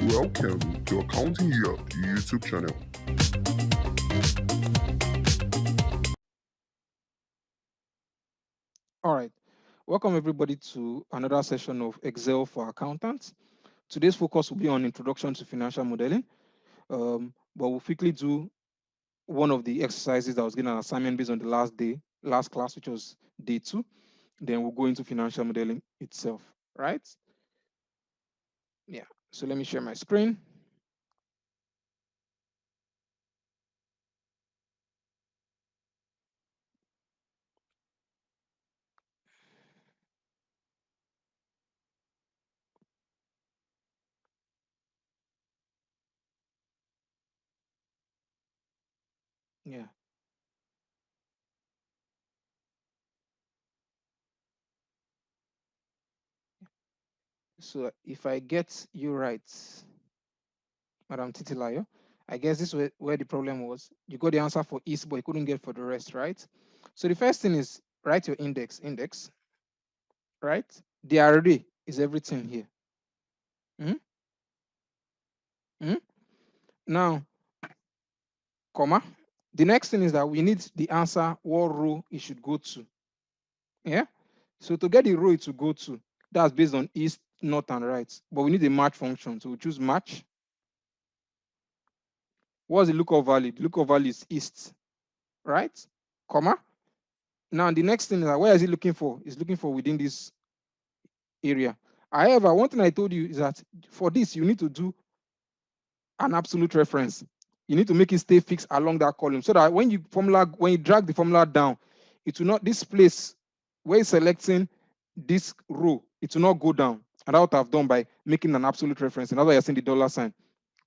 Welcome to Accounting Europe YouTube channel. All right. Welcome everybody to another session of Excel for Accountants. Today's focus will be on introduction to financial modeling. But we'll quickly do one of the exercises that was given an assignment based on the last class, which was day 2. Then we'll go into financial modeling itself, right? Yeah. So let me share my screen. Yeah. So if I get you right, Madam Titilayo, I guess this is where the problem was. You got the answer for East, but you couldn't get for the rest, right? So the first thing is write your index, right? The array is everything here. Mhm, mhm. Now, comma. The next thing is that we need the answer what row it should go to. Yeah. So to get the row it to go to, that's based on east, north, and right. But we need a match function. So we choose match. What's the lookup value? The lookup value is east, right? Comma. Now the next thing is that where is it looking for? It's looking for within this area. However, one thing I told you is that for this, you need to do an absolute reference. You need to make it stay fixed along that column so that when you drag the formula down, it will not, this place where it's selecting this row, it will not go down. And that would have done by making an absolute reference. And that's why you're seeing the dollar sign,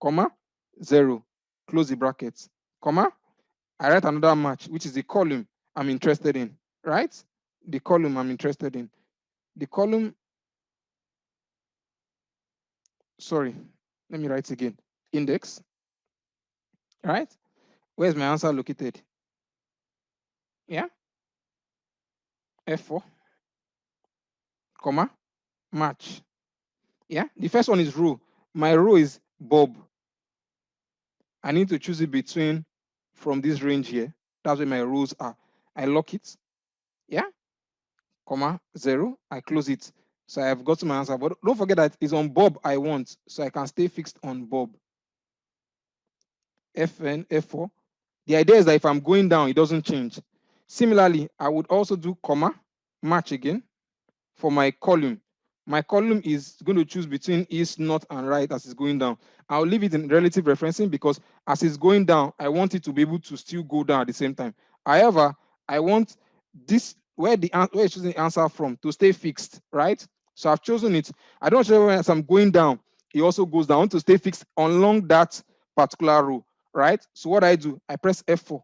comma, 0, close the brackets, comma. I write another match, which is the column I'm interested in, right? The column I'm interested in. The column, sorry, let me write again. Index, right? Where's my answer located? Yeah, F4, comma, match. Yeah, the first one is row. My row is Bob. I need to choose it between from this range here. That's where my rows are. I lock it. Yeah, comma, 0. I close it. So I have got my answer. But don't forget that it's on Bob I want. So I can stay fixed on Bob. Fn, F4. The idea is that if I'm going down, it doesn't change. Similarly, I would also do comma, match again for my column. My column is going to choose between east, north, and right as it's going down. I'll leave it in relative referencing because as it's going down, I want it to be able to still go down at the same time. However, I want this where it's choosing the answer from to stay fixed, right? So I've chosen it. I don't know when as I'm going down, it also goes down. I want to stay fixed along that particular row, right? So what I do, I press F4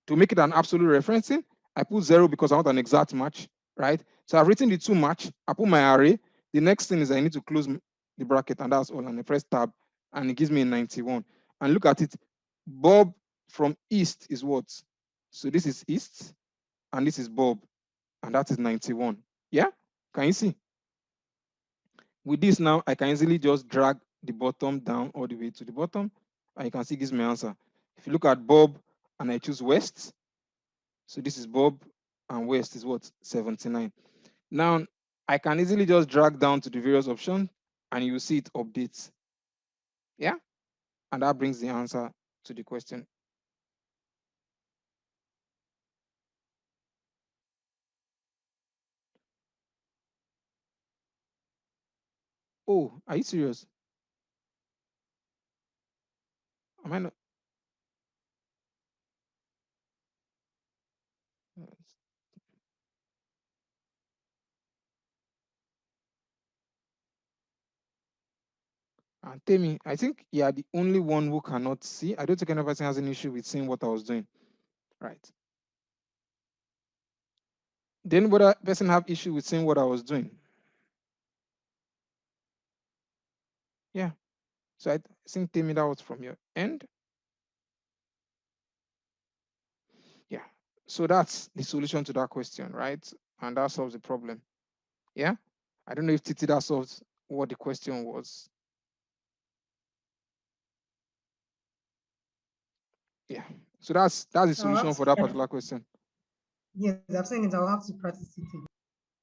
to make it an absolute referencing. I put 0 because I want an exact match, right? So I've written the 2 match. I put my array. The next thing is I need to close the bracket, and that's all. And I press tab, and it gives me a 91. And look at it. Bob from east is what? So this is east, and this is Bob, and that is 91. Yeah? Can you see? With this now, I can easily just drag the bottom down all the way to the bottom, and you can see it gives me answer. If you look at Bob and I choose west, so this is Bob, and west is what? 79. Now, I can easily just drag down to the various options, and you see it updates. Yeah? And that brings the answer to the question. Oh, are you serious? Am I not? And tell me, I think you are the only one who cannot see. I don't think any person has an issue with seeing what I was doing. Right. Then what other person have issue with seeing what I was doing? Yeah. So I think tell me that was from your end. Yeah. So that's the solution to that question, right? And that solves the problem. Yeah. I don't know if Titi that solves what the question was. Yeah. So that's the I'll solution have for to that practice. particular question. Yes, I'm saying it. I'll have to practice it again.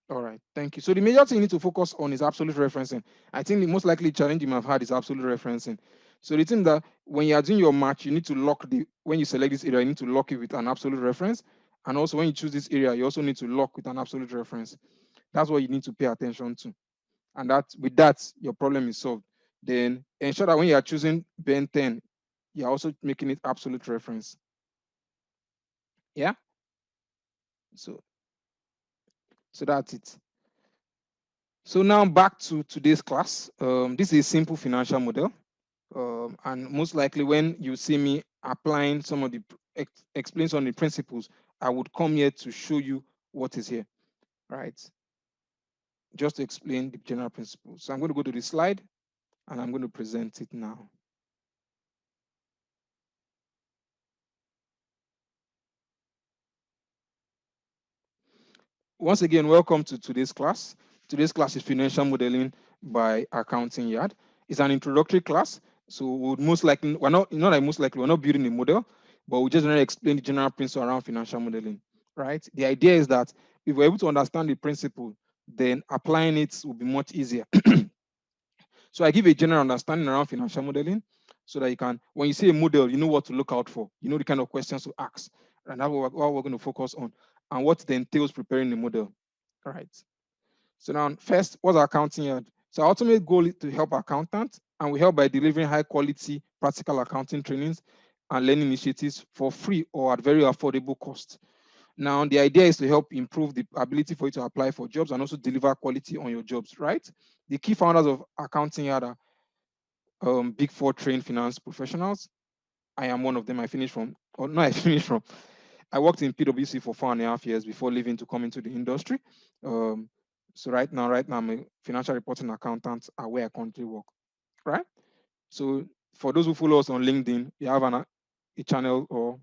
All right, thank you. So the major thing you need to focus on is absolute referencing. I think the most likely challenge you might have had is absolute referencing. So the thing that when you are doing your match, you need to lock when you select this area, you need to lock it with an absolute reference. And also when you choose this area, you also need to lock with an absolute reference. That's what you need to pay attention to. And that with that, your problem is solved. Then ensure that when you are choosing Ben 10, you're also making it absolute reference. Yeah. So that's it. So now back to today's class. This is a simple financial model. And most likely when you see me applying some of the, explain some of the principles, I would come here to show you what is here, right? Just to explain the general principles. So I'm going to go to the slide and I'm going to present it now. Once again, welcome to today's class. Today's class is Financial Modeling by Accounting Yard. It's an introductory class, so we're most likely, we're not building a model, but we just want to explain the general principle around financial modeling, right? The idea is that if we're able to understand the principle, then applying it will be much easier. So I give a general understanding around financial modeling so that you can, when you see a model, you know what to look out for. You know the kind of questions to ask. And that's what we're going to focus on. And what then entails preparing the model. All right. So now, first, what's Accounting Yard? So our ultimate goal is to help accountants, and we help by delivering high quality practical accounting trainings and learning initiatives for free or at very affordable cost. Now, the idea is to help improve the ability for you to apply for jobs and also deliver quality on your jobs, right? The key founders of Accounting Yard are Big Four trained finance professionals. I am one of them. I finished from, or no, I finished from. I worked in PwC for 4.5 years before leaving to come into the industry. Um, so right now, I'm a financial reporting accountant at where I currently work. Right. So for those who follow us on LinkedIn, we have a channel or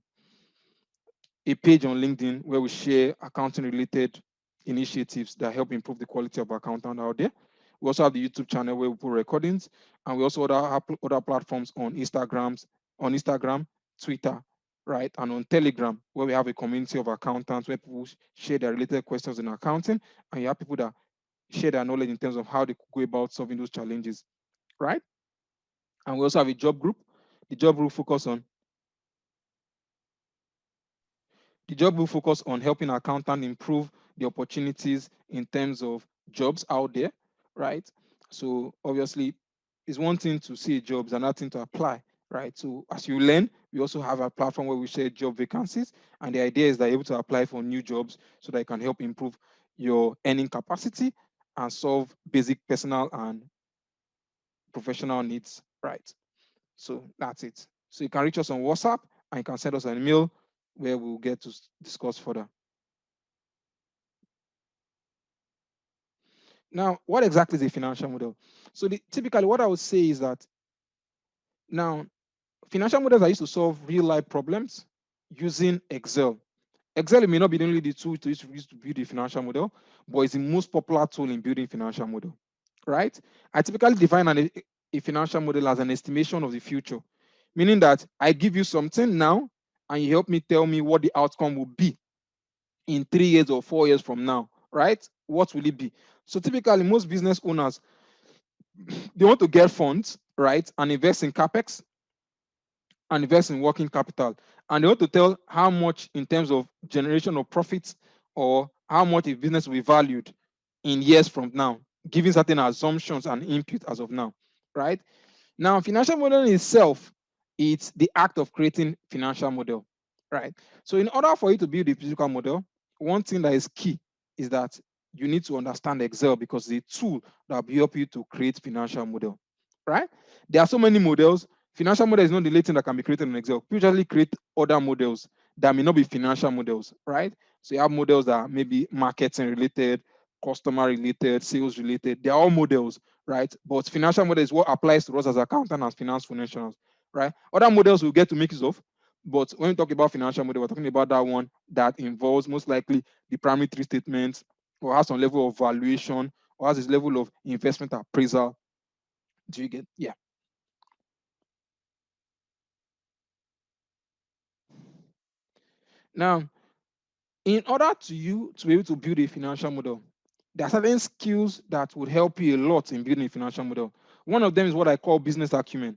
a page on LinkedIn where we share accounting related initiatives that help improve the quality of accountant out there. We also have the YouTube channel where we put recordings, and we also have other platforms on Instagram, Twitter, right, and on Telegram where we have a community of accountants where people share their related questions in accounting, and you have people that share their knowledge in terms of how they could go about solving those challenges, right? And we also have a job group. The job group focus on The job will focus on helping accountants improve the opportunities in terms of jobs out there, right? So obviously, it's one thing to see jobs, another thing to apply, right? So as you learn, we also have a platform where we share job vacancies, and the idea is that you're able to apply for new jobs so that it can help improve your earning capacity and solve basic personal and professional needs, right? So that's it. So you can reach us on WhatsApp and you can send us an email where we'll get to discuss further. Now, what exactly is a financial model? So typically what I would say is that now financial models are used to solve real life problems using Excel. Excel may not be only the tool to use to build a financial model, but it's the most popular tool in building financial model, right? I typically define a financial model as an estimation of the future, meaning that I give you something now and you help me tell me what the outcome will be in 3 years or 4 years from now, right? What will it be? So typically most business owners, they want to get funds, right, and invest in capex and invest in working capital, and they want to tell how much in terms of generation of profits or how much a business will be valued in years from now, giving certain assumptions and input as of now, right? Now, financial modeling itself, it's the act of creating financial model, right? So in order for you to build a physical model, one thing that is key is that you need to understand Excel because it's a tool that will help you to create financial model, right? There are so many models. Financial model is not the only thing that can be created in Excel. You usually create other models that may not be financial models, right? So you have models that are maybe marketing related, customer related, sales related. They're all models, right? But financial model is what applies to us as accountants and finance professionals, right? Other models will get to make use of, but when we talk about financial model, we're talking about that one that involves most likely the primary three statements or has some level of valuation or has this level of investment appraisal. Do you get? Yeah. Now, in order to you to be able to build a financial model, there are certain skills that would help you a lot in building a financial model. One of them is what I call business acumen.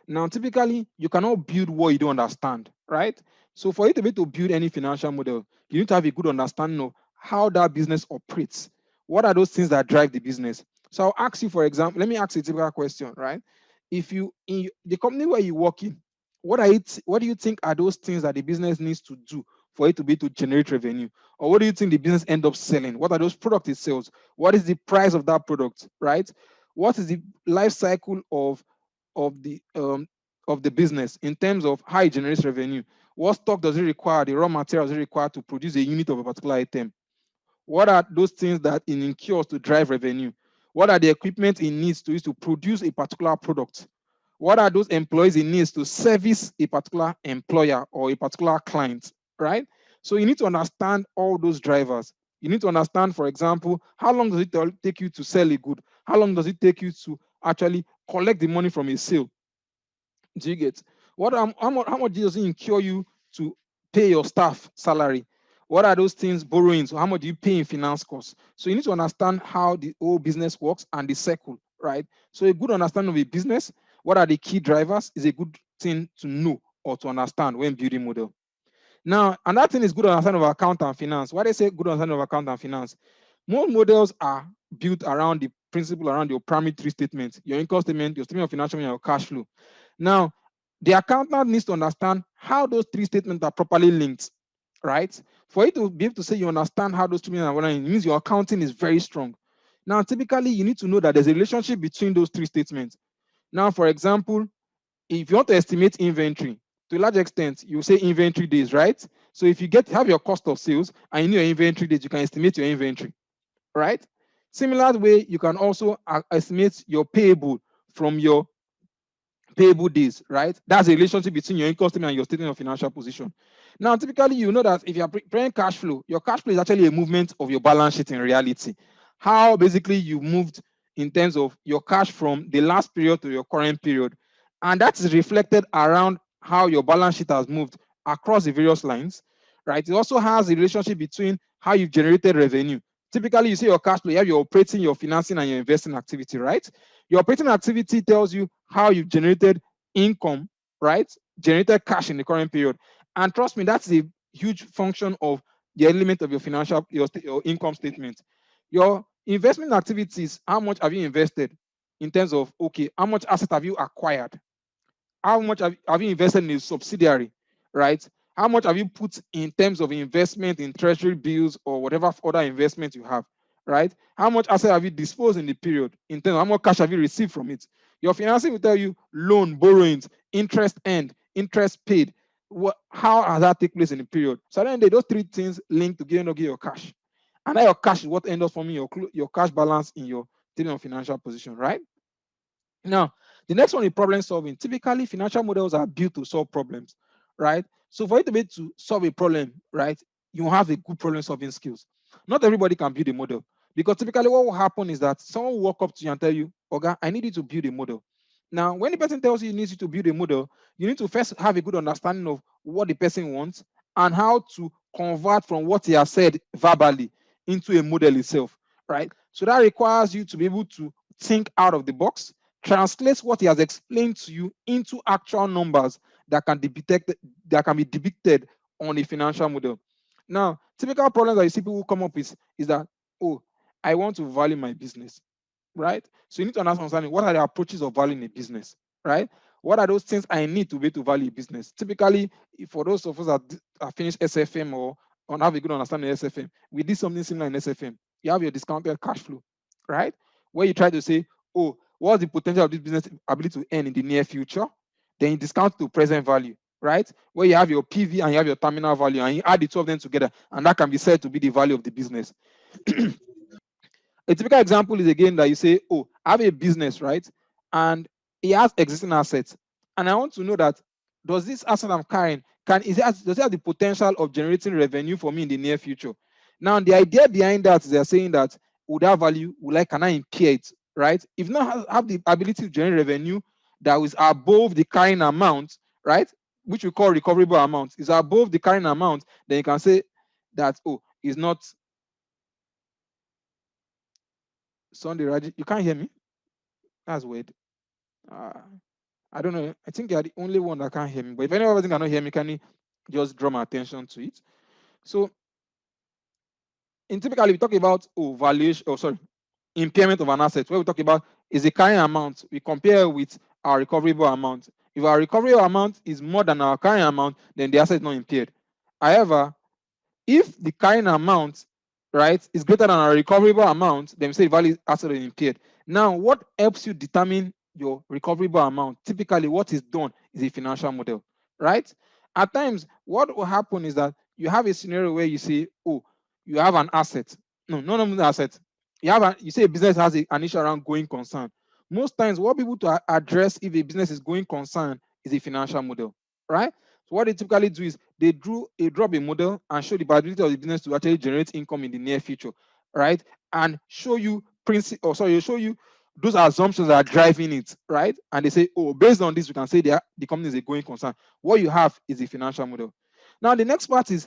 Now, typically, you cannot build what you don't understand, right? So, for you to be able to build any financial model, you need to have a good understanding of how that business operates. What are those things that drive the business? So, I'll ask you, for example, let me ask you a typical question, right? If you in the company where you work in, what do you think are those things that the business needs to do for it to be able to generate revenue? Or what do you think the business end up selling? What are those products it sells? What is the price of that product, right? What is the life cycle of the business in terms of how it generates revenue? What stock does it require? The raw materials it require to produce a unit of a particular item? What are those things that it incurs to drive revenue? What are the equipment it needs to use to produce a particular product? What are those employees it needs to service a particular employer or a particular client, right? So you need to understand all those drivers. You need to understand, for example, how long does it take you to sell a good? How long does it take you to actually collect the money from a sale? Do you get how much does it incur you to pay your staff salary? What are those things borrowing? So how much do you pay in finance costs? So you need to understand how the whole business works and the cycle, right? So a good understanding of a business, what are the key drivers, is a good thing to know or to understand when building model. Now, another thing is good understanding of account and finance. Why they say good understanding of account and finance? Most models are built around the principle around your primary three statements: your income statement, your statement of financial, and your cash flow. Now, the accountant needs to understand how those three statements are properly linked, right? For you to be able to say you understand how those statements are linked, it means your accounting is very strong. Now, typically, you need to know that there's a relationship between those three statements. Now, for example, if you want to estimate inventory, to a large extent, you say inventory days, right? So if you have your cost of sales and you know your inventory days, you can estimate your inventory, right? Similar way, you can also estimate your payable from your payable days, right? That's a relationship between your income statement and your statement of financial position. Now, typically, you know that if you're preparing cash flow, your cash flow is actually a movement of your balance sheet in reality. How basically you moved in terms of your cash from the last period to your current period. And that is reflected around how your balance sheet has moved across the various lines, right? It also has a relationship between how you've generated revenue. Typically, you see your cash flow, you have your operating, your financing, and your investing activity, right? Your operating activity tells you how you generated income, right? Generated cash in the current period. And trust me, that's a huge function of the element of your financial, your income statement. Your investment activities, how much have you invested in terms of, okay, how much asset have you acquired? How much have you invested in a subsidiary, right? How much have you put in terms of investment in treasury bills or whatever other investment you have, right? How much asset have you disposed in the period in terms of how much cash have you received from it? Your financing will tell you loan, borrowings, interest earned, interest paid. How has that take place in the period? So then those three things link to get your cash. And that your cash is what ends up forming your cash balance in your financial position, right? Now, the next one is problem solving. Typically, financial models are built to solve problems, right? So for you to be able to solve a problem, right, you have a good problem solving skills. Not everybody can build a model, because typically what will happen is that someone will walk up to you and tell you, "Oga, I need you to build a model." Now, when the person tells you he needs you to build a model, you need to first have a good understanding of what the person wants and how to convert from what he has said verbally into a model itself, right? So that requires you to be able to think out of the box, translate what he has explained to you into actual numbers that can be depicted on a financial model. Now, typical problems that you see people come up with is that, oh, I want to value my business, right? So you need to understand what are the approaches of valuing a business, right? What are those things I need to be able to value a business? Typically, for those of us that have finished SFM or have a good understanding of SFM, we did something similar in SFM. You have your discounted cash flow, right? Where you try to say, oh, what's the potential of this business ability to earn in the near future? Then you discount to present value, right? Where you have your PV and you have your terminal value, and you add the two of them together, and that can be said to be the value of the business. A typical example is again that you say, oh, I have a business, right? And it has existing assets. And I want to know that, does this asset I'm carrying, does it have the potential of generating revenue for me in the near future? Now, the idea behind that is they're saying that, would that value, can I impair it, right? If not have the ability to generate revenue that is above the carrying amount, right? which we call recoverable amount, is above the carrying amount, then you can say that, oh, it's not. Sunday, Raji, you can't hear me? That's weird. I don't know. I think you're the only one that can't hear me. But if anyone else cannot hear me, can you just draw my attention to it? So, in typically, we talk about valuation, impairment of an asset. Where we talk about is the carrying amount, we compare with our recoverable amount. If our recoverable amount is more than our carrying amount, then the asset is not impaired. However, if the carrying amount, right, is greater than our recoverable amount, then we say the value asset is impaired. Now, what helps you determine your recoverable amount? Typically, what is done is a financial model, right? At times, what will happen is that you have a scenario where you say, oh, you have an asset. No, none of the asset. You say a business has an issue around going concern. Most times, what people to address if a business is going concern is a financial model, right? So what they typically do is they draw a model and show the probability of the business to actually generate income in the near future, right? And show you show you those assumptions that are driving it, right? And they say, oh, based on this, we can say the company is a going concern. What you have is a financial model. Now, the next part is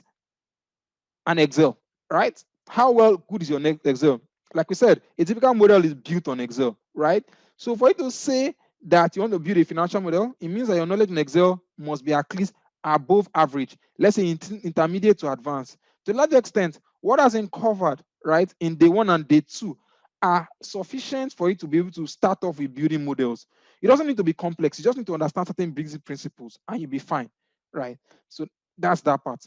an Excel, right? How well good is your next Excel? Like we said, a typical model is built on Excel, right? So for you to say that you want to build a financial model, it means that your knowledge in Excel must be at least above average, let's say intermediate to advanced. To a large extent, what has been covered, right, in day one and day two are sufficient for you to be able to start off with building models. It doesn't need to be complex. You just need to understand certain basic principles and you'll be fine, right? So that's that part.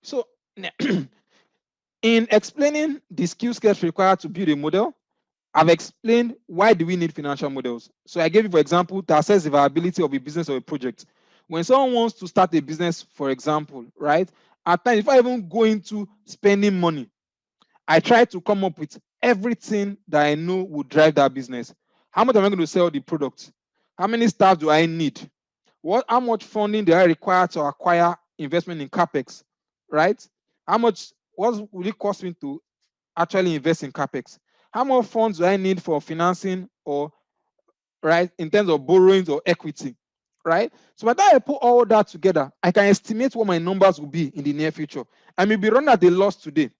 So in explaining the skill sets required to build a model, I've explained why do we need financial models. So I gave you, for example, to assess the viability of a business or a project. When someone wants to start a business, for example, right, at times, if I even go into spending money, I try to come up with everything that I know would drive that business. How much am I going to sell the product? How many staff do I need? How much funding do I require to acquire investment in capex, right? What will it cost me to actually invest in capex? How much funds do I need for financing or, right, in terms of borrowings or equity, right? So by the time I put all that together, I can estimate what my numbers will be in the near future. I may be running at a loss today,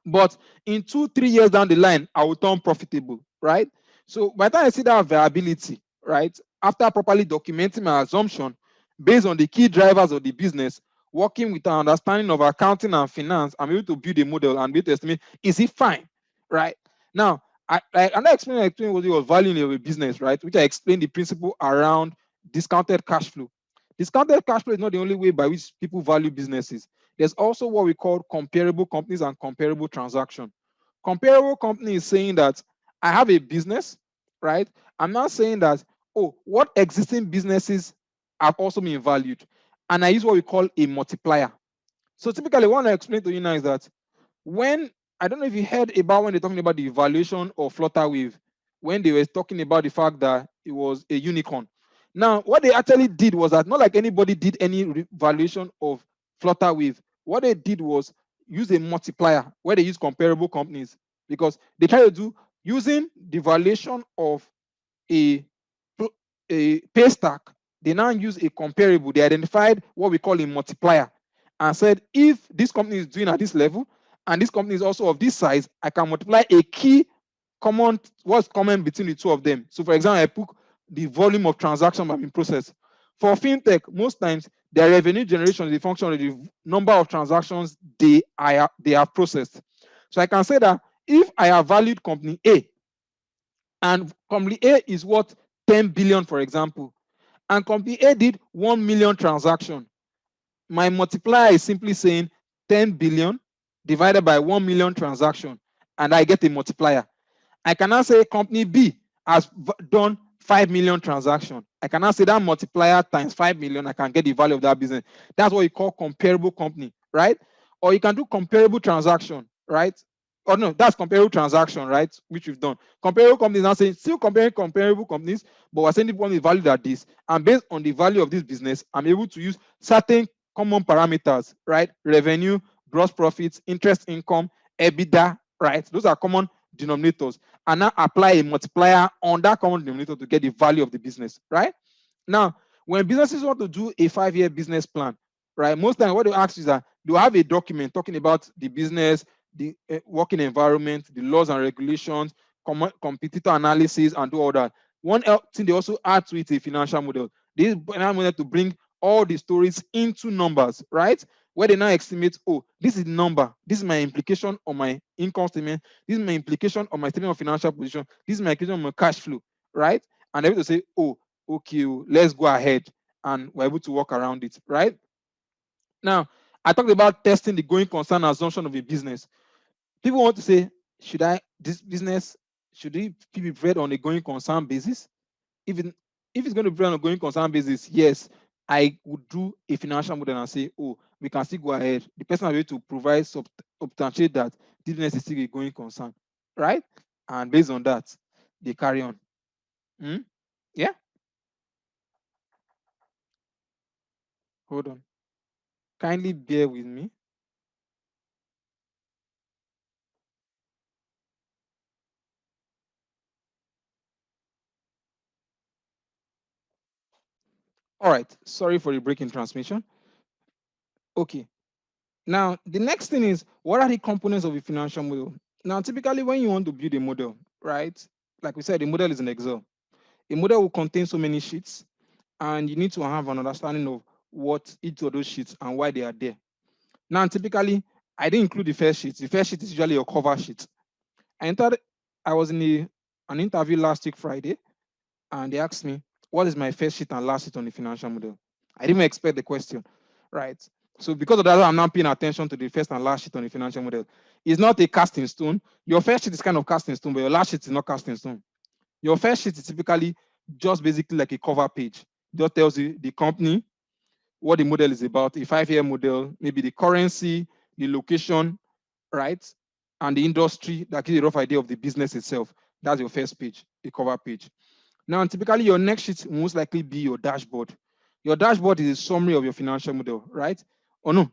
but in 2-3 years down the line, I will turn profitable, right? So by the time I see that viability, right, after properly documenting my assumption based on the key drivers of the business, working with an understanding of accounting and finance, I'm able to build a model and be able to estimate, is it fine, right? Now, I'm not explaining what it was valuing of a business, right? Which I explained the principle around discounted cash flow. Discounted cash flow is not the only way by which people value businesses. There's also what we call comparable companies and comparable transaction. Comparable company is saying that I have a business, right? I'm not saying that, oh, what existing businesses have also been valued. And I use what we call a multiplier. So typically, what I explain to you now is that I don't know if you heard about when they're talking about the evaluation of Flutterwave, when they were talking about the fact that it was a unicorn. Now, what they actually did was that not like anybody did any valuation of Flutterwave. What they did was use a multiplier where they use comparable companies because they try to do using the valuation of a pay stack. They now use a comparable. They identified what we call a multiplier and said, if this company is doing at this level and this company is also of this size, I can multiply a key what's common between the two of them. So for example, I put the volume of transactions that have been processed. For fintech, most times their revenue generation is a function of the number of transactions they have processed. So I can say that if I have valued company A, and company A is worth 10 billion, for example, and company A did 1 million transaction, my multiplier is simply saying 10 billion divided by 1 million transaction, and I get a multiplier. I can now say company B has done 5 million transaction. I can now say that multiplier times 5 million, I can get the value of that business. That's what you call comparable company, right? Or you can do comparable transaction, right? Or no, that's comparable transaction, right? Which we've done. Comparable companies now saying still comparing comparable companies, but we're saying the one is valued at this. And based on the value of this business, I'm able to use certain common parameters, right? Revenue, gross profits, interest income, EBITDA, right? Those are common denominators and now apply a multiplier on that common denominator to get the value of the business, right? Now, when businesses want to do a 5-year business plan, right, most times what they ask is that do have a document talking about the business, the working environment, the laws and regulations, competitor analysis, and do all that. One thing they also add to it a financial model. This financial model to bring all the stories into numbers, right? Where they now estimate, oh, this is the number, this is my implication on my income statement, this is my implication on my statement of financial position, this is my implication on my cash flow, right? And they're able to say, oh, okay, let's go ahead, and we're able to work around it, right? Now, I talked about testing the going concern assumption of a business. People want to say, this business, should it be read on a going concern basis? If it's going to be on a going concern basis, yes, I would do a financial model and say, oh, we can still go ahead. The person will be able to provide substantiate that this business is still a going concern, right? And based on that, they carry on. Yeah. Hold on. Kindly bear with me. All right. Sorry for the break in transmission. Okay. Now, the next thing is, what are the components of a financial model? Now, typically, when you want to build a model, right? Like we said, the model is in Excel. A model will contain so many sheets, and you need to have an understanding of what each of those sheets and why they are there. Now, typically, I didn't include the first sheet. The first sheet is usually your cover sheet. I was in an interview last week, Friday, and they asked me, what is my first sheet and last sheet on the financial model? I didn't expect the question, right? So because of that, I'm not paying attention to the first and last sheet on the financial model. It's not a casting stone. Your first sheet is kind of casting stone, but your last sheet is not casting stone. Your first sheet is typically just basically like a cover page. It just tells you the company, what the model is about, a 5-year model, maybe the currency, the location, right? And the industry, that gives a rough idea of the business itself. That's your first page, the cover page. Now, typically, your next sheet will most likely be your dashboard. Your dashboard is a summary of your financial model, right? Or no,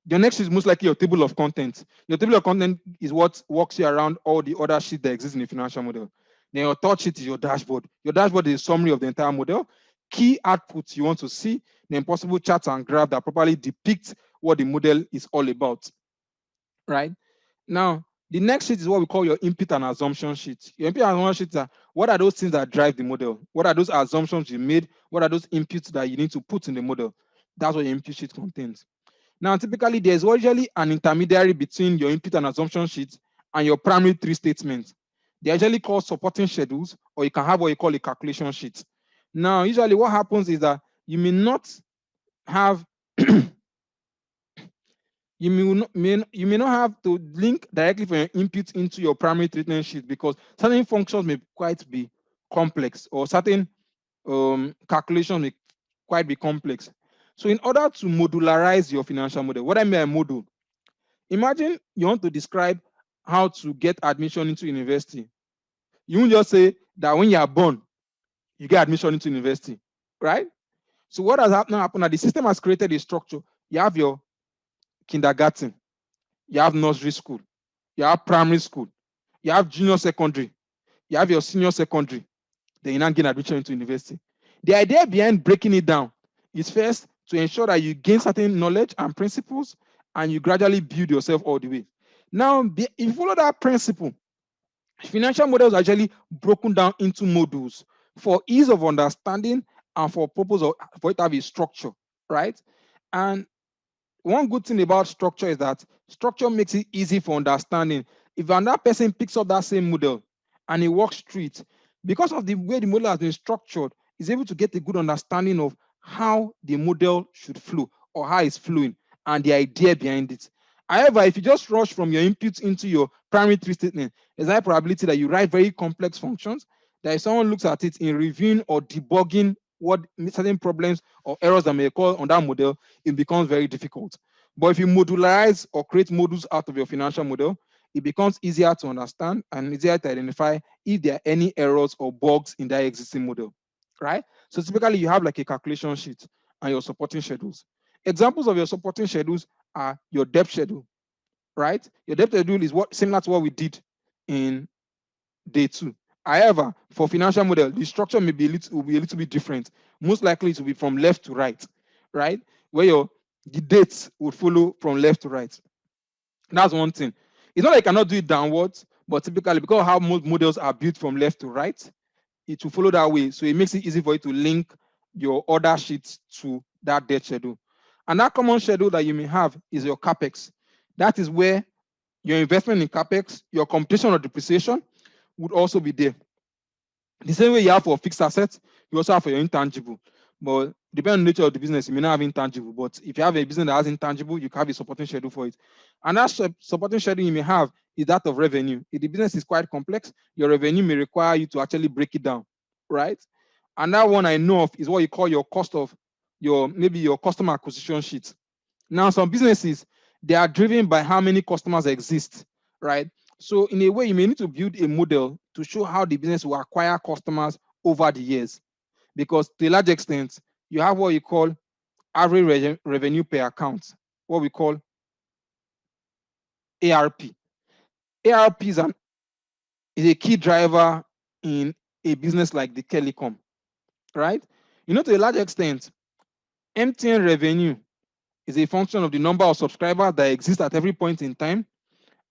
your next is most likely your table of content. Your table of content is what walks you around all the other sheets that exist in the financial model. Then your third sheet is your dashboard. Your dashboard is a summary of the entire model. Key outputs you want to see, then possible charts and graphs that properly depict what the model is all about, right? Now, the next sheet is what we call your input and assumption sheet. Your input and assumption sheets are what are those things that drive the model? What are those assumptions you made? What are those inputs that you need to put in the model? That's what your input sheet contains. Now, typically, there's usually an intermediary between your input and assumption sheet and your primary 3 statements. They're usually called supporting schedules, or you can have what you call a calculation sheet. Now, usually what happens is that you may not have you may not have to link directly from your input into your primary treatment sheet because certain functions may quite be complex, or certain calculations may quite be complex. So in order to modularize your financial model, what I mean by model, imagine you want to describe how to get admission into university. You won't just say that when you are born, you get admission into university, right? So what has happened that the system has created a structure. You have your kindergarten, you have nursery school, you have primary school, you have junior secondary, you have your senior secondary, then you now gain admission into university. The idea behind breaking it down is first to ensure that you gain certain knowledge and principles and you gradually build yourself all the way. Now, if you follow that principle, financial models are actually broken down into modules for ease of understanding and for purpose of for it to have a structure, right? And one good thing about structure is that structure makes it easy for understanding. If another person picks up that same model and he walks through it, because of the way the model has been structured, he's able to get a good understanding of how the model should flow or how it's flowing and the idea behind it. However, if you just rush from your inputs into your primary 3 statement, there's a high probability that you write very complex functions, that if someone looks at it in reviewing or debugging what certain problems or errors that may occur on that model, it becomes very difficult. But if you modularize or create modules out of your financial model, it becomes easier to understand and easier to identify if there are any errors or bugs in that existing model, right? So typically you have like a calculation sheet and your supporting schedules. Examples of your supporting schedules are your debt schedule, right? Your debt schedule is what similar to what we did in day 2. However, for financial model, the structure will be a little bit different. Most likely it will be from left to right, right? Where the dates would follow from left to right. That's one thing. It's not like you cannot do it downwards, but typically because of how most models are built from left to right, it will follow that way. So it makes it easy for you to link your order sheets to that debt schedule. And that common schedule that you may have is your CapEx. That is where your investment in CapEx, your computation of depreciation would also be there. The same way you have for fixed assets, you also have for your intangible. But depending on the nature of the business, you may not have intangible. But if you have a business that has intangible, you can have a supporting schedule for it. And that supporting schedule you may have is that of revenue. If the business is quite complex, your revenue may require you to actually break it down, right? And that one I know of is what you call your cost of maybe your customer acquisition sheet. Now, some businesses, they are driven by how many customers exist, right? So in a way, you may need to build a model to show how the business will acquire customers over the years. Because to a large extent, you have what you call average revenue per account, what we call ARP. ARP is a key driver in a business like the telecom, right? To a large extent, MTN revenue is a function of the number of subscribers that exist at every point in time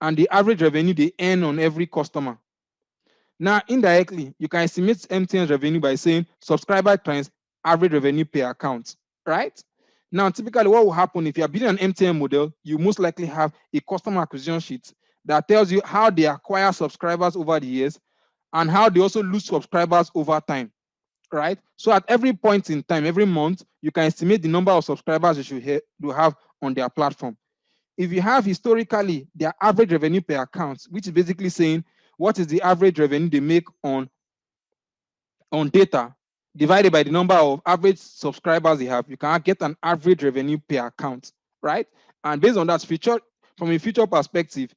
and the average revenue they earn on every customer. Now, indirectly, you can estimate MTN's revenue by saying subscriber times average revenue per account, right? Now, typically, what will happen if you are building an MTN model, you most likely have a customer acquisition sheet that tells you how they acquire subscribers over the years and how they also lose subscribers over time, right? So at every point in time, every month, you can estimate the number of subscribers you should have on their platform. If you have historically their average revenue per account, which is basically saying what is the average revenue they make on data divided by the number of average subscribers they have, you can get an average revenue per account, right? And based on that feature, from a future perspective,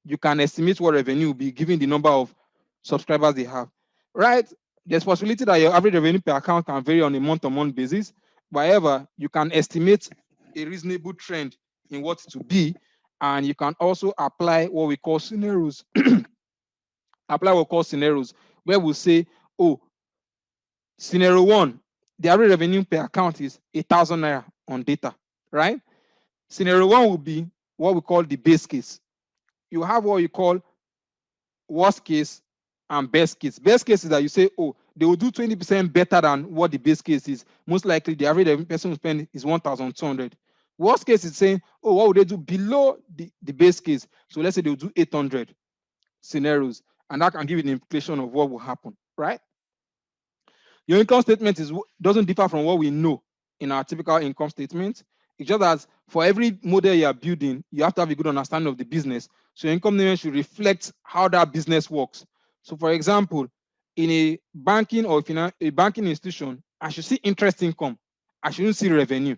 you can estimate what revenue will be given the number of subscribers they have, right? There's possibility that your average revenue per account can vary on a month-to-month basis. However, you can estimate a reasonable trend in what to be, and you can also apply what we call scenarios. Apply what we call scenarios, where we say, oh, scenario 1, the average revenue per account is 1,000 naira on data, right? Scenario 1 will be what we call the base case. You have what you call worst case and best case. Best case is that you say, oh, they will do 20% better than what the base case is. Most likely, the average person will spend is 1,200. Worst case is saying, oh, what would they do below the base case? So let's say they'll do 800 scenarios, and that can give you an implication of what will happen, right? Your income statement doesn't differ from what we know in our typical income statement. It's just that for every model you are building, you have to have a good understanding of the business. So your income statement should reflect how that business works. So for example, in a banking or a banking institution, I should see interest income. I shouldn't see revenue,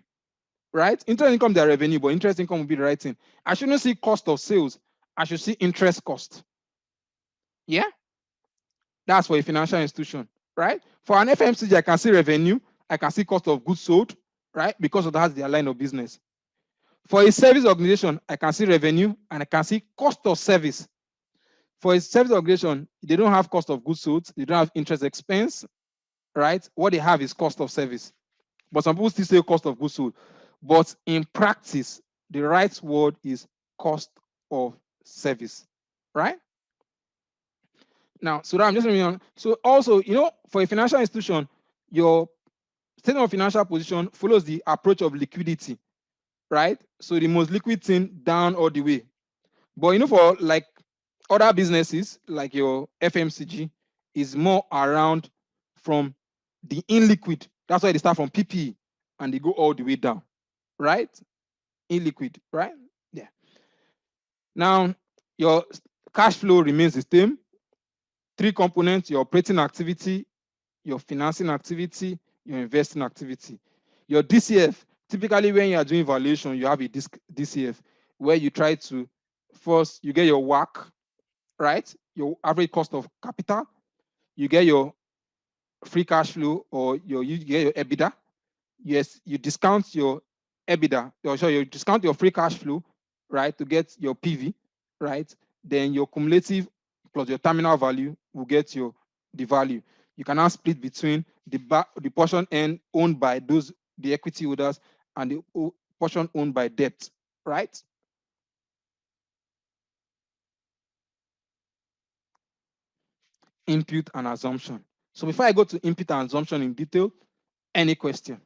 right? Interest income, their revenue, but interest income will be the right thing. I shouldn't see cost of sales. I should see interest cost. Yeah? That's for a financial institution, right? For an FMCG, I can see revenue, I can see cost of goods sold, right? Because of that's their line of business. For a service organization, I can see revenue and I can see cost of service. For a service organization, they don't have cost of goods sold, they don't have interest expense, right? What they have is cost of service. But some people still say cost of goods sold. But in practice, the right word is cost of service, right? Now, so that I'm just moving on. So also, for a financial institution, your statement of financial position follows the approach of liquidity, right? So the most liquid thing down all the way. But for like other businesses, like your FMCG, is more around from the illiquid. That's why they start from PPE and they go all the way down, right? Illiquid, right? Yeah. Now, your cash flow remains the same. 3 components: your operating activity, your financing activity, your investing activity. Your DCF, typically when you are doing valuation, you have a DCF where you try to first, you get your WACC, right? Your average cost of capital. You get your free cash flow, or you get your EBITDA. Yes, you discount your EBITDA, you discount your free cash flow, right, to get your PV, right? Then your cumulative plus your terminal value, will get the value. You can now split between the portion owned by the equity holders and the portion owned by debt, right? Input and assumption. So before I go to input and assumption in detail, any question?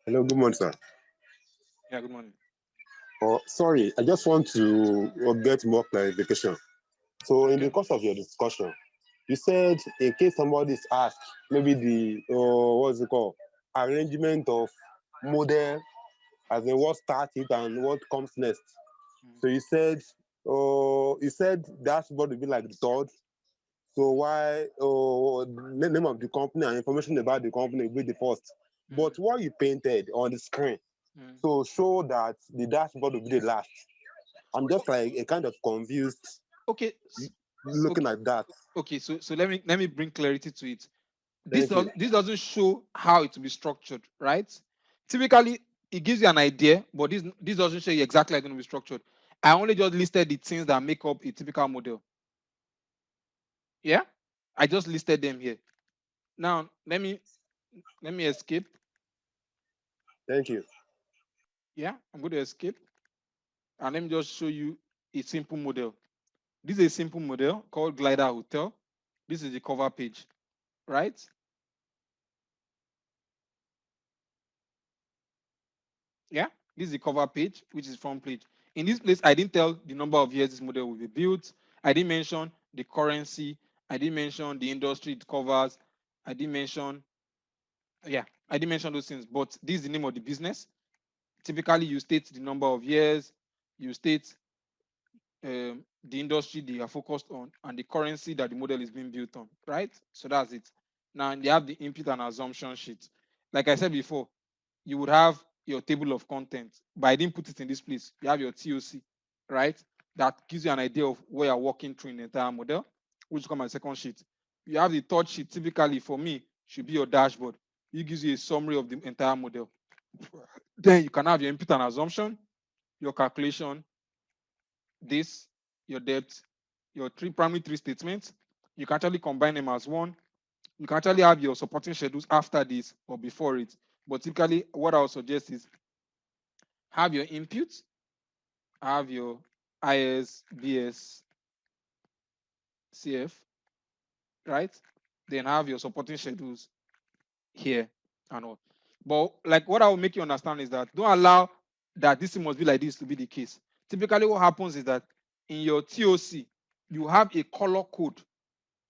Hello, good morning, sir. Yeah, good morning. Oh, sorry, I just want to get more clarification. So, in the Okay. course of your discussion, you said in case somebody is asked, maybe the what's it called, arrangement of model, as in what starts it and what comes next. So you said dashboard will be like the third. So why the name of the company and information about the company will be the first. But what you painted on the screen, so show that the dashboard will be the last. I'm just like a kind of confused Okay. looking Okay. at that. Okay. So let me bring clarity to it. Thank you. This doesn't show how it will be structured, right? Typically, it gives you an idea, but this doesn't show you exactly how it's going to be structured. I only just listed the things that make up a typical model. Yeah, I just listed them here. Now let me escape. Thank you. Yeah, I'm going to escape, and let me just show you a simple model. This is a simple model called Glider Hotel. This is the cover page, right? Yeah, this is the cover page, which is front page. In this place, I didn't tell the number of years this model will be built. I didn't mention the currency. I didn't mention the industry it covers. I didn't mention, I didn't mention those things. But this is the name of the business. Typically, you state the number of years, you state the industry they are focused on, and the currency that the model is being built on, right? So that's it. Now they have the input and assumption sheet. Like I said before, you would have your table of content, but I didn't put it in this place. You have your TOC, right? That gives you an idea of where you're working through in the entire model, which comes as second sheet. You have the third sheet, typically for me, should be your dashboard. It gives you a summary of the entire model. Then you can have your input and assumption, your calculation, this, your debt, your primary three statements. You can actually combine them as one. You can actually have your supporting schedules after this or before it. But typically, what I would suggest is have your input, have your IS, BS, CF, right? Then have your supporting schedules here and all. But like what I will make you understand is that don't allow that this must be like this to be the case. Typically, what happens is that in your TOC, you have a color code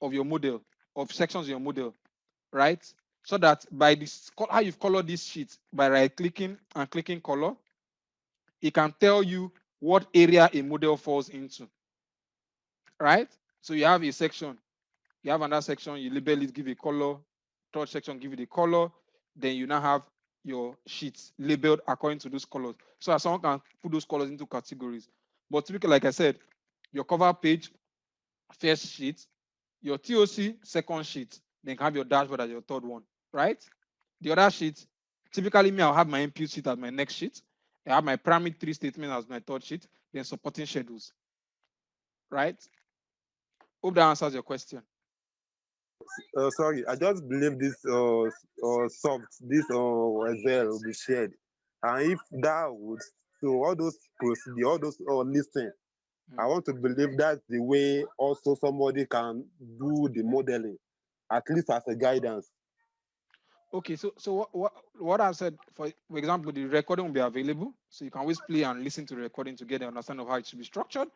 of your model, of sections of your model, right? So that by this, how you've colored this sheet, by right clicking and clicking color, it can tell you what area a model falls into, right? So you have a section, you have another section, you label it, give a color, third section, give it a color, then you now have your sheets labeled according to those colors. So that someone can put those colors into categories. But typically, like I said, your cover page, first sheet, your TOC, second sheet, then you have your dashboard as your third one, right? The other sheet, typically me, I'll have my input sheet as my next sheet. I have my primary three statement as my third sheet, then supporting schedules, right? Hope that answers your question. Sorry, I just believe this this Excel will be shared. And if that would, so all those procedure, all those listing, I want to believe that's the way also somebody can do the modeling, at least as a guidance. Okay, so what I've said, for example, the recording will be available, so you can always play and listen to the recording to get an understanding of how it should be structured.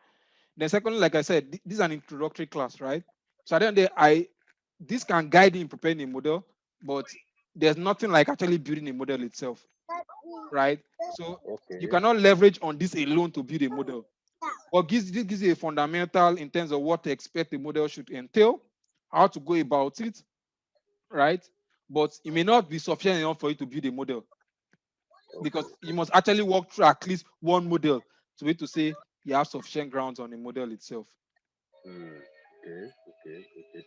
Then secondly, like I said, this is an introductory class, right? So at the end of the day, this can guide you in preparing a model, but there's nothing like actually building a model itself, right? So you Okay. cannot leverage on this alone to build a model. But this gives you a fundamental in terms of what to expect the model should entail, how to go about it, right? But it may not be sufficient enough for you to build a model. because you must actually walk through at least one model to be able to say you have sufficient grounds on the model itself. Okay.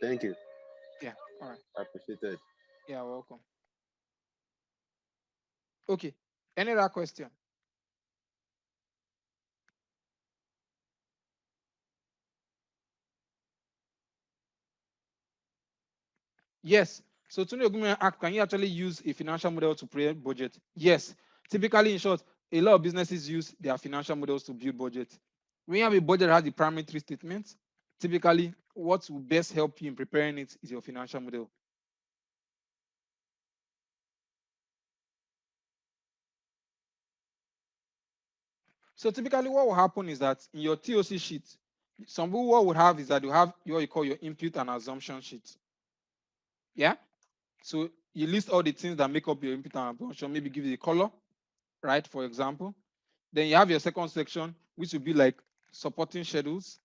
Thank you. Yeah. All right. I appreciate it. Yeah. Welcome. Okay. Any other question? Yes. So Tony Ogume asked, can you actually use a financial model to create budget? Yes. Typically, in short, a lot of businesses use their financial models to build budget. When you have a budget that has the primary three statements, typically what will best help you in preparing it is your financial model. So typically what will happen is that in your TOC sheet, some people what would have is that you have what you call your input and assumption sheet. Yeah. So you list all the things that make up your input and assumption, maybe give it a color, right? For example. Then you have your second section, which will be like supporting schedules.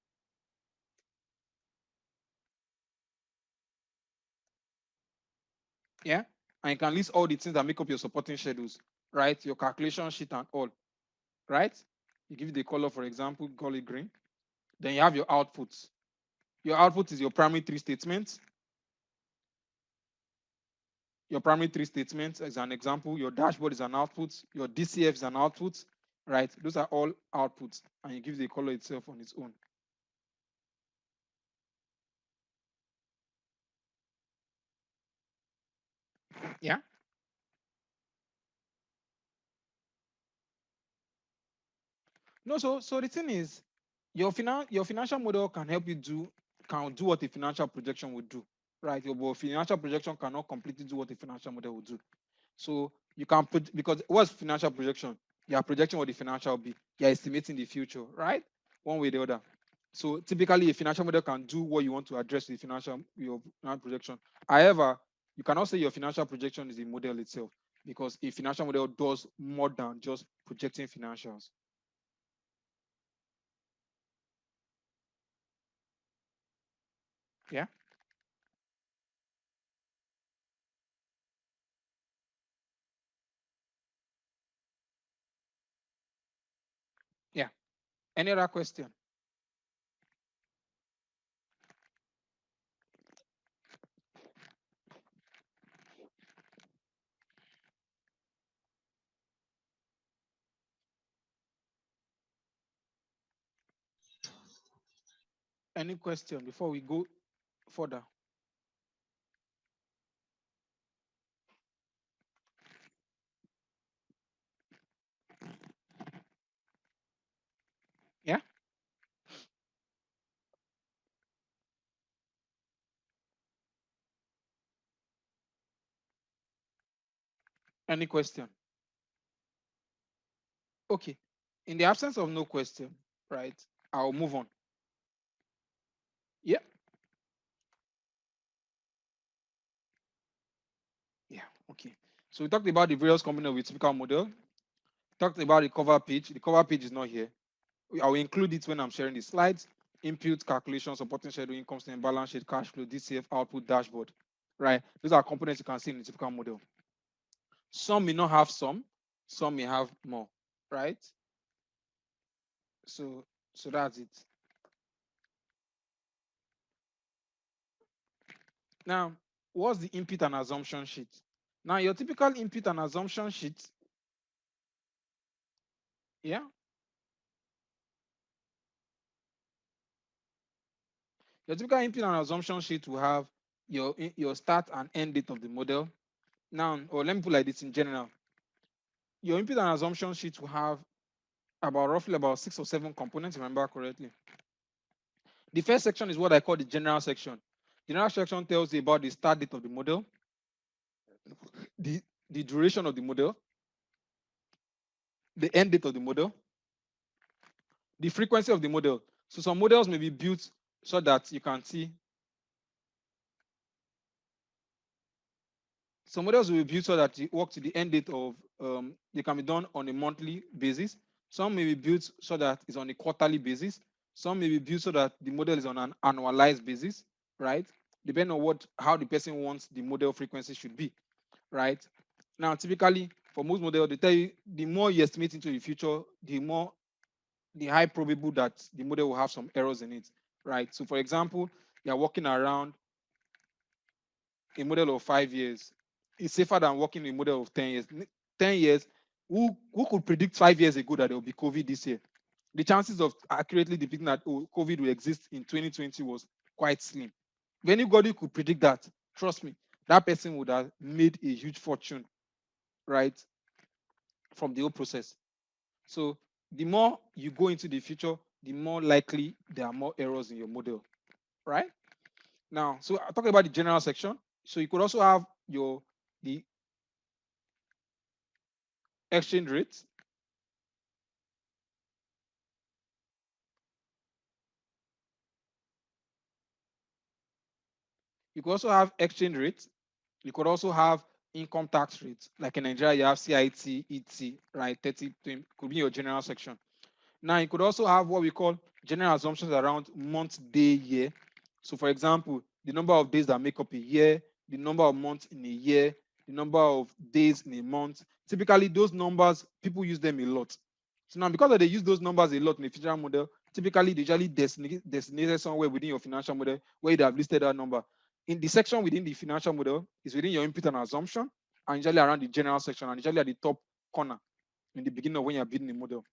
Yeah. And you can list all the things that make up your supporting schedules, right? Your calculation sheet and all, right? You give it the color, for example, call it green. Then you have your outputs. Your output is your primary three statements. Your primary three statements, as an example, your dashboard is an output, your DCF is an output, right? Those are all outputs, and you give the color itself on its own. Yeah. No, so the thing is, your financial model can help you can do what a financial projection would do, right? Your financial projection cannot completely do what a financial model would do. So you can put, because what's financial projection? You are projecting what the financial will be. You are estimating the future, right? One way or the other. So typically, a financial model can do what you want to address with your financial projection. However, you cannot say your financial projection is a model itself, because a financial model does more than just projecting financials. Yeah. Yeah. Any other question? Any question before we go further? Yeah. Any question? Okay. In the absence of no question, right, I'll move on. Yeah. Yeah. Okay. So we talked about the various components of a typical model. Talked about the cover page. The cover page is not here. I will include it when I'm sharing the slides. Input, calculation, supporting schedule, income statement, balance sheet, cash flow, DCF, output, dashboard. Right. Those are components you can see in the typical model. Some may not have some may have more. Right. So that's it. Now, what's the input and assumption sheet? Now, your typical input and assumption sheet, yeah, your typical input and assumption sheet will have your start and end date of the model. Now, or let me put like this in general. Your input and assumption sheet will have roughly about 6 or 7 components, if I remember correctly. The first section is what I call the general section. General section tells you about the start date of the model, the, the duration of the model, the end date of the model, the frequency of the model. So some models may be built so that you can see. Some models will be built so that you work to the end date of, they can be done on a monthly basis. Some may be built so that it's on a quarterly basis. Some may be built so that the model is on an annualized basis, right? Depending on how the person wants the model frequency should be, right? Now, typically, For most models, they tell you the more you estimate into the future, the high probable that the model will have some errors in it, right? So for example, you're working around a model of 5 years. It's safer than working a model of 10 years. 10 years, who could predict 5 years ago that there will be COVID this year? The chances of accurately depicting that COVID will exist in 2020 was quite slim. If anybody could predict that, trust me, that person would have made a huge fortune, right, from the whole process. So the more you go into the future, the more likely there are more errors in your model, right? Now, so I'm talking about the general section. So you could also have the exchange rate. You could also have exchange rate. You could also have income tax rate. Like in Nigeria, you have CIT, ET, right? 30 could be your general section. Now, you could also have what we call general assumptions around month, day, year. So, for example, the number of days that make up a year, the number of months in a year, the number of days in a month. Typically, those numbers, people use them a lot. So now, because they use those numbers a lot in the financial model, typically they usually designated somewhere within your financial model where you have listed that number. In the section within the financial model is within your input and assumption, and usually around the general section, and usually at the top corner in the beginning of when you're building the model.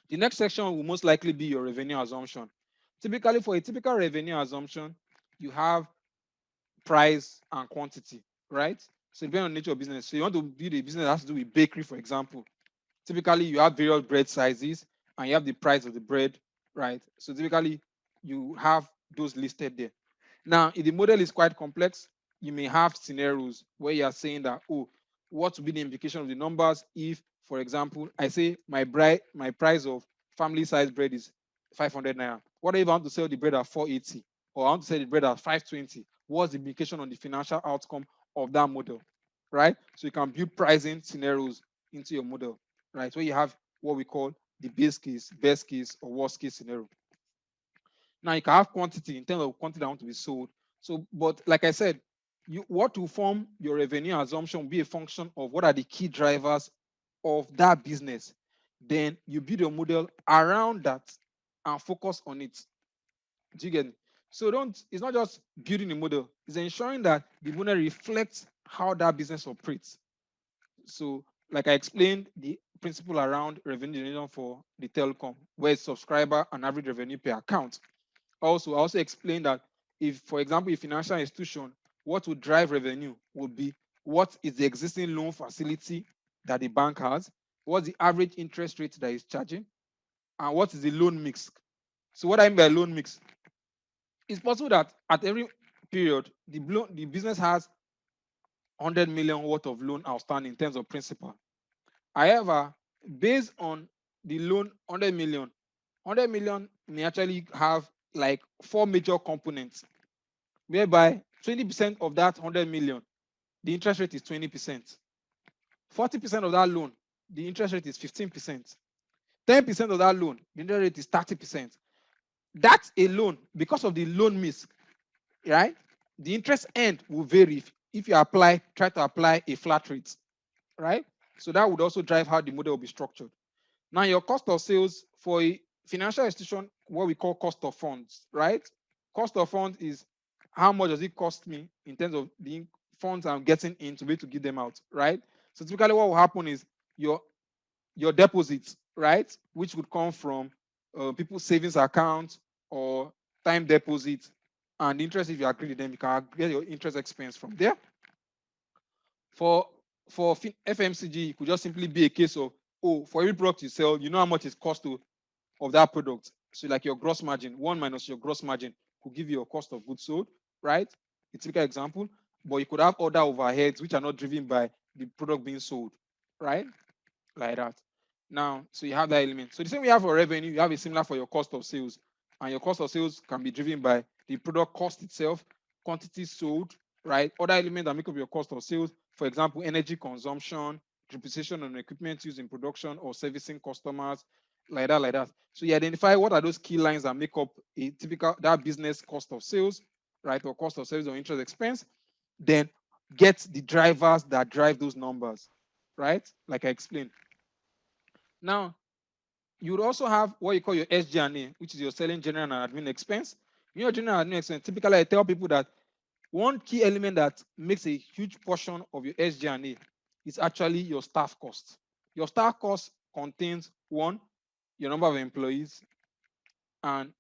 The next section will most likely be your revenue assumption. Typically, for a typical revenue assumption, you have price and quantity, right? So depending on the nature of business. So you want to build a business that has to do with bakery, for example. Typically, you have various bread sizes and you have the price of the bread, right? So typically, you have those listed there. Now, if the model is quite complex, you may have scenarios where you are saying that, oh, what would be the implication of the numbers if, for example, I say my price of family size bread is 500 naira. What if I want to sell the bread at 480 or I want to sell the bread at 520? What's the implication on the financial outcome of that model, right? So you can build pricing scenarios into your model, right? Where you have what we call the base case, best case, or worst case scenario. Now you can have quantity in terms of quantity that want to be sold. So, but like I said, what will form your revenue assumption will be a function of what are the key drivers of that business. Then you build a model around that and focus on it. Do you get me? So it's not just building a model, it's ensuring that the model reflects how that business operates. So, like I explained, the principle around revenue generation for the telecom, where it's subscriber and average revenue per account. Also, I also explained that if, for example, a financial institution, what would drive revenue would be what is the existing loan facility that the bank has, what's the average interest rate that is charging, and what is the loan mix. So what I mean by loan mix, it's possible that at every period, the business has 100 million worth of loan outstanding in terms of principal. However, based on the loan 100 million may actually have like 4 major components, whereby 20% of that 100 million, the interest rate is 20%. 40% of that loan, the interest rate is 15%. 10% of that loan, the interest rate is 30%. That alone, because of the loan mix, right? The interest end will vary if you try to apply a flat rate, right? So that would also drive how the model will be structured. Now, your cost of sales for a financial institution, what we call cost of funds, right? Cost of funds is how much does it cost me in terms of the funds I'm getting in to be able to give them out, right? So typically what will happen is your deposits, right? Which would come from people's savings accounts or time deposits. And interest, if you agree with them, you can get your interest expense from there. For FMCG, it could just simply be a case of, oh, for every product you sell, you know how much it costs of that product. So like your gross margin, 1 minus your gross margin could give you your cost of goods sold, right? A typical example. But you could have other overheads which are not driven by the product being sold, right? Like that. Now, so you have that element. So the same we have for revenue, you have a similar for your cost of sales. And your cost of sales can be driven by the product cost itself, quantity sold, right? Other elements that make up your cost of sales, for example, energy consumption, depreciation on equipment used in production or servicing customers, like that, like that. So you identify what are those key lines that make up a typical that business cost of sales, right? Or cost of sales or interest expense. Then get the drivers that drive those numbers. right? Like I explained. Now, you would also have what you call your SG&A, which is your selling general and admin expense. Your general and admin expense, typically I tell people that one key element that makes a huge portion of your SG&A is actually your staff cost. Your staff cost contains one, your number of employees, and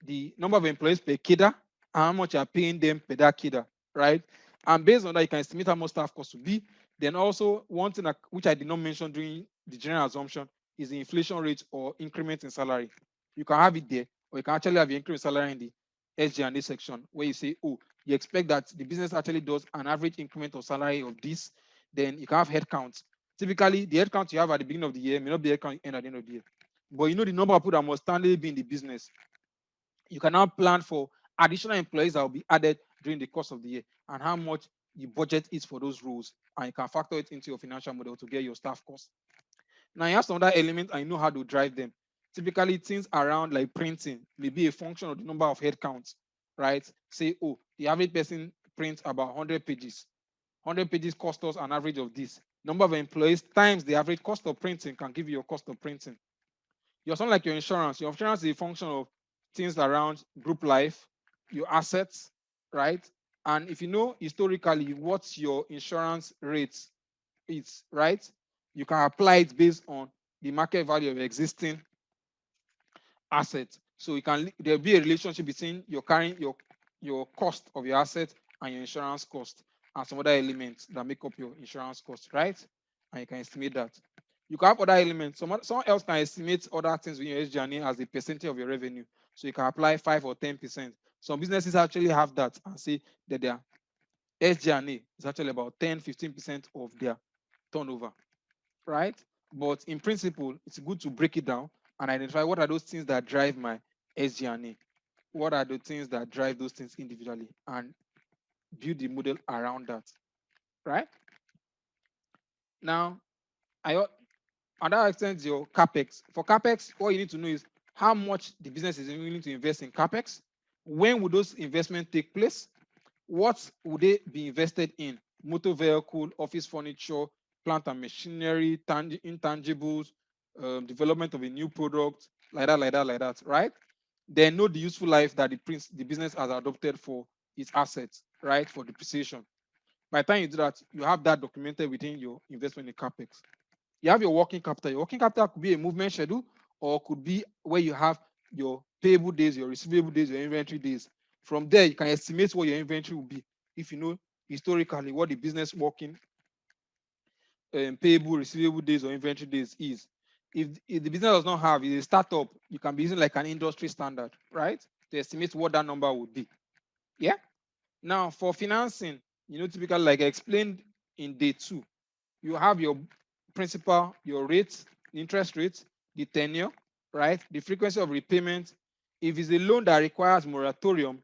the number of employees per cadre, and how much you're paying them per that cadre, right? And based on that, you can estimate how much staff cost will be. Then also one thing that, which I did not mention during the general assumption is the inflation rate or increment in salary. You can have it there, or you can actually have your increment salary in the SG&A section where you say, oh, you expect that the business actually does an average increment of salary of this. Then you can have headcounts. Typically, the headcount you have at the beginning of the year may not be headcount end at the end of the year. But you know the number of people that must standardly be in the business. You can now plan for additional employees that will be added during the course of the year and how much the budget is for those roles. And you can factor it into your financial model to get your staff cost. Now, you have some other elements and you know how to drive them. Typically, things around like printing may be a function of the number of head counts, right? Say, oh, the average person prints about 100 pages. 100 pages cost us an average of this. Number of employees times the average cost of printing can give you your cost of printing. You're something like your insurance. Your insurance is a function of things around group life, your assets, right? And if you know historically what's your insurance rate is, right? You can apply it based on the market value of existing assets. So you can there'll be a relationship between your carrying your cost of your asset and your insurance cost and some other elements that make up your insurance cost, right? And you can estimate that. You can have other elements. Someone else can estimate other things with your SG&A as a percentage of your revenue. So you can apply 5 or 10%. Some businesses actually have that and say that their SG&A is actually about 10-15% of their turnover, right? But in principle, it's good to break it down and identify what are those things that drive my SG&A. What are the things that drive those things individually and build the model around that, right? Now, I another extent is your capex. For capex, what you need to know is how much the business is willing to invest in capex. When would those investments take place? What would they be invested in? Motor vehicle, office furniture, plant and machinery, intangibles, development of a new product, like that, like that, like that, right? Then know the useful life that the business has adopted for its assets, right? For depreciation. By the time you do that, you have that documented within your investment in capex. You have your working capital. Your working capital could be a movement schedule or could be where you have your payable days, your receivable days, your inventory days. From there, you can estimate what your inventory will be if you know historically what the business working payable, receivable days, or inventory days is. If the business does not have, it's a startup, you can be using like an industry standard, right? To estimate what that number would be. Yeah. Now, for financing, typically like I explained in day 2, you have your principal, your rates, interest rates, the tenure, right? The frequency of repayment. If it's a loan that requires moratorium,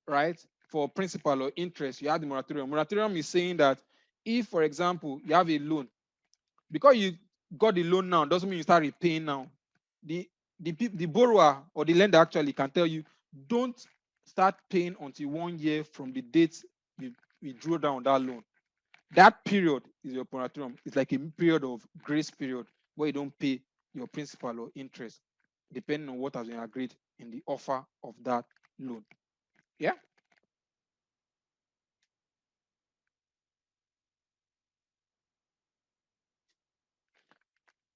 right, for principal or interest, you have the moratorium. Moratorium is saying that if, for example, you have a loan, because you got the loan now, doesn't mean you start repaying now. The borrower or the lender actually can tell you, don't start paying until 1 year from the date you drew down that loan. That period is your moratorium. It's like a period of grace period where you don't pay your principal or interest, depending on what has been agreed in the offer of that loan. Yeah.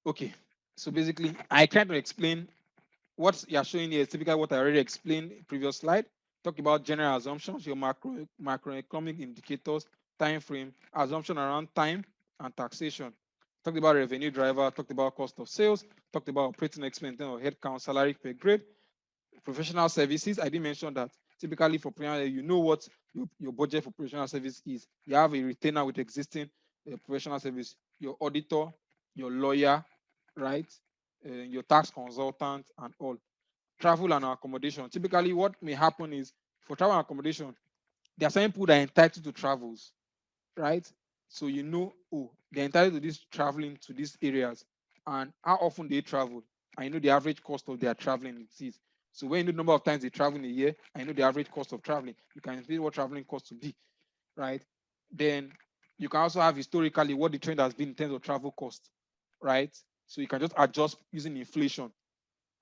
Okay. So basically, I tried to explain what you're showing here is typically what I already explained in the previous slide. Talk about general assumptions, your macroeconomic indicators, time frame, assumption around time and taxation. Talked about revenue driver, talked about cost of sales, talked about operating expense or headcount, salary per grade, professional services. I did mention that typically for professional, you know what your budget for professional service is. You have a retainer with existing professional service, your auditor, your lawyer, right? Your tax consultant and all. Travel and accommodation. Typically, what may happen is for travel and accommodation, there are some people that are entitled to travels, right? So oh, they're entitled to this traveling to these areas and how often they travel. I know the average cost of their traveling is. So when you know the number of times they travel in a year, I know the average cost of traveling. You can see what traveling costs to be, right? Then You can also have historically what the trend has been in terms of travel cost, right? So you can just adjust using inflation,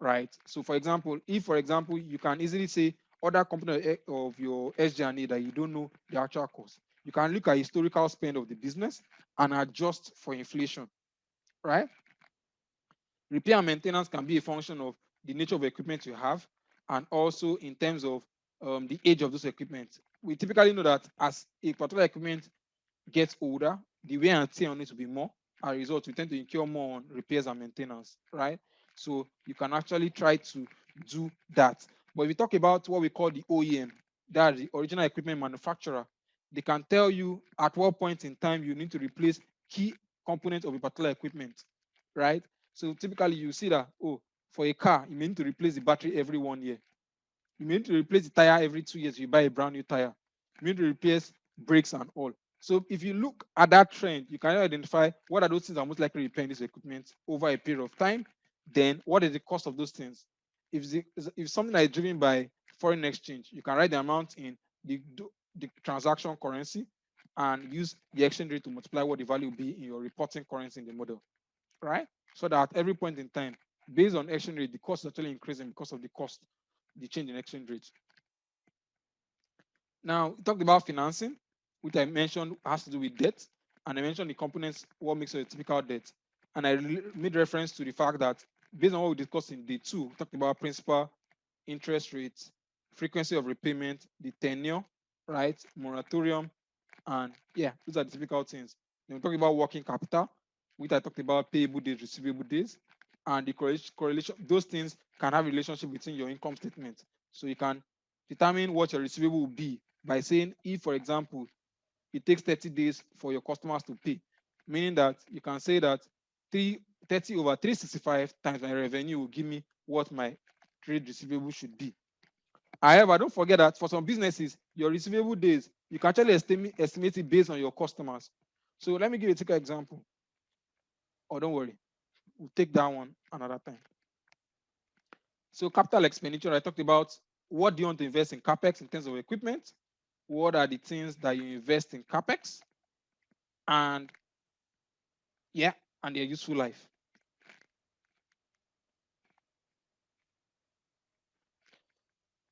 right? So for example, if for example you can easily say other component of your SG&A that you don't know the actual cost, you can look at historical spend of the business and adjust for inflation, right? Repair and maintenance can be a function of the nature of equipment you have and also in terms of the age of those equipment. We typically know that as a particular equipment gets older, the wear and tear on it will be more. As a result, we tend to incur more on repairs and maintenance, right? So you can actually try to do that. But if we talk about what we call the OEM, that is the original equipment manufacturer, they can tell you at what point in time you need to replace key components of a particular equipment, right? So typically you see that, oh, for a car, you may need to replace the battery every 1 year. You may need to replace the tire every 2 years. You buy a brand new tire. You need to replace brakes and all. So if you look at that trend, you can identify what are those things that are most likely repairing this equipment over a period of time. Then what is the cost of those things? If something that is driven by foreign exchange, you can write the amount in the transaction currency and use the exchange rate to multiply what the value will be in your reporting currency in the model, right? So that at every point in time, based on exchange rate, the cost is actually increasing because of the change in exchange rate. Now, we talked about financing, which I mentioned has to do with debt, and I mentioned the components, what makes a typical debt. And I made reference to the fact that based on what we discussed in day 2, we talked about principal, interest rates, frequency of repayment, the tenure, right, moratorium, and yeah, those are the typical things. Then we talked about working capital, which I talked about payable days, receivable days, and the correlation. Those things can have a relationship between your income statement. So you can determine what your receivable will be by saying, if, for example, it takes 30 days for your customers to pay, meaning that you can say that 30 over 365 times my revenue will give me what my trade receivable should be. However, don't forget that for some businesses, your receivable days, you can actually estimate it based on your customers. So let me give you a typical example. Oh, don't worry. We'll take that one another time. So capital expenditure, I talked about what do you want to invest in CapEx in terms of equipment? What are the things that you invest in CapEx? And yeah, and their useful life.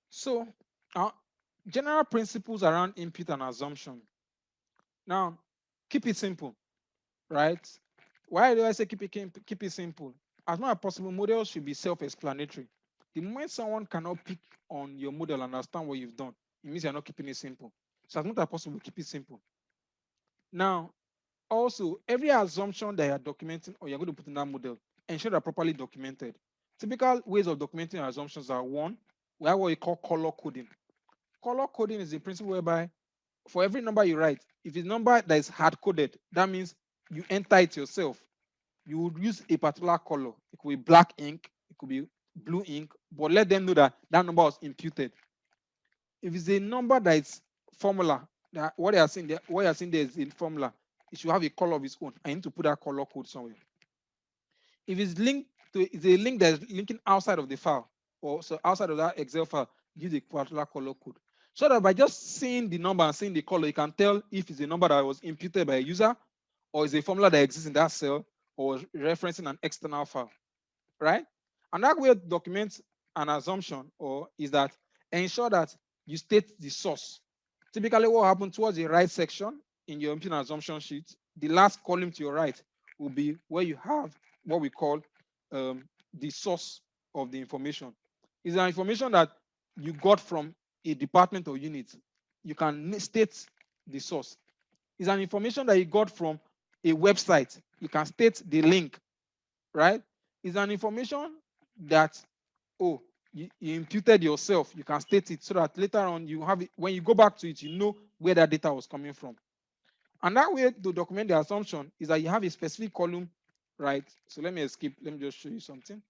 So general principles around input and assumption. Now, keep it simple, right? Why do I say keep it simple? As much as possible, models should be self-explanatory. The moment someone cannot pick on your model and understand what you've done, it means you're not keeping it simple. So as much as possible, keep it simple. Now, also, every assumption that you're documenting or you're going to put in that model, ensure they're properly documented. Typical ways of documenting assumptions are: one, we have what we call color coding. Color coding is a principle whereby for every number you write, if it's a number that is hard coded, that means you enter it yourself. You would use a particular color. It could be black ink, it could be blue ink, but let them know that that number was imputed. If it's a number that is formula, that what you are seeing there is in formula, it should have a color of its own. I need to put that color code somewhere. If it's linked to it's a link that is linking outside of the file, or so outside of that Excel file, use a particular color code. So that by just seeing the number and seeing the color, you can tell if it's a number that was imputed by a user, or is a formula that exists in that cell, or referencing an external file, right? Another way to document an assumption or is that ensure that you state the source. Typically, what happens towards the right section in your input and assumption sheet, the last column to your right will be where you have what we call the source of the information. It's an information that you got from a department or unit. You can state the source. It's an information that you got from a website. You can state the link, right? It's an information that, oh, you imputed yourself. You can state it so that later on you have it. When you go back to it, you know where that data was coming from. And that way to document the assumption is that you have a specific column, right? So let me escape. Let me just show you something.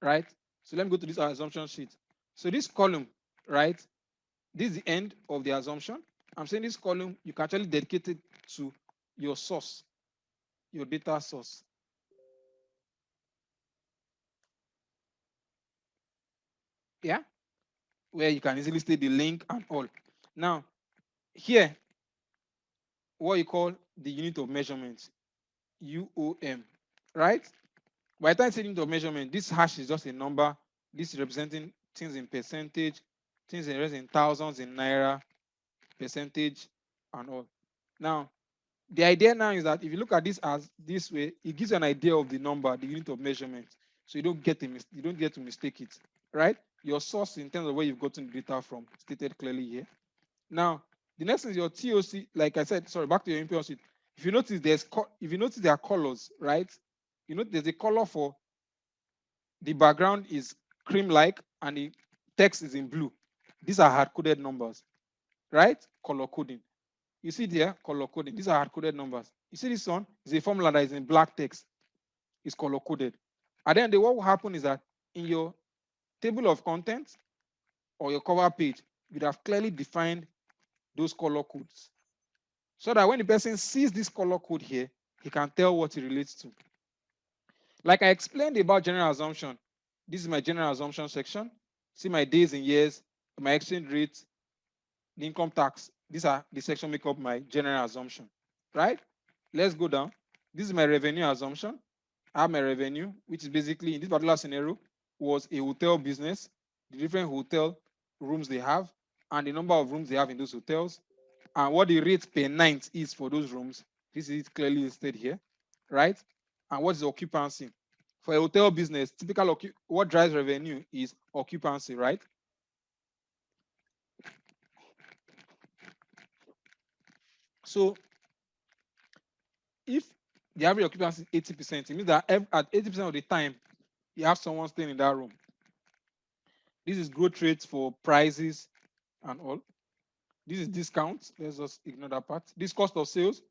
Right? So let me go to this assumption sheet. So this column, right? This is the end of the assumption. I'm saying this column, you can actually dedicate it to your source, your data source. Yeah? Where you can easily state the link and all. Now, Here, what you call the unit of measurement, UOM, right? By the time it's unit of measurement, this hash is just a number. This is representing things in percentage, things in thousands in naira, percentage, and all. Now, the idea now is that if you look at this as this way, it gives you an idea of the number, the unit of measurement. So you don't get to mistake it, right? Your source in terms of where you've gotten the data from stated clearly here. Now, the next is your TOC. Like I said, sorry, back to your imperial sheet. If you notice, there are colors, right? You know, there's a color for the background is cream-like and the text is in blue. These are hard-coded numbers, right? Color coding. You see there, color coding. These are hard-coded numbers. You see this one is a formula that is in black text. It's color coded. And then what will happen is that in your table of contents or your cover page, you'd have clearly defined those color codes. So that when the person sees this color code here, he can tell what it relates to. Like I explained about general assumption, this is my general assumption section. See my days and years, my exchange rate, the income tax. These are the section make up my general assumption, right? Let's go down. This is my revenue assumption. I have my revenue, which is basically in this particular scenario was a hotel business, the different hotel rooms they have, and the number of rooms they have in those hotels, and what the rate per night is for those rooms. This is clearly listed here, right? And what is occupancy? For a hotel business, what drives revenue is occupancy, right? So if the average occupancy is 80%, it means that at 80% of the time, you have someone staying in that room. This is growth rates for prices and all. This is discounts. Let's just ignore that part. This cost of sales.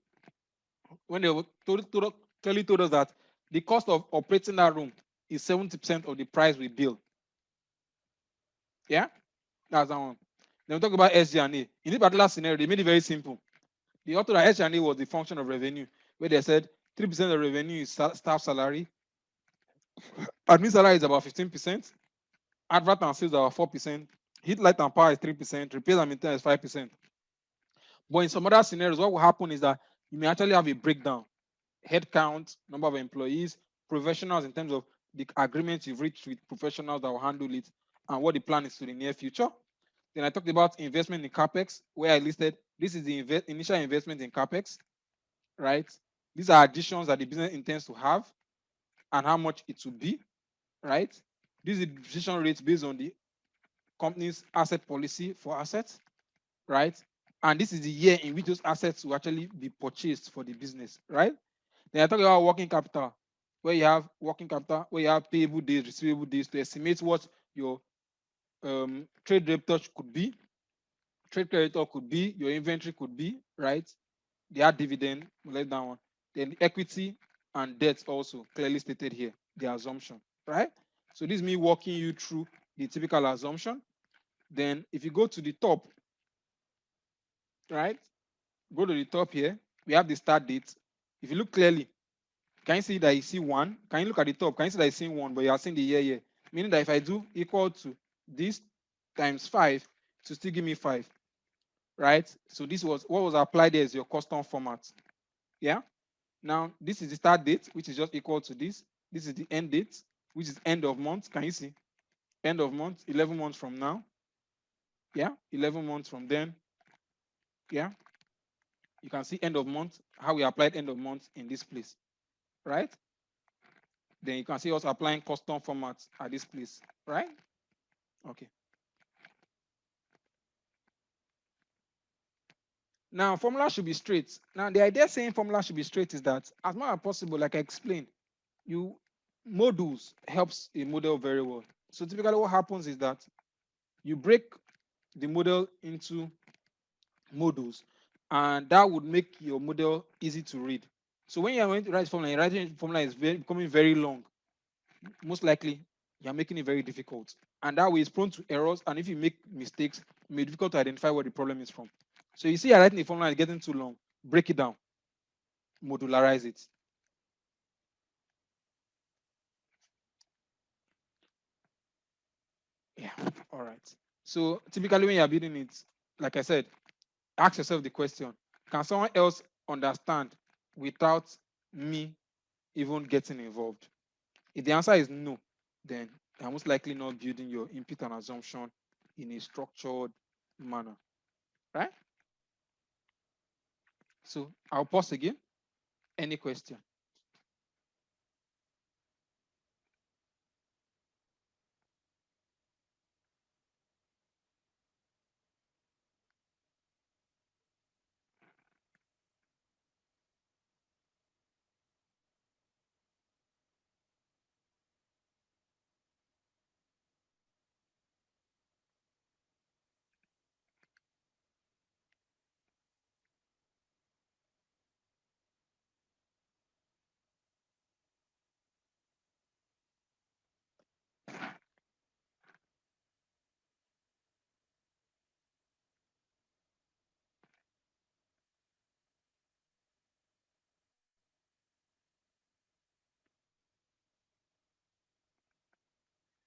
When they clearly told us that the cost of operating that room is 70% of the price we bill. Yeah, that's that one. Then we talk about Sdna. In this particular scenario, they made it very simple. The author that Sdna was the function of revenue, where they said 3% of revenue is staff salary, admin salary is about 15%, advert and sales are about 4%, heat, light, and power is 3%, repairs and maintenance is 5%. But in some other scenarios, what will happen is that you may actually have a breakdown. Headcount, number of employees, professionals in terms of the agreements you've reached with professionals that will handle it, and what the plan is to the near future. Then I talked about investment in capex, where I listed this is the initial investment in capex, right? These are additions that the business intends to have and how much it will be, right? This is the decision rate based on the company's asset policy for assets, right? And this is the year in which those assets will actually be purchased for the business, right? Then I talk about working capital, where you have working capital, where you have payable days, receivable days to estimate what your trade debtor could be, trade creditor could be, your inventory could be, right? They are dividend, we'll let that one. Then equity and debt also clearly stated here, the assumption, right? So this is me walking you through the typical assumption. Then if you go to the top, right? Go to the top here, we have the start date. If you look clearly, can you see that you see one? Can you look at the top? Can you see that you see one, but you are seeing the year here? Meaning that if I do equal to this times 5, to still give me 5, right? So this was what was applied there is your custom format. Yeah. Now this is the start date, which is just equal to this. This is the end date, which is end of month. Can you see? End of month, 11 months from now. Yeah, 11 months from then. Yeah. You can see end of month, how we applied end of month in this place, right? Then you can see us applying custom formats at this place, right? Okay. Now, formula should be straight. Now, the idea saying formula should be straight is that, as much as possible, like I explained, modules helps a model very well. So typically what happens is that you break the model into modules, and that would make your model easy to read. So when you're going to write formula, writing formula is becoming very long. Most likely, you're making it very difficult. And that way it's prone to errors. And if you make mistakes, it may be difficult to identify where the problem is from. So you see you're writing a formula is getting too long. Break it down. Modularize it. Yeah. All right. So typically when you're building it, like I said, ask yourself the question, can someone else understand without me even getting involved? If the answer is no, then you're most likely not building your input and assumption in a structured manner, right? So I'll pause again. Any question?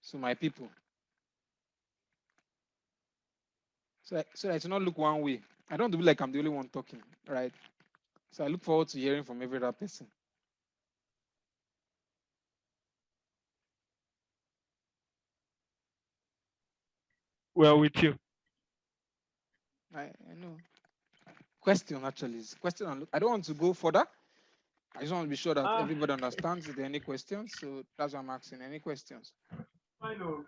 So my people, so I should not look one way. I don't want to be like I'm the only one talking, right? So I look forward to hearing from every other person. Well, with you. I know. Question actually is question. I don't want to go further. I just want to be sure that everybody understands. If there are any questions, so that's why I'm asking. Any questions? I know.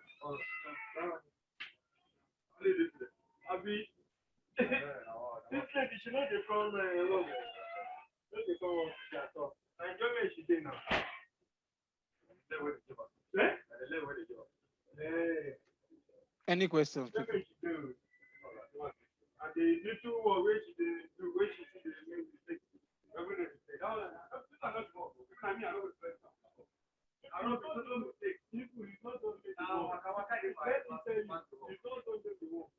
Abi, this lady, she know they come along. No, they come at all. Enjoyment she dey now. Any questions, people? Enjoyment she dey. And the little one where she dey do, where she see the make mistake. Every day mistake. That one, this are not small. This na me, I know the first time. I know the total mistake. People, you not don't make the one. Let me tell you, you not don't make the one.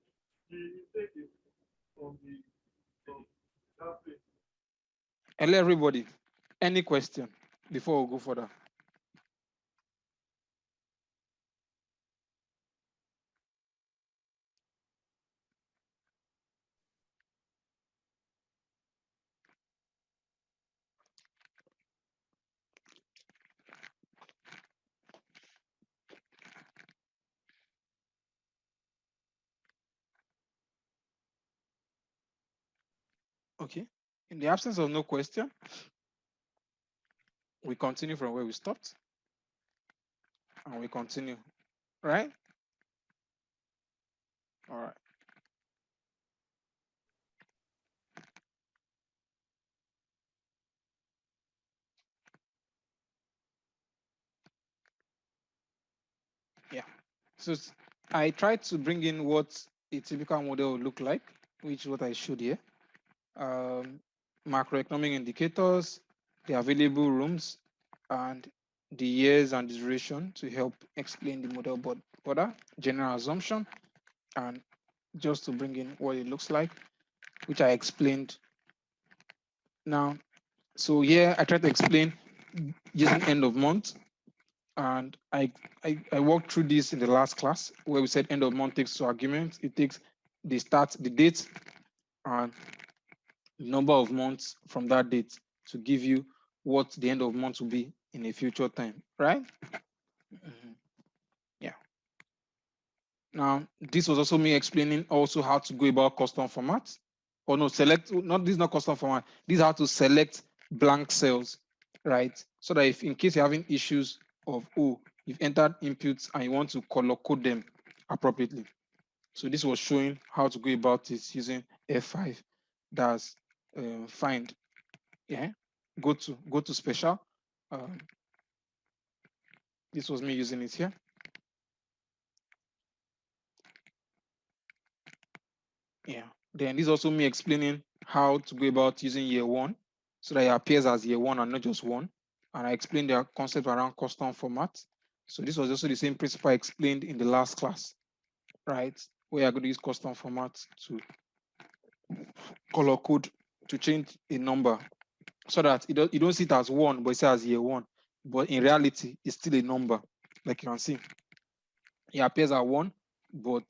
The mistake is from that place. Hello, everybody. Any question before we go further? Okay. In the absence of no question, we continue from where we stopped. And we continue, right? All right. Yeah. So I tried to bring in what a typical model would look like, which is what I showed here. Macroeconomic indicators, the available rooms, and the years and the duration to help explain the model border, general assumption, and just to bring in what it looks like, which I explained now. So here I try to explain using end of month, and I walked through this in the last class where we said end of month takes two arguments. It takes the start, the date, and the number of months from that date to give you what the end of month will be in a future time, right? Yeah. Now, this was also me explaining also how to go about custom formats. Or no, select, not this is not custom format. This is how to select blank cells, right? So that if in case you're having issues of, oh, you've entered inputs and you want to color code them appropriately. So this was showing how to go about this using F5. That's find. Yeah. Go to special. This was me using it here. Yeah. Then this is also me explaining how to go about using year one so that it appears as year one and not just one. And I explained the concept around custom format. So this was also the same principle I explained in the last class, right? Where you're going to use custom format to color code to change a number so that you don't see it as one, but it says as year one. But in reality, it's still a number, like you can see. It appears as one, but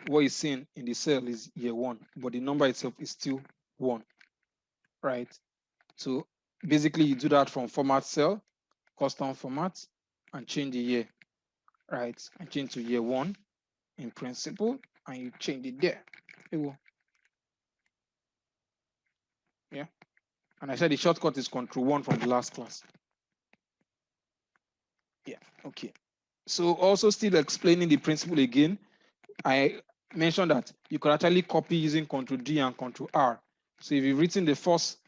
what is seen in the cell is year 1, but the number itself is still 1, right? So basically you do that from format cell, custom format, and change the year, right? And change to year 1 in principle, and you change it there. It will, yeah. And I said the shortcut is Control-1 from the last class. Yeah, okay. So also still explaining the principle again, I mentioned that you could actually copy using Control-D and Control-R. So if you've written the first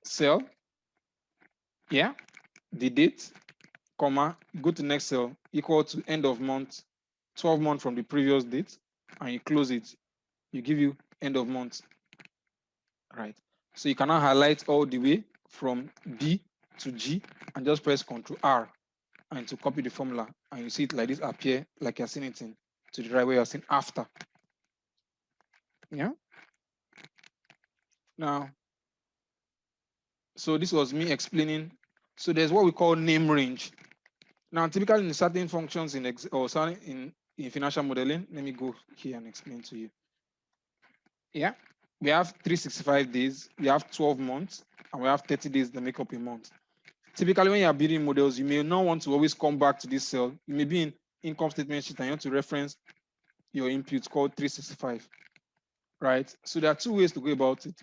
cell, yeah, the date, comma, go to next cell, equal to end of month, 12 months from the previous date, and you close it. You give you end of month, right? So you cannot highlight all the way from B to G and just press Control-R and to copy the formula, and you see it like this appear like you're seeing it in to the right where you're seeing after. Yeah. Now, so this was me explaining. So there's what we call name range. Now, typically in certain functions in financial modeling, let me go here and explain to you. Yeah, we have 365 days, we have 12 months, and we have 30 days that make up a month. Typically, when you're building models, you may not want to always come back to this cell. You may be in income statement sheet and you want to reference your input called 365, right? So there are two ways to go about it.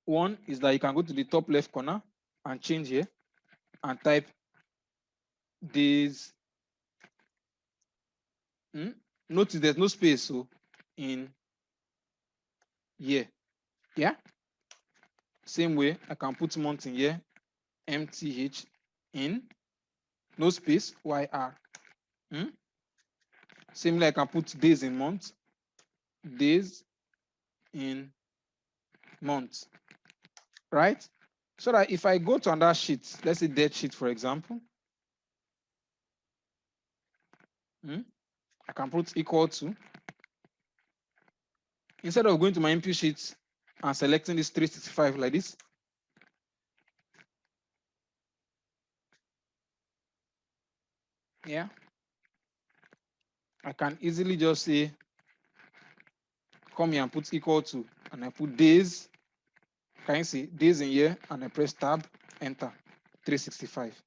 One is that you can go to the top left corner and change here and type days. Notice there's no space, so in year. Yeah. Same way, I can put month in year, MTH in, no space, YR. Similarly, I can put days in month, days in month, right? So that if I go to another sheet, let's say dead sheet, for example, I can put equal to, instead of going to my input sheet and selecting this 365 like this, yeah, I can easily just say, come here and put equal to, and I put days, can you see, days in year, and I press tab, enter, 365.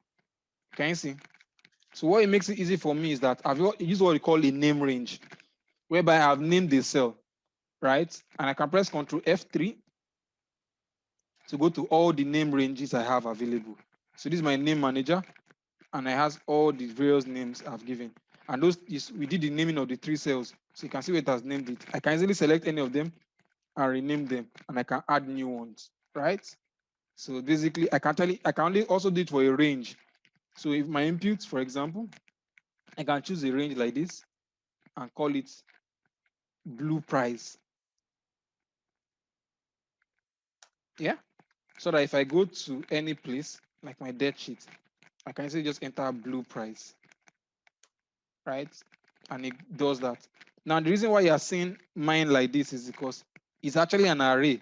Can you see? So what it makes it easy for me is that I've used what we call a name range, whereby I've named the cell, right? And I can press Ctrl F3 to go to all the name ranges I have available. So this is my name manager, and it has all the various names I've given. And those is, we did the naming of the 3 cells. So you can see where it has named it. I can easily select any of them and rename them, and I can add new ones, right? So basically, I can only also do it for a range. So if my inputs, for example, I can choose a range like this and call it blue price. Yeah. So that if I go to any place, like my dead sheet, I can easily just enter blue price, right? And it does that. Now, the reason why you're seeing mine like this is because it's actually an array.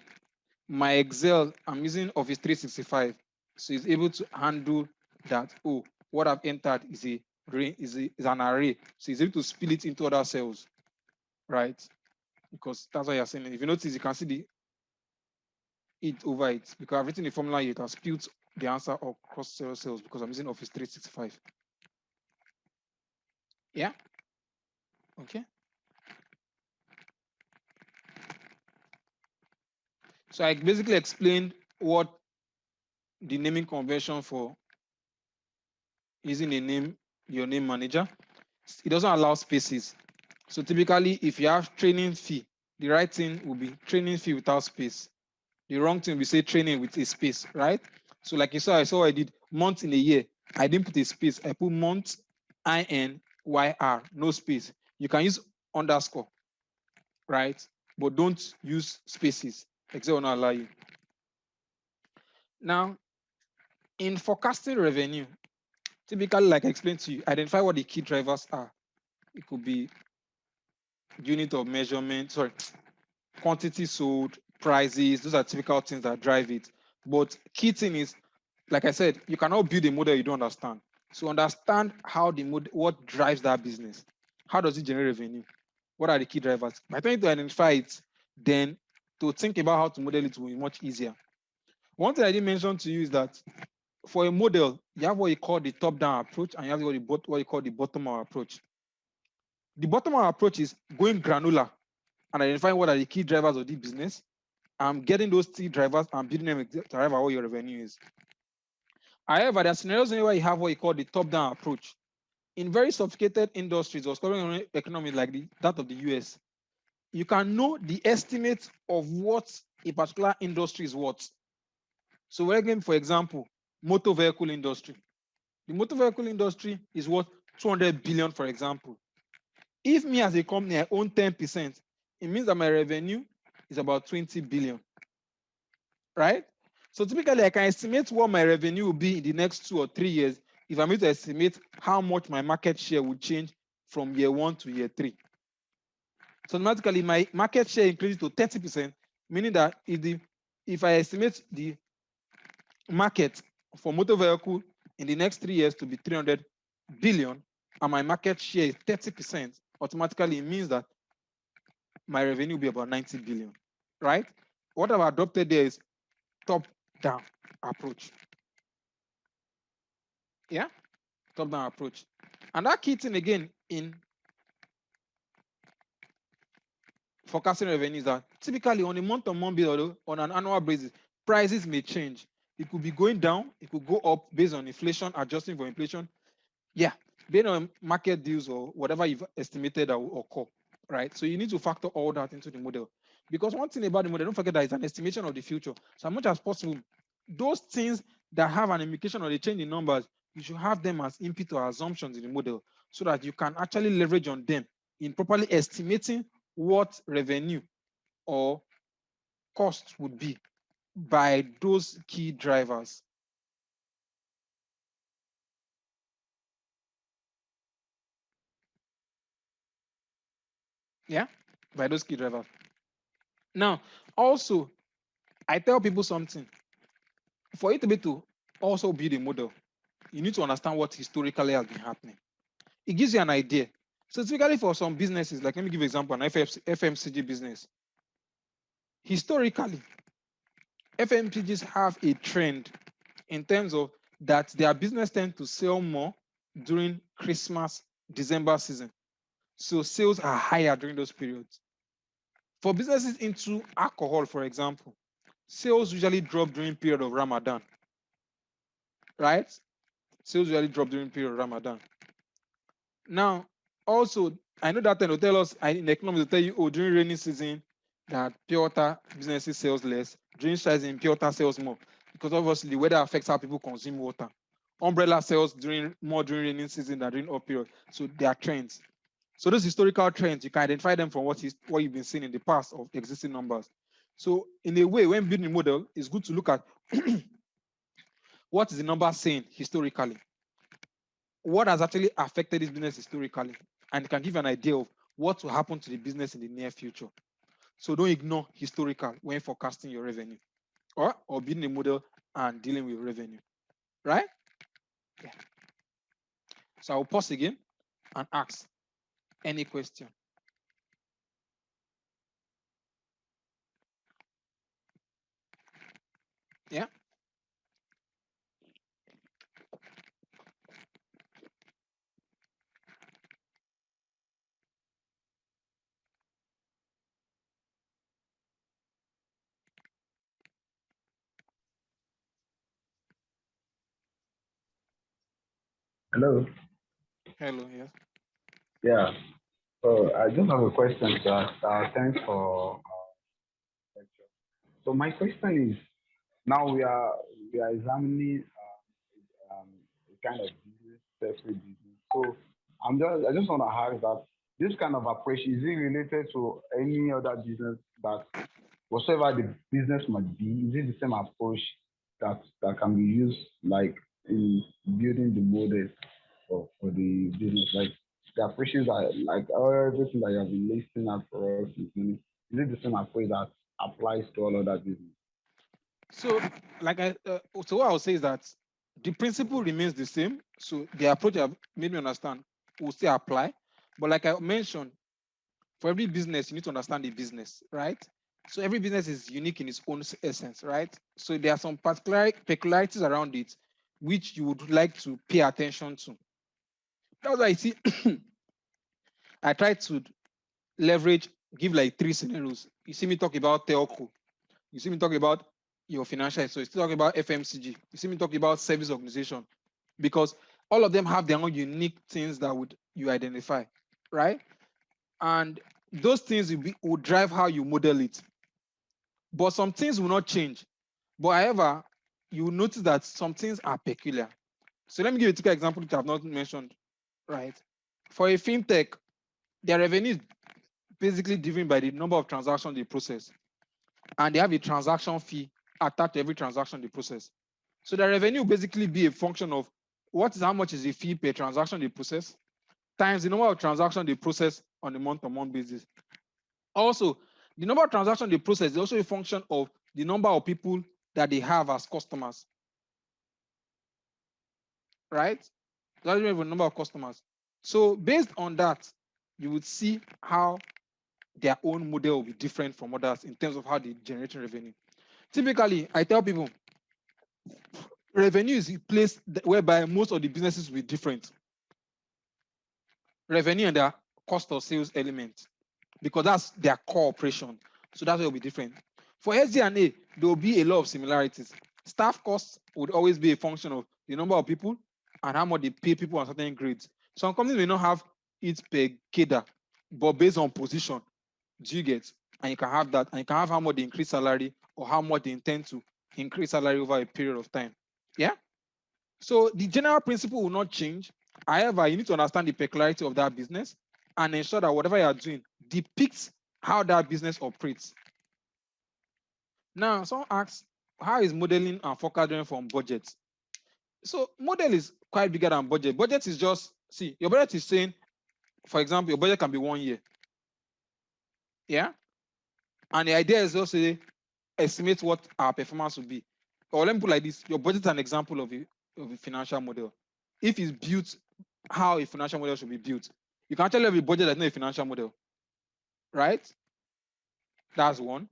My Excel, I'm using Office 365, so it's able to handle that. Oh, what I've entered is an array, so it's able to split it into other cells, right? Because that's why you're seeing it. If you notice, you can see it over it because I've written the formula here. It has split the answer across several cells because I'm using Office 365. Yeah. Okay. So I basically explained what the naming convention for using your name manager. It doesn't allow spaces. So typically, if you have training fee, the right thing will be training fee without space. The wrong thing will be say training with a space, right? So like you saw, I saw I did month in a year. I didn't put a space. I put month, INYR, no space. You can use underscore, right? But don't use spaces. Excel will not allow you. Now, in forecasting revenue, typically, like I explained to you, identify what the key drivers are. It could be unit of measurement, quantity sold, prices. Those are typical things that drive it. But key thing is, like I said, you cannot build a model you don't understand. So understand how the model, what drives that business. How does it generate revenue? What are the key drivers? By trying to identify it, then to think about how to model it will be much easier. One thing I didn't mention to you is that for a model, you have what you call the top-down approach, and you have what you call the bottom-up approach. The bottom-up approach is going granular and identifying what are the key drivers of the business. Getting those key drivers and building them to arrive at what your revenue is. However, there are scenarios where you have what you call the top-down approach. In very sophisticated industries or struggling economies like that of the US, you can know the estimate of what a particular industry is worth. So again, for example, motor vehicle industry. The motor vehicle industry is worth 200 billion, for example. If me as a company, I own 10%, it means that my revenue is about 20 billion, right? So typically, I can estimate what my revenue will be in the next 2 or 3 years if I'm going to estimate how much my market share will change from year 1 to year 3. So automatically, my market share increases to 30%, meaning that if I estimate the market for motor vehicle in the next 3 years to be 300 billion, and my market share is 30%, automatically it means that my revenue will be about 90 billion, right? What I've adopted there is top-down approach. Yeah, top-down approach. And that key thing again in forecasting revenue is that typically on a month-on-month basis or on an annual basis, prices may change. It could be going down, it could go up based on inflation, adjusting for inflation. Yeah, based on market deals or whatever you've estimated that will occur, right? So you need to factor all that into the model. Because one thing about the model, don't forget that it's an estimation of the future. So as much as possible, those things that have an implication or they change in numbers, you should have them as input or assumptions in the model so that you can actually leverage on them in properly estimating what revenue or cost would be by those key drivers. Yeah, by those key drivers. Now, also, I tell people something. For you to be to also build a model, you need to understand what historically has been happening. It gives you an idea. So typically for some businesses, like let me give you an example, an FMCG business. Historically, FMCGs have a trend in terms of that their business tend to sell more during Christmas, December season. So sales are higher during those periods. For businesses into alcohol, for example, sales usually drop during period of Ramadan, right? Sales usually drop during period of Ramadan. Now, also, I know that they'll tell us in economics, they'll tell you, oh, during rainy season, that pure water businesses sells less. During season, pure water sells more. Because obviously the weather affects how people consume water. Umbrella sells more during rainy season than during off period. So there are trends. So those historical trends, you can identify them from what you've been seeing in the past of existing numbers. So in a way, when building a model, it's good to look at what is the number saying historically. What has actually affected this business historically, and it can give you an idea of what will happen to the business in the near future. So don't ignore historical when forecasting your revenue or building a model and dealing with revenue, right? Yeah. So I'll pause again and ask any question. Yeah. Hello. Hello. Yes. Yeah. So I just have a question, sir. Thanks for lecture. So my question is, now we are examining a kind of business, separate business. So I just want to ask that this kind of approach is it related to any other business that whatever the business might be, is it the same approach that can be used like in building the model for the business? Like the approaches are like everything that you have been listing out for us is it the same approach that applies to all other business? So, so what I would say is that the principle remains the same. So the approach I've made me understand will still apply. But like I mentioned, For every business, you need to understand the business, right? So every business is unique in its own essence, right? So there are some particular peculiarities around it which you would like to pay attention to. That's why I see I try to leverage, give like 3 scenarios. You see me talk about telco. You see me talk about your financial. So you still talking about FMCG. You see me talking about service organization, because all of them have their own unique things that would you identify, right? And those things will drive how you model it. But some things will not change. But however, you will notice that some things are peculiar. So let me give you a typical example which I have not mentioned, right? For a fintech, their revenue is basically driven by the number of transactions they process. And they have a transaction fee attached to every transaction they process. So the revenue will basically be a function of how much is the fee per transaction they process times the number of transactions they process on a month-to-month basis. Also, the number of transactions they process is also a function of the number of people that they have as customers, right? That's the number of customers. So based on that, you would see how their own model will be different from others in terms of how they generate revenue. Typically, I tell people, revenue is a place whereby most of the businesses will be different. Revenue and their cost of sales element, because that's their core operation. So that's why it will be different. For Sdna, there will be a lot of similarities. Staff costs would always be a function of the number of people and how much they pay people on certain grades. Some companies may not have it per cadre, but based on position, do you get? And you can have that, and you can have how much they increase salary or how much they intend to increase salary over a period of time. Yeah. So the general principle will not change. However, you need to understand the peculiarity of that business and ensure that whatever you are doing depicts how that business operates. Now, someone asks, how is modeling and forecasting from budget? So model is quite bigger than budget. Budget is just, see, your budget is saying, for example, your budget can be 1 year. Yeah. And the idea is also estimate what our performance will be. Or let me put like this, your budget is an example of a financial model. If it's built how a financial model should be built, you can actually have a budget that's not a financial model, right? That's one.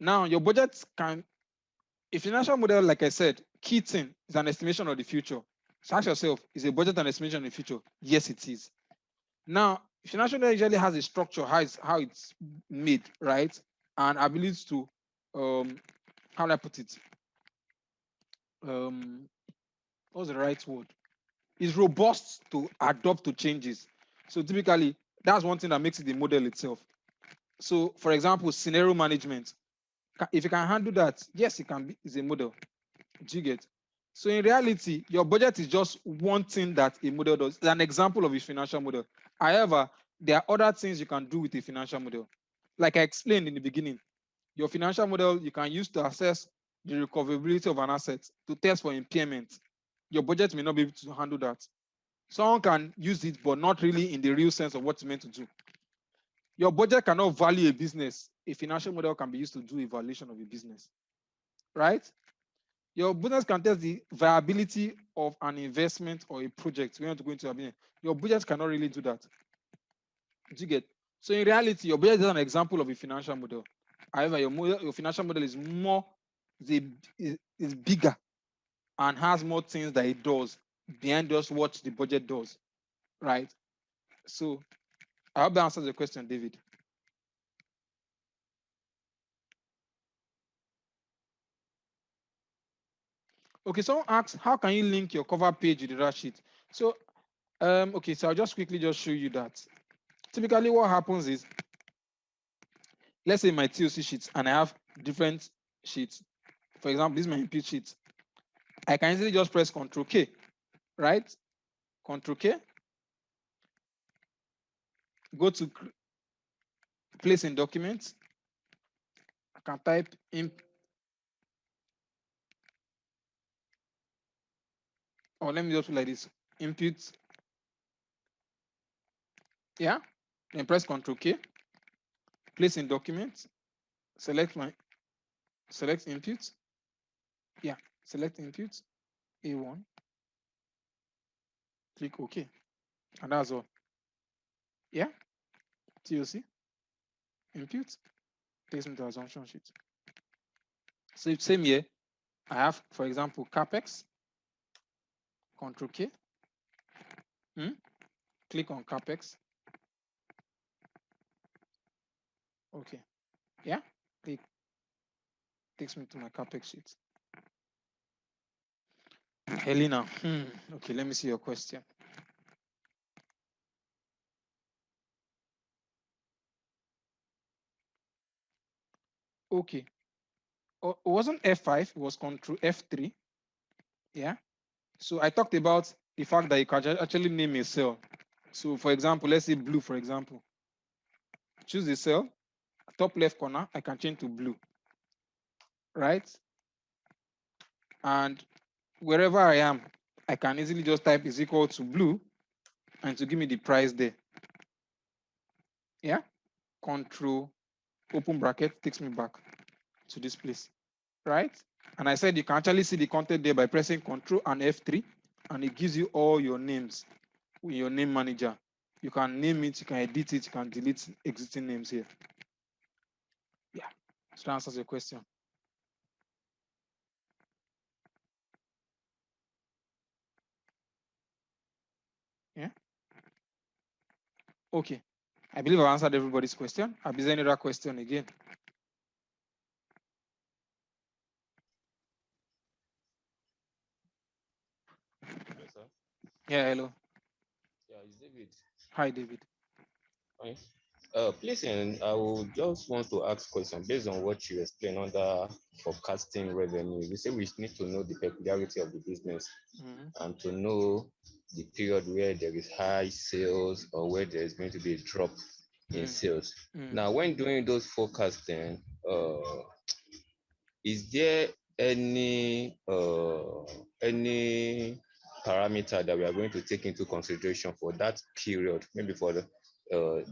Now, your budget a financial model, like I said, key thing is an estimation of the future. So ask yourself, is a budget an estimation of the future? Yes, it is. Now, financial model usually has a structure, how it's made, right? And ability to, how do I put it? What's the right word? Is robust to adapt to changes. So typically, that's one thing that makes it the model itself. So, for example, scenario management. If you can handle that, yes, it can be. It's a model. Do you get? So in reality, your budget is just one thing that a model does. It's an example of a financial model. However, there are other things you can do with a financial model. Like I explained in the beginning, your financial model you can use to assess the recoverability of an asset, to test for impairment. Your budget may not be able to handle that. Someone can use it, but not really in the real sense of what it's meant to do. Your budget cannot value a business. A financial model can be used to do evaluation of a business, right? Your business can test the viability of an investment or a project when you want to go into a business. Your budget cannot really do that. Do you get? So in reality, your budget is an example of a financial model. However, your financial model is is bigger and has more things that it does behind just what the budget does, right? So I hope that answers the question, David. Okay, someone asks, how can you link your cover page with the Ratchet? So, okay, so I'll just quickly just show you that. Typically, what happens is, let's say my TOC sheets, and I have different sheets. For example, this is my input sheet. I can easily just press Ctrl K, right? Ctrl K. Go to place in documents. I can type in, or let me just do like this, input. Yeah. Then press Ctrl K. Place in documents. Select input. Yeah. Select input. A1. Click OK. And that's all. Yeah. TOC. Impute takes me to assumption sheet. So same here, I have, for example, capex, Control K, click on capex. Okay, yeah, click, takes me to my capex sheet. Helena, okay, let me see your question. Okay, it wasn't F5, it was Control F3. Yeah, so I talked about the fact that you can actually name a cell. So for example, let's say blue, for example. Choose the cell, top left corner, I can change to blue, right? And wherever I am, I can easily just type is equal to blue and to give me the price there. Yeah, Control, open bracket, takes me back to this place, right? And I said you can actually see the content there by pressing Control and F3, and it gives you all your names with your name manager. You can name it, you can edit it, you can delete existing names here. Yeah, so that answers your question. Yeah. Okay. I believe I answered everybody's question. Is there any other question again? Yes, sir. Yeah, hello. Yeah, it's David. Hi, David. Fine. Please, and I would just want to ask question based on what you explained under forecasting revenue. You say we need to know the peculiarity of the business and to know the period where there is high sales or where there is going to be a drop in sales. Now, when doing those forecasting, is there any parameter that we are going to take into consideration for that period, maybe for the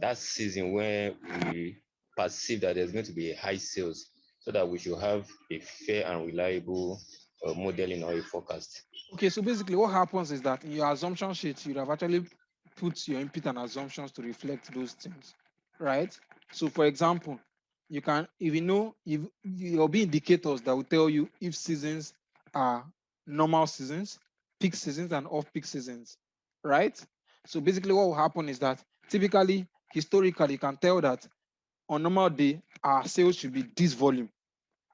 that season where we perceive that there's going to be a high sales, so that we should have a fair and reliable modeling or a forecast? Okay, so basically what happens is that in your assumption sheet, you have actually put your input and assumptions to reflect those things, right? So for example, you can, if you know, if there'll be indicators that will tell you if seasons are normal seasons, peak seasons, and off-peak seasons, right? So basically what will happen is that typically, historically, you can tell that on normal day, our sales should be this volume,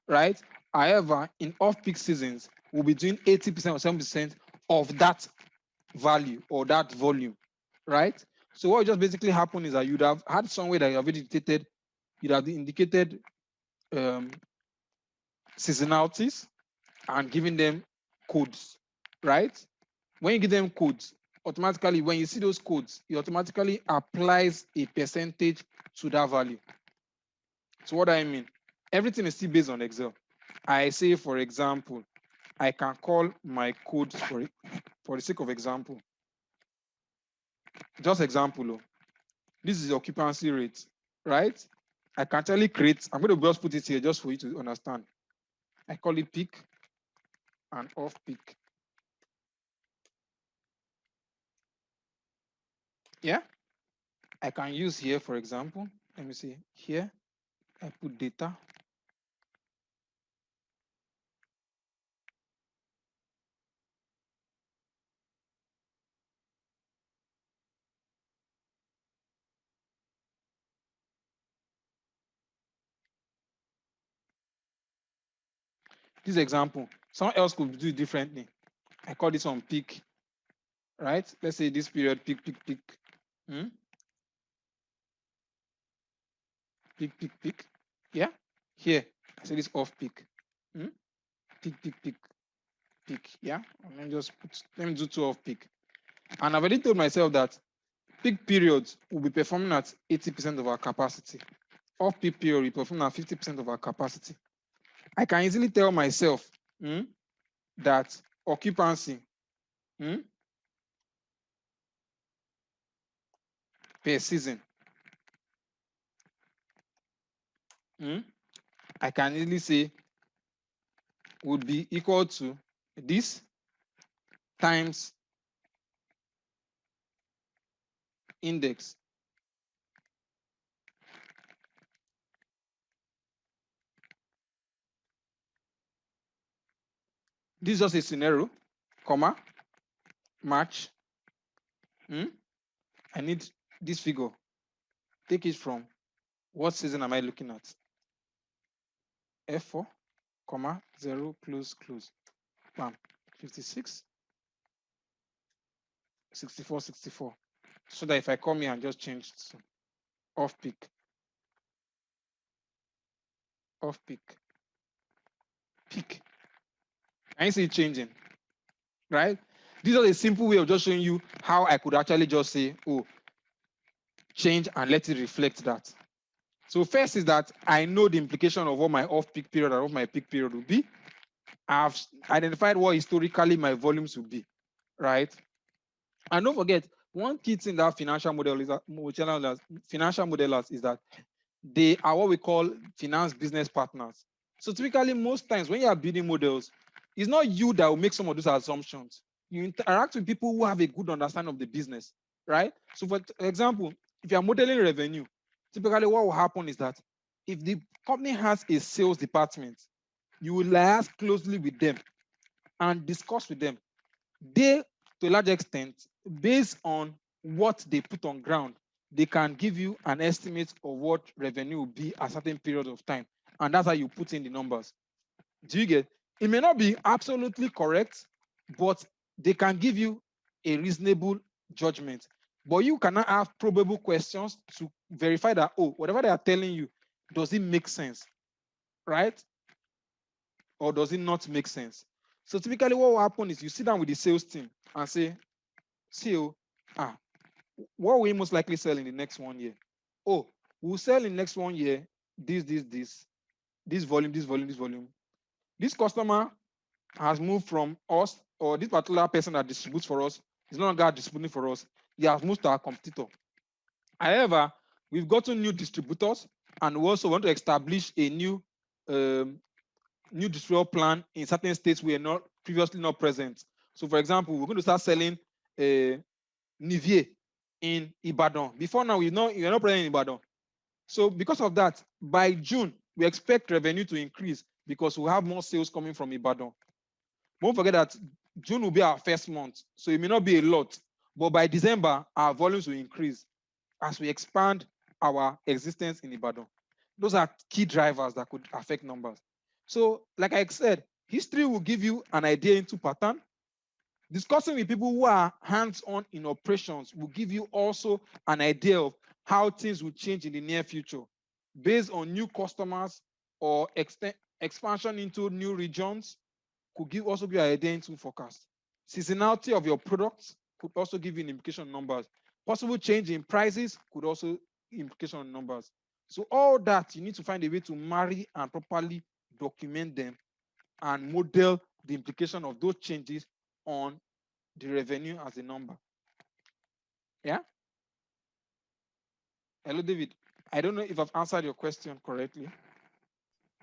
right? However, in off-peak seasons, we'll be doing 80% or 70% of that value or that volume, right? So what just basically happened is that you'd have had somewhere that you have indicated, you'd have indicated seasonalities and giving them codes, right? When you give them codes, automatically, when you see those codes, it automatically applies a percentage to that value. So what do I mean? Everything is still based on Excel. I say, for example, I can call my code for the sake of example. Just example, this is the occupancy rate, right? I can actually create, I'm going to just put it here just for you to understand. I call it peak and off peak. Yeah, I can use here, for example, let me see here, I put data. This example, someone else could do it differently. I call this one peak, right? Let's say this period peak, peak, peak. Peak, peak, peak. Yeah. Here, I say this off peak. Peak, peak, peak, peak. Yeah. And then just let me do 2 off peak. And I've already told myself that peak periods will be performing at 80% of our capacity. Off peak period will perform at 50% of our capacity. I can easily tell myself that occupancy per season, I can easily say would be equal to this times index. This is just a scenario, comma, match. I need this figure. Take it from what season am I looking at? F4, comma, 0, close. Bam. 56, 64, 64. So that if I come here and just change to off peak, peak. Can you see it changing? Right? This is a simple way of just showing you how I could actually just say, oh, change and let it reflect that. So first is that I know the implication of what my off-peak period and what my peak period will be. I've identified what historically my volumes will be, right? And don't forget, one key thing that financial modelers is that they are what we call finance business partners. So typically, most times when you are building models, it's not you that will make some of those assumptions. You interact with people who have a good understanding of the business, right? So for example, if you're modeling revenue, typically what will happen is that if the company has a sales department, you will liaise closely with them and discuss with them. They, to a large extent, based on what they put on ground, they can give you an estimate of what revenue will be at a certain period of time. And that's how you put in the numbers. Do you get? It may not be absolutely correct, but they can give you a reasonable judgment. But you cannot have probable questions to verify that, oh, whatever they are telling you, does it make sense? Right? Or does it not make sense? So typically what will happen is you sit down with the sales team and say, CEO, what will we most likely sell in the next 1 year? Oh, we'll sell in the next 1 year this volume. This customer has moved from us, or this particular person that distributes for us is no longer distributing for us. He has moved to our competitor. However, we've gotten new distributors, and we also want to establish a new distributor plan in certain states we are not previously not present. So, for example, we're going to start selling Nivier in Ibadan. Before now, you're not present in Ibadan. So because of that, by June, we expect revenue to increase because we have more sales coming from Ibadan. Don't forget that June will be our first month, so it may not be a lot, but by December, our volumes will increase as we expand our existence in Ibadan. Those are key drivers that could affect numbers. So like I said, history will give you an idea into pattern. Discussing with people who are hands-on in operations will give you also an idea of how things will change in the near future based on new customers or expansion into new regions could also give you an idea into forecast. Seasonality of your products could also give you an implication on numbers. Possible change in prices could also implication on numbers. So all that you need to find a way to marry and properly document them and model the implication of those changes on the revenue as a number. Yeah? Hello, David. I don't know if I've answered your question correctly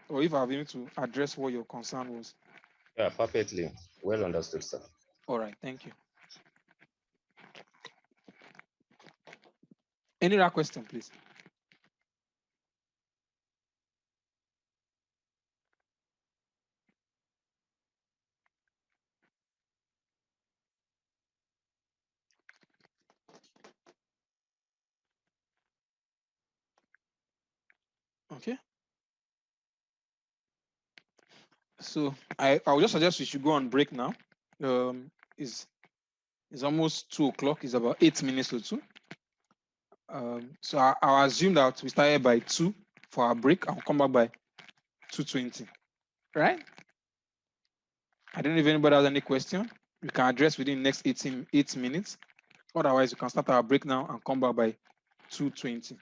or if I've been able to address what your concern was. Yeah, perfectly. Well understood, sir. All right, thank you. Any other question, please? Okay. So I would just suggest we should go on break now. It's almost 2 o'clock. It's about 8 minutes or 2. So I'll assume that we started by 2 for our break. I'll come back by 2:20. Right? I don't know if anybody has any question. We can address within the next 8 minutes. Otherwise, we can start our break now and come back by 2:20.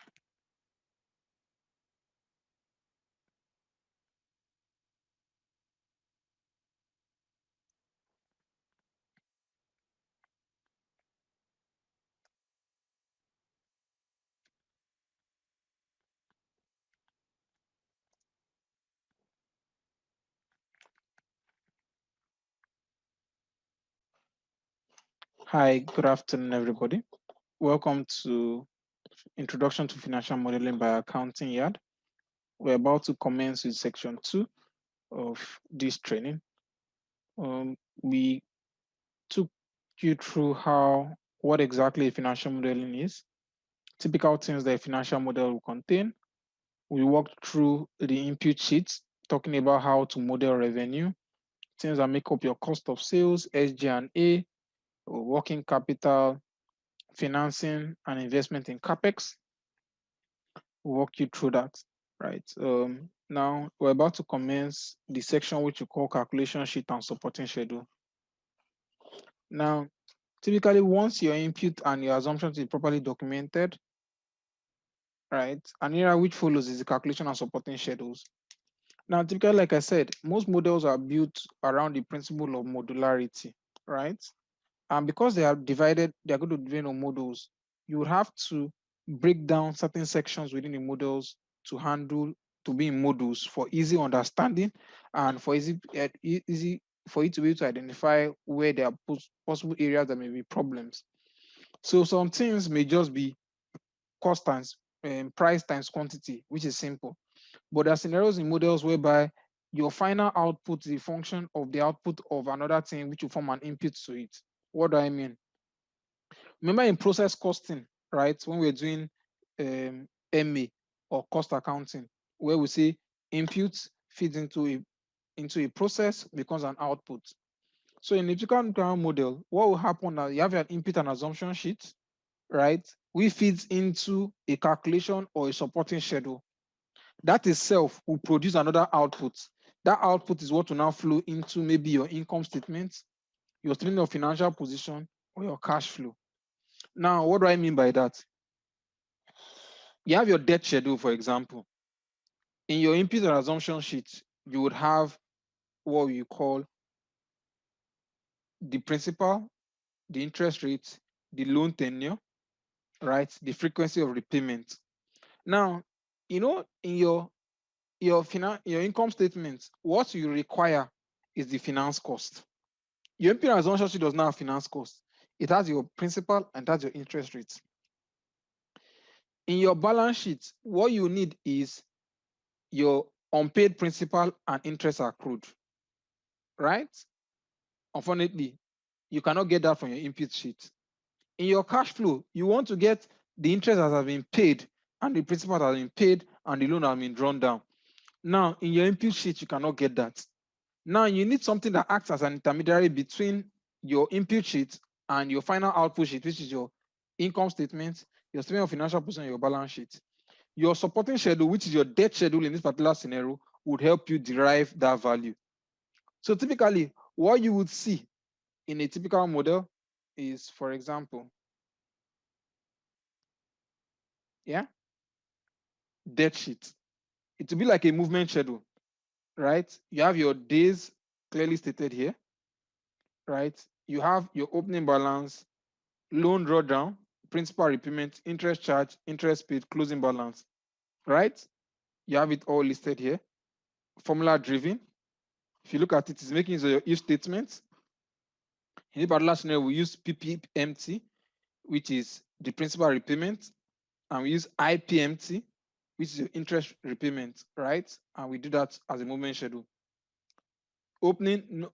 Hi, good afternoon, everybody. Welcome to Introduction to Financial Modeling by Accounting Yard. We're about to commence with section 2 of this training. we took you through what exactly financial modeling is, typical things that a financial model will contain. We walked through the input sheets, talking about how to model revenue, things that make up your cost of sales, SG&A, working capital, financing, and investment in capex. We'll walk you through that, right? Now we're about to commence the section which we call calculation sheet and supporting schedule. Now, typically, once your input and your assumptions is properly documented, right, an area which follows is the calculation and supporting schedules. Now, typically, like I said, most models are built around the principle of modularity, right? And because they are divided, they are going to divide on models. You would have to break down certain sections within the models to handle, to be in modules for easy understanding and for easy for you to be able to identify where there are possible areas that may be problems. So some things may just be cost times price times quantity, which is simple. But there are scenarios in models whereby your final output is a function of the output of another thing, which will form an input to it. What do I mean? Remember in process costing, right? When we're doing MA or cost accounting, where we say input feeds into a process, becomes an output. So in the typical model, what will happen now? You have an input and assumption sheet, right? Which feeds into a calculation or a supporting schedule. That itself will produce another output. That output is what will now flow into maybe your income statement, your statement of financial position, or your cash flow. Now, what do I mean by that? You have your debt schedule, for example. In your input and assumption sheet, you would have what you call the principal, the interest rate, the loan tenure, right? The frequency of repayment. Now, in your income statement, what you require is the finance cost. Your input and assumption sheet does not have finance cost. It has your principal and that's your interest rate. In your balance sheet, what you need is your unpaid principal and interest accrued, right? Unfortunately, you cannot get that from your input sheet. In your cash flow, you want to get the interest that has been paid and the principal that has been paid and the loan has been drawn down. Now, in your input sheet, you cannot get that. Now, you need something that acts as an intermediary between your input sheet and your final output sheet, which is your income statement, your statement of financial position, and your balance sheet. Your supporting schedule, which is your debt schedule in this particular scenario, would help you derive that value. So typically, what you would see in a typical model is, for example, debt sheet. It will be like a movement schedule, right? You have your days clearly stated here, right? You have your opening balance, loan drawdown, principal repayment, interest charge, interest paid, closing balance, right? You have it all listed here. Formula driven. If you look at it, it's making use of your if statement. In this particular scenario, we use PPMT, which is the principal repayment, and we use IPMT, which is your interest repayment, right? And we do that as a movement schedule. Opening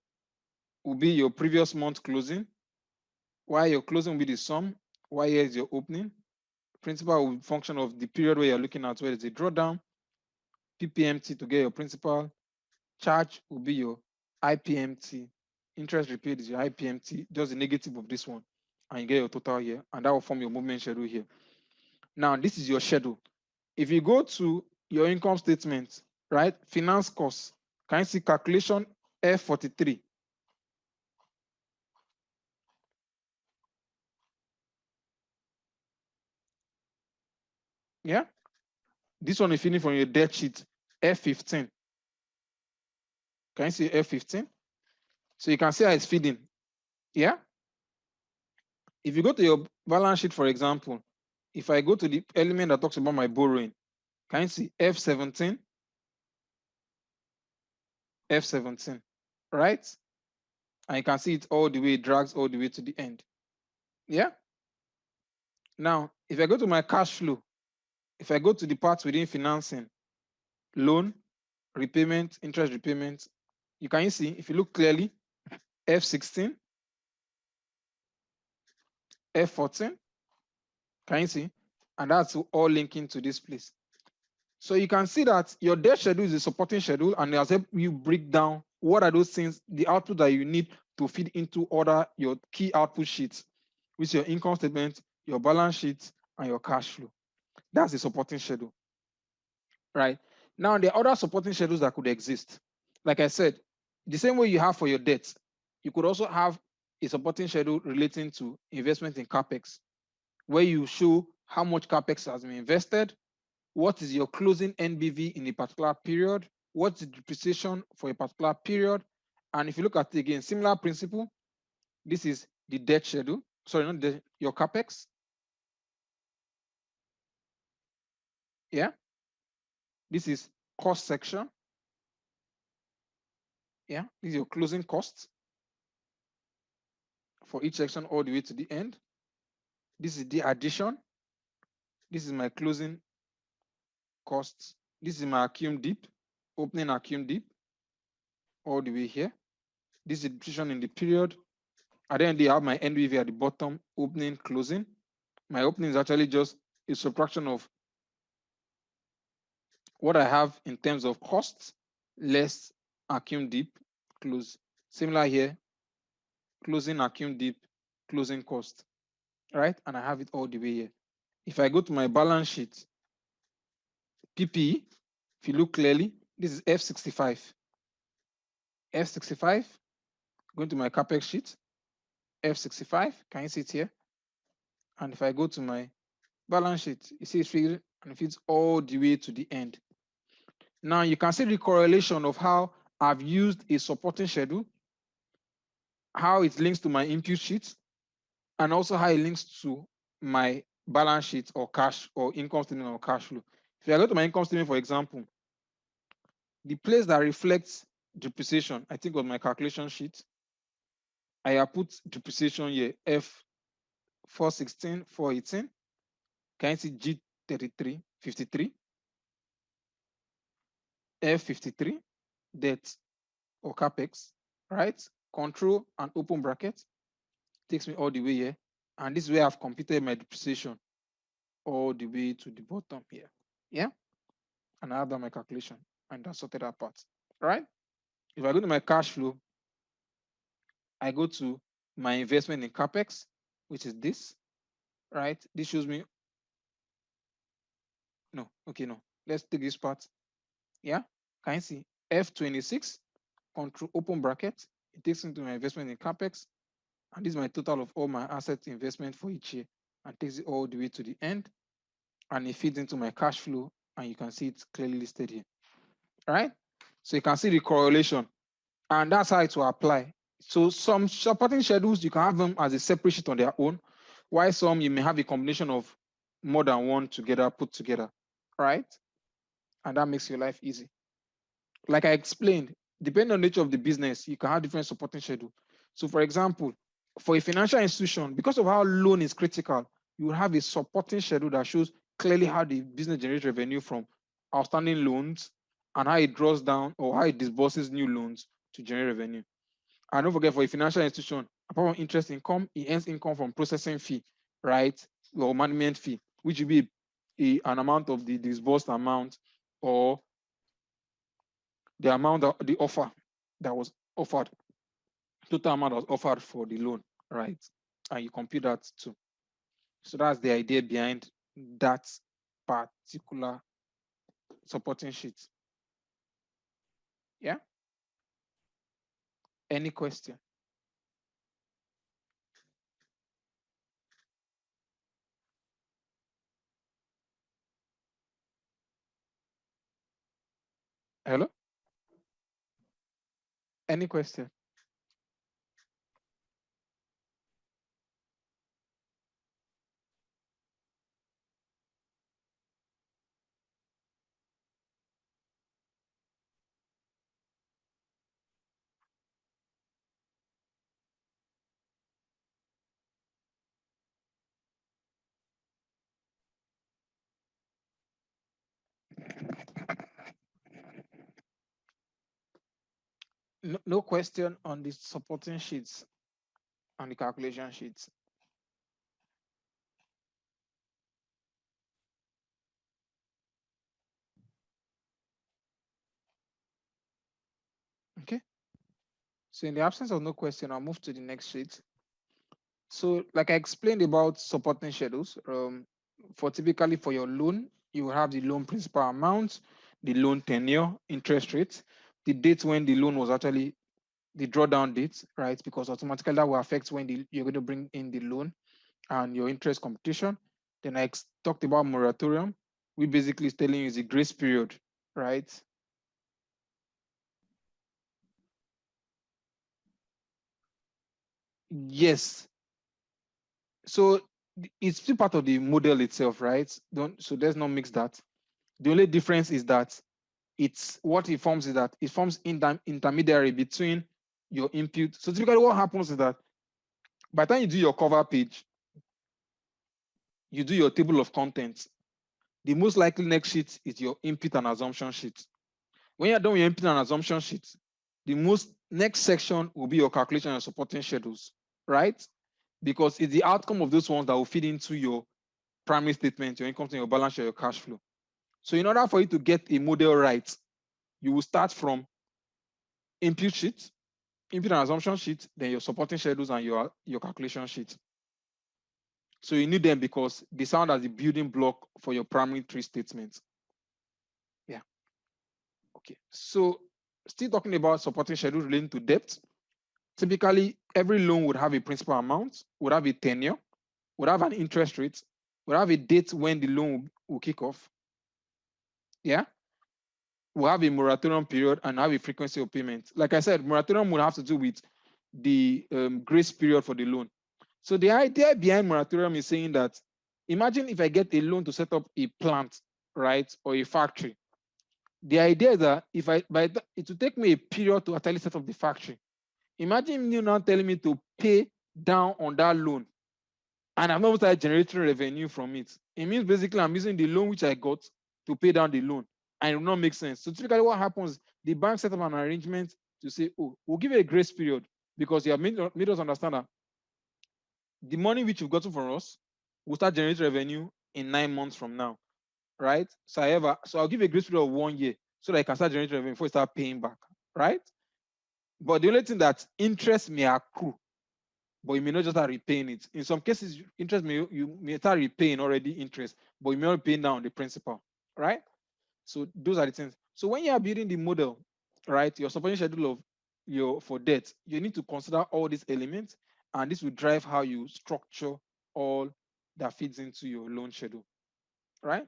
will be your previous month closing, while your closing will be the sum, while here is your opening. Principal will be function of the period where you're looking at, where it's a drawdown. PPMT to get your principal. Charge will be your IPMT. Interest repaid is your IPMT, just the negative of this one. And you get your total here, and that will form your movement schedule here. Now, this is your schedule. If you go to your income statement, right, finance costs, can you see calculation F43? Yeah, this one is feeding from your debt sheet, F15. Can you see F15? So you can see how it's feeding. Yeah. If you go to your balance sheet, for example, if I go to the element that talks about my borrowing, can you see F17? F17, right? And you can see it all the way, it drags all the way to the end. Yeah. Now, if I go to my cash flow, if I go to the parts within financing, loan, repayment, interest repayment, you can see, if you look clearly, F16, F14. Can you see? And that's all linking to this place. So you can see that your debt schedule is a supporting schedule, and it has helped you break down what are those things, the output that you need to feed into other your key output sheets, which is your income statement, your balance sheet, and your cash flow. That's the supporting schedule, right? Now, there are other supporting schedules that could exist. Like I said, the same way you have for your debts, you could also have a supporting schedule relating to investment in CapEx, where you show how much CapEx has been invested, what is your closing NBV in a particular period, what's the depreciation for a particular period. And if you look at it again, similar principle, this is the debt schedule, sorry, not your CapEx. Yeah, this is cost section. Yeah, this is your closing costs for each section all the way to the end. This is the addition. This is my closing costs. This is my Acumen dip, opening Acumen dip all the way here. This is the depreciation in the period. And then they have my NBV at the bottom, opening, closing. My opening is actually just a subtraction of what I have in terms of costs less Acumen dip, close. Similar here, closing Acumen dip, closing cost, right? And I have it all the way here. If I go to my balance sheet, PPE, if you look clearly, this is F65. F65, going to my CapEx sheet, F65, can you see it here? And if I go to my balance sheet, you see it's figured and it fits all the way to the end. Now you can see the correlation of how I've used a supporting schedule, how it links to my input sheet, and also how it links to my balance sheet or cash or income statement or cash flow. If I go to my income statement, for example, the place that reflects depreciation, I think on my calculation sheet, I have put depreciation here, F416, 418. Can you see G3353? F53, debt or capex, right? Control and open bracket takes me all the way here. And this is where I've computed my depreciation all the way to the bottom here. Yeah. And I have done my calculation and I sorted that part. Right? If I go to my cash flow, I go to my investment in capex, which is this, right? This shows me, no, okay, no. Let's take this part. Yeah. Can you see F26, control open bracket? It takes into my investment in capex. And this is my total of all my asset investment for each year and takes it all the way to the end. And it feeds into my cash flow and you can see it's clearly listed here. All right. So you can see the correlation and that's how it will apply. So some supporting schedules, you can have them as a separate sheet on their own, while some you may have a combination of more than one together, put together, right? And that makes your life easy. Like I explained, depending on the nature of the business, you can have different supporting schedule. So for example, for a financial institution, because of how loan is critical, you will have a supporting schedule that shows clearly how the business generates revenue from outstanding loans and how it draws down or how it disburses new loans to generate revenue. And don't forget, for a financial institution, apart from interest income, it earns income from processing fee, right? Or management fee, which will be an amount of the disbursed amount or the amount of the offer that was offered, total amount was offered for the loan, right? And you compute that too. So that's the idea behind that particular supporting sheet. Yeah. Any question? Hello? Any question? No question on the supporting sheets, on the calculation sheets. Okay. So in the absence of no question, I'll move to the next sheet. So like I explained about supporting schedules, typically for your loan, you will have the loan principal amount, the loan tenure, interest rate, the date when the loan was actually the drawdown date, right? Because automatically that will affect when you're going to bring in the loan and your interest computation. Then I talked about moratorium, we basically is telling you is the grace period, right? Yes. So it's still part of the model itself, right? So let's not mix that. The only difference is that it's what it forms is that it forms intermediary between your input. So typically what happens is that by the time you do your cover page, you do your table of contents, the most likely next sheet is your input and assumption sheet. When you're done with your input and assumption sheet, the next section will be your calculation and supporting schedules, right? Because it's the outcome of those ones that will feed into your primary statement, your income statement, your balance sheet, your cash flow. So in order for you to get a model right, you will start from input sheet, input and assumption sheet, then your supporting schedules and your calculation sheet. So you need them because they sound as the building block for your primary three statements. Yeah. Okay. So still talking about supporting schedules relating to debt. Typically, every loan would have a principal amount, would have a tenure, would have an interest rate, would have a date when the loan will kick off. Yeah. We'll have a moratorium period and have a frequency of payment. Like I said, moratorium will have to do with the grace period for the loan. So the idea behind moratorium is saying that, imagine if I get a loan to set up a plant, right, or a factory. The idea is that it will take me a period to actually set up the factory. Imagine you now telling me to pay down on that loan, and I've not started generating revenue from it. It means basically I'm using the loan which I got to pay down the loan, and it will not make sense. So typically what happens, the bank set up an arrangement to say, oh, we'll give you a grace period because you have made us understand that the money which you've gotten from us will start generating revenue in 9 months from now, right? So I'll give you a grace period of 1 year so that I can start generating revenue before you start paying back, right? But the only thing that interest may accrue, but you may not just start repaying it. In some cases, you may start repaying already interest, but you may not be paying down the principal, right? So those are the things. So when you are building the model, right, your supporting schedule for debt, you need to consider all these elements, and this will drive how you structure all that feeds into your loan schedule, right?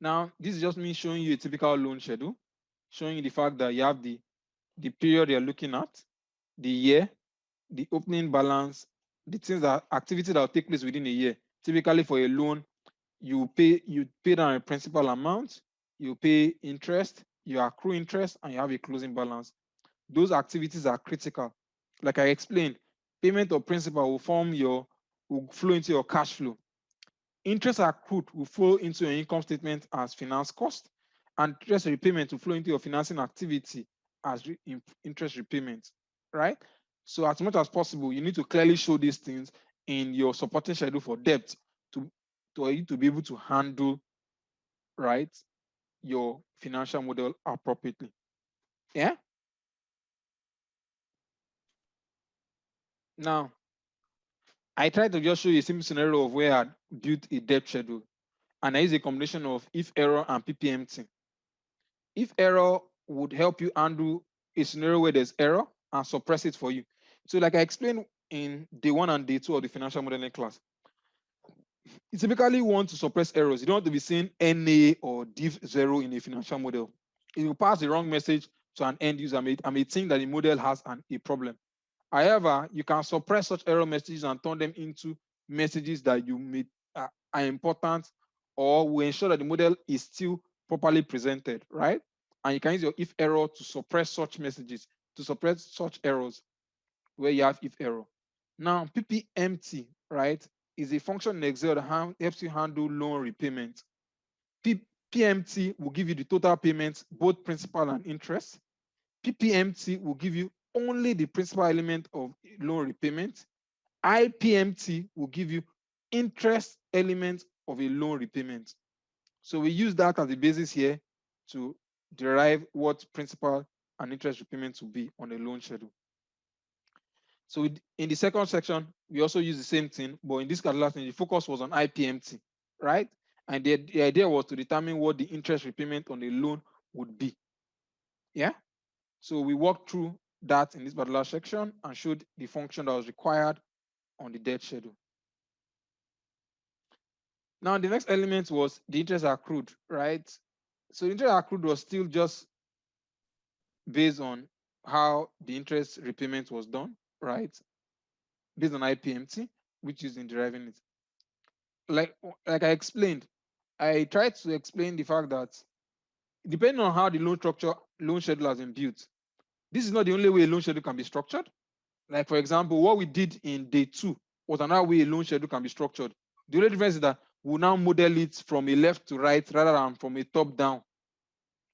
Now, this is just me showing you a typical loan schedule, showing you the fact that you have the period you're looking at, the year, the opening balance, the things that activity that will take place within a year. Typically for a loan, you pay down a principal amount, you pay interest, you accrue interest, and you have a closing balance. Those activities are critical. Like I explained, payment of principal will flow into your cash flow. Interest accrued will flow into your income statement as finance cost, and interest repayment will flow into your financing activity as interest repayment, right? So as much as possible, you need to clearly show these things in your supporting schedule for debt to you to be able to handle, right, your financial model appropriately. Yeah. Now, I tried to just show you a simple scenario of where I built a debt schedule, and I use a combination of if error and PPMT. If error would help you handle a scenario where there's error and suppress it for you. So like I explained in day 1 and day 2 of the financial modeling class, you typically want to suppress errors. You don't want to be seeing NA or div 0 in a financial model. It will pass the wrong message to an end user. I may think that the model has a problem. However, you can suppress such error messages and turn them into messages that you may are important, or will ensure that the model is still properly presented, right? And you can use your if error to suppress such messages, to suppress such errors where you have if error. Now, PPMT, right, is a function in Excel that helps you handle loan repayment. PMT will give you the total payments, both principal and interest. PPMT will give you only the principal element of loan repayment. IPMT will give you interest element of a loan repayment. So we use that as the basis here to derive what principal and interest repayments will be on a loan schedule. So in the second section, we also use the same thing, but in this particular thing, the focus was on IPMT, right? And the idea was to determine what the interest repayment on a loan would be. Yeah. So we walked through that in this particular section and showed the function that was required on the debt schedule. Now, the next element was the interest accrued, right? So the interest accrued was still just based on how the interest repayment was done, right? Based on IPMT, which is in deriving it. Like I explained, I tried to explain the fact that depending on how the loan schedule has been built, this is not the only way a loan schedule can be structured. Like, for example, what we did in day 2 was another way a loan schedule can be structured. The only difference is that we'll now model it from a left to right rather than from a top-down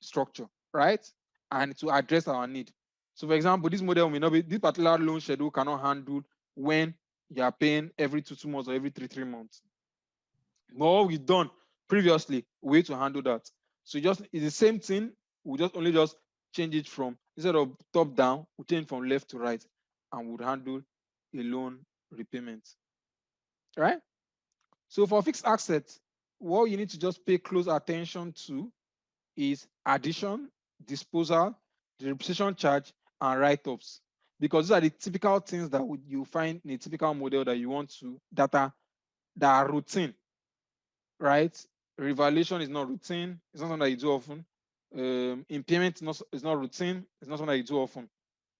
structure, right? And to address our need. So, for example, this model may not be, this particular loan schedule cannot handle when you are paying every 2 months or every 3 months. But what we've done previously, way to handle that. So it's the same thing. We only just change it from, instead of top down, we change from left to right and would handle a loan repayment. Right? So for fixed assets, what you need to just pay close attention to is addition, disposal, the depreciation charge, and write-offs. Because these are the typical things that you find in a typical model that you want to, that are routine, right? Revaluation is not routine. It's not something that you do often. Impairment is not routine. It's not something that you do often.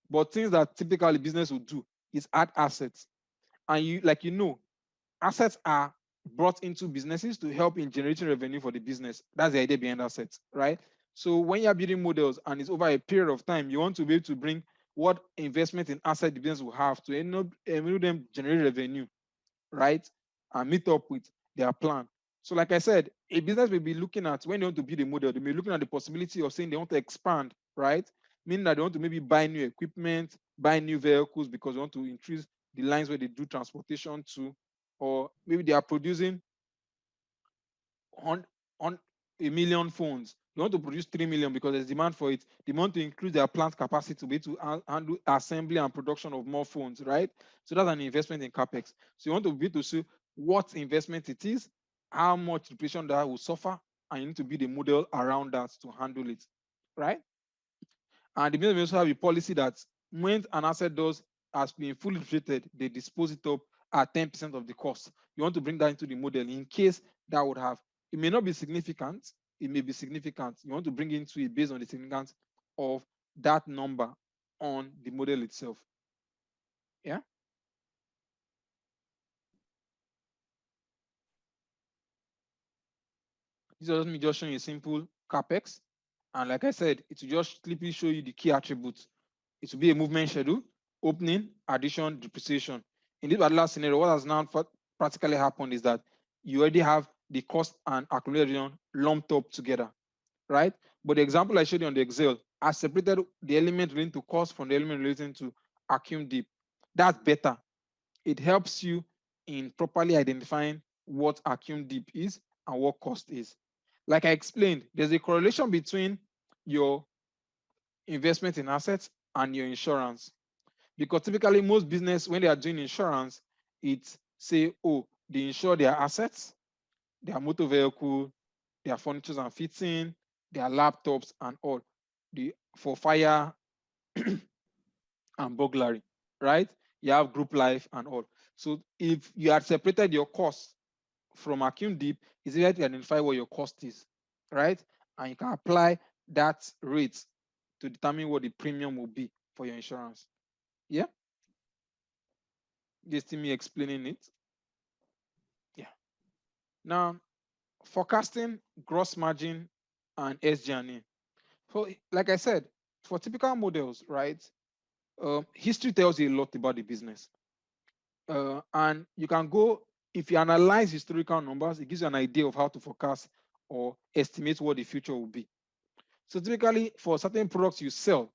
But things that typically business would do is add assets. And assets are brought into businesses to help in generating revenue for the business. That's the idea behind assets, right? So when you're building models and it's over a period of time, you want to be able to bring what investment in asset the business will have to enable them generate revenue, right? And meet up with their plan. So like I said, a business may be looking at, when they want to build a model, they may be looking at the possibility of saying they want to expand, right? Meaning that they want to maybe buy new equipment, buy new vehicles because they want to increase the lines where they do transportation to, or maybe they are producing on 1 million phones. They want to produce 3 million because there's demand for it. They want to increase their plant capacity to be able to handle assembly and production of more phones, right? So that's an investment in capex. So you want to be able to see what investment it is, how much depreciation that will suffer, and you need to build a model around that to handle it, right? And the business also have a policy that when an asset has been fully depreciated, they dispose it up at 10% of the cost. You want to bring that into the model in case that would have, it may not be significant, it may be significant. You want to bring it into it based on the significance of that number on the model itself. Yeah. This is me just showing you a simple capex. And like I said, it will just simply show you the key attributes. It will be a movement schedule, opening, addition, depreciation. In this particular scenario, what has now practically happened is that you already have the cost and accumulation lumped up together, right? But the example I showed you on the Excel, I separated the element relating to cost from the element relating to Acumen deep. That's better. It helps you in properly identifying what Acumen deep is and what cost is. Like I explained, there's a correlation between your investment in assets and your insurance. Because typically most business, when they are doing insurance, it's say, oh, they insure their assets, their motor vehicle, their furniture and fitting, their laptops and all, for fire and burglary, right? You have group life and all. So if you had separated your costs from Acumen deep, it's easier to identify what your cost is, right? And you can apply that rate to determine what the premium will be for your insurance. Yeah. Just me explaining it. Yeah. Now, forecasting gross margin and SG&A. So, like I said, for typical models, right? History tells you a lot about the business. And you can go, if you analyze historical numbers, it gives you an idea of how to forecast or estimate what the future will be. So typically for certain products you sell,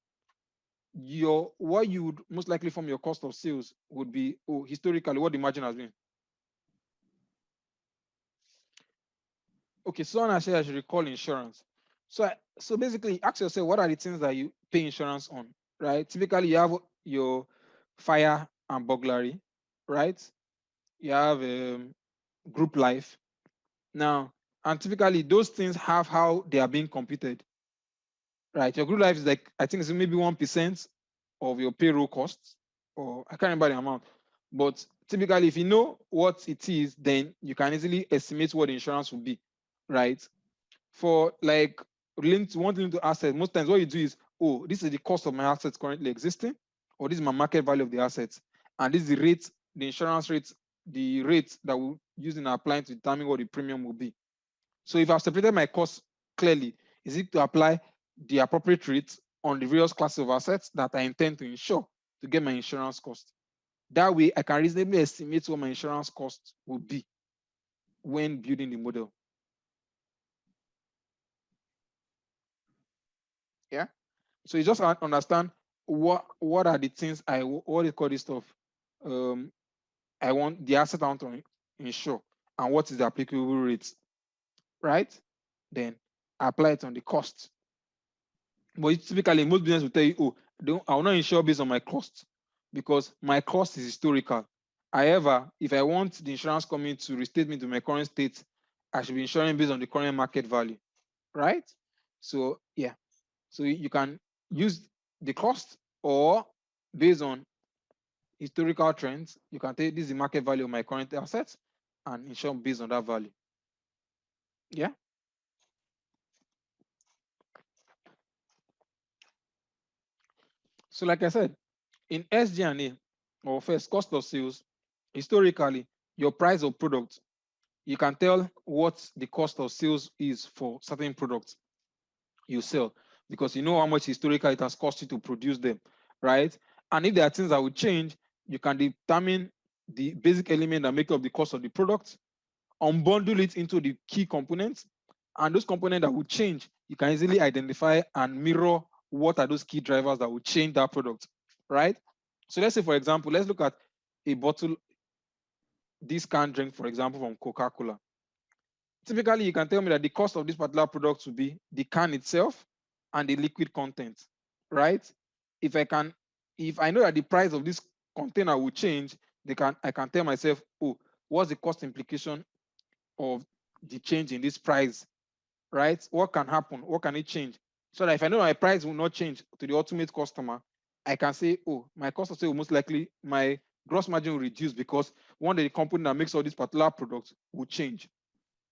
what you would most likely from your cost of sales would be historically what the margin has been. Okay, so I said I should recall insurance. So basically ask yourself, what are the things that you pay insurance on, right? Typically you have your fire and burglary, right? You have group life. Now, and typically those things have how they are being computed, right? Your group life is like, I think it's maybe 1% of your payroll costs, or I can't remember the amount. But typically, if you know what it is, then you can easily estimate what the insurance will be, right? For like one linked to assets, most times what you do is, oh, this is the cost of my assets currently existing, or this is my market value of the assets, and this is the rate, the insurance rate, the rate that we'll use in applying to determine what the premium will be. So if I've separated my costs clearly, is it to apply the appropriate rate on the various classes of assets that I intend to insure to get my insurance cost? That way, I can reasonably estimate what my insurance cost will be when building the model. Yeah. So you just understand what are the things what do you call this stuff? I want the asset I want to insure, and what is the applicable rate, right? Then apply it on the cost. But typically, most business will tell you, oh, I will not insure based on my cost because my cost is historical. However, if I want the insurance company to restate me to my current state, I should be insuring based on the current market value, right? So yeah, so you can use the cost, or based on historical trends, you can take this is the market value of my current assets and insure based on that value. Yeah. So like I said, in Sdna, or first cost of sales, historically, your price of product, you can tell what the cost of sales is for certain products you sell, because you know how much historically it has cost you to produce them, right? And if there are things that will change, you can determine the basic element that make up the cost of the product, unbundle it into the key components, and those components that will change, you can easily identify and mirror what are those key drivers that will change that product, right? So let's say, for example, let's look at a bottle, this canned drink, for example, from Coca-Cola. Typically, you can tell me that the cost of this particular product will be the can itself and the liquid content, right? If I know that the price of this container will change, I can tell myself, oh, what's the cost implication of the change in this price, right? What can happen? What can it change? So that if I know my price will not change to the ultimate customer, I can say, oh, my cost of sale will most likely, my gross margin will reduce because one of the company that makes all these particular products will change.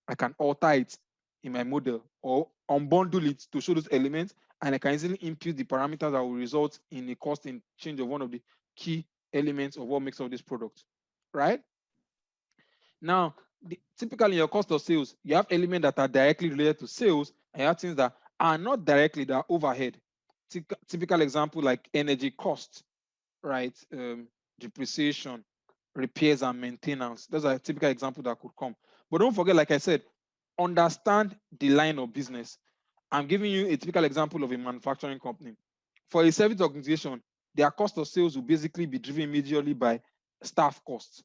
I can alter it in my model or unbundle it to show those elements, and I can easily impute the parameters that will result in a cost in change of one of the key elements of what makes up this product, right? Now, typically in your cost of sales, you have elements that are directly related to sales, and you have things that are not directly, that are overhead. Typical example like energy cost, right? Depreciation, repairs and maintenance. Those are a typical example that could come. But don't forget, like I said, understand the line of business. I'm giving you a typical example of a manufacturing company. For a service organization, their cost of sales will basically be driven immediately by staff costs,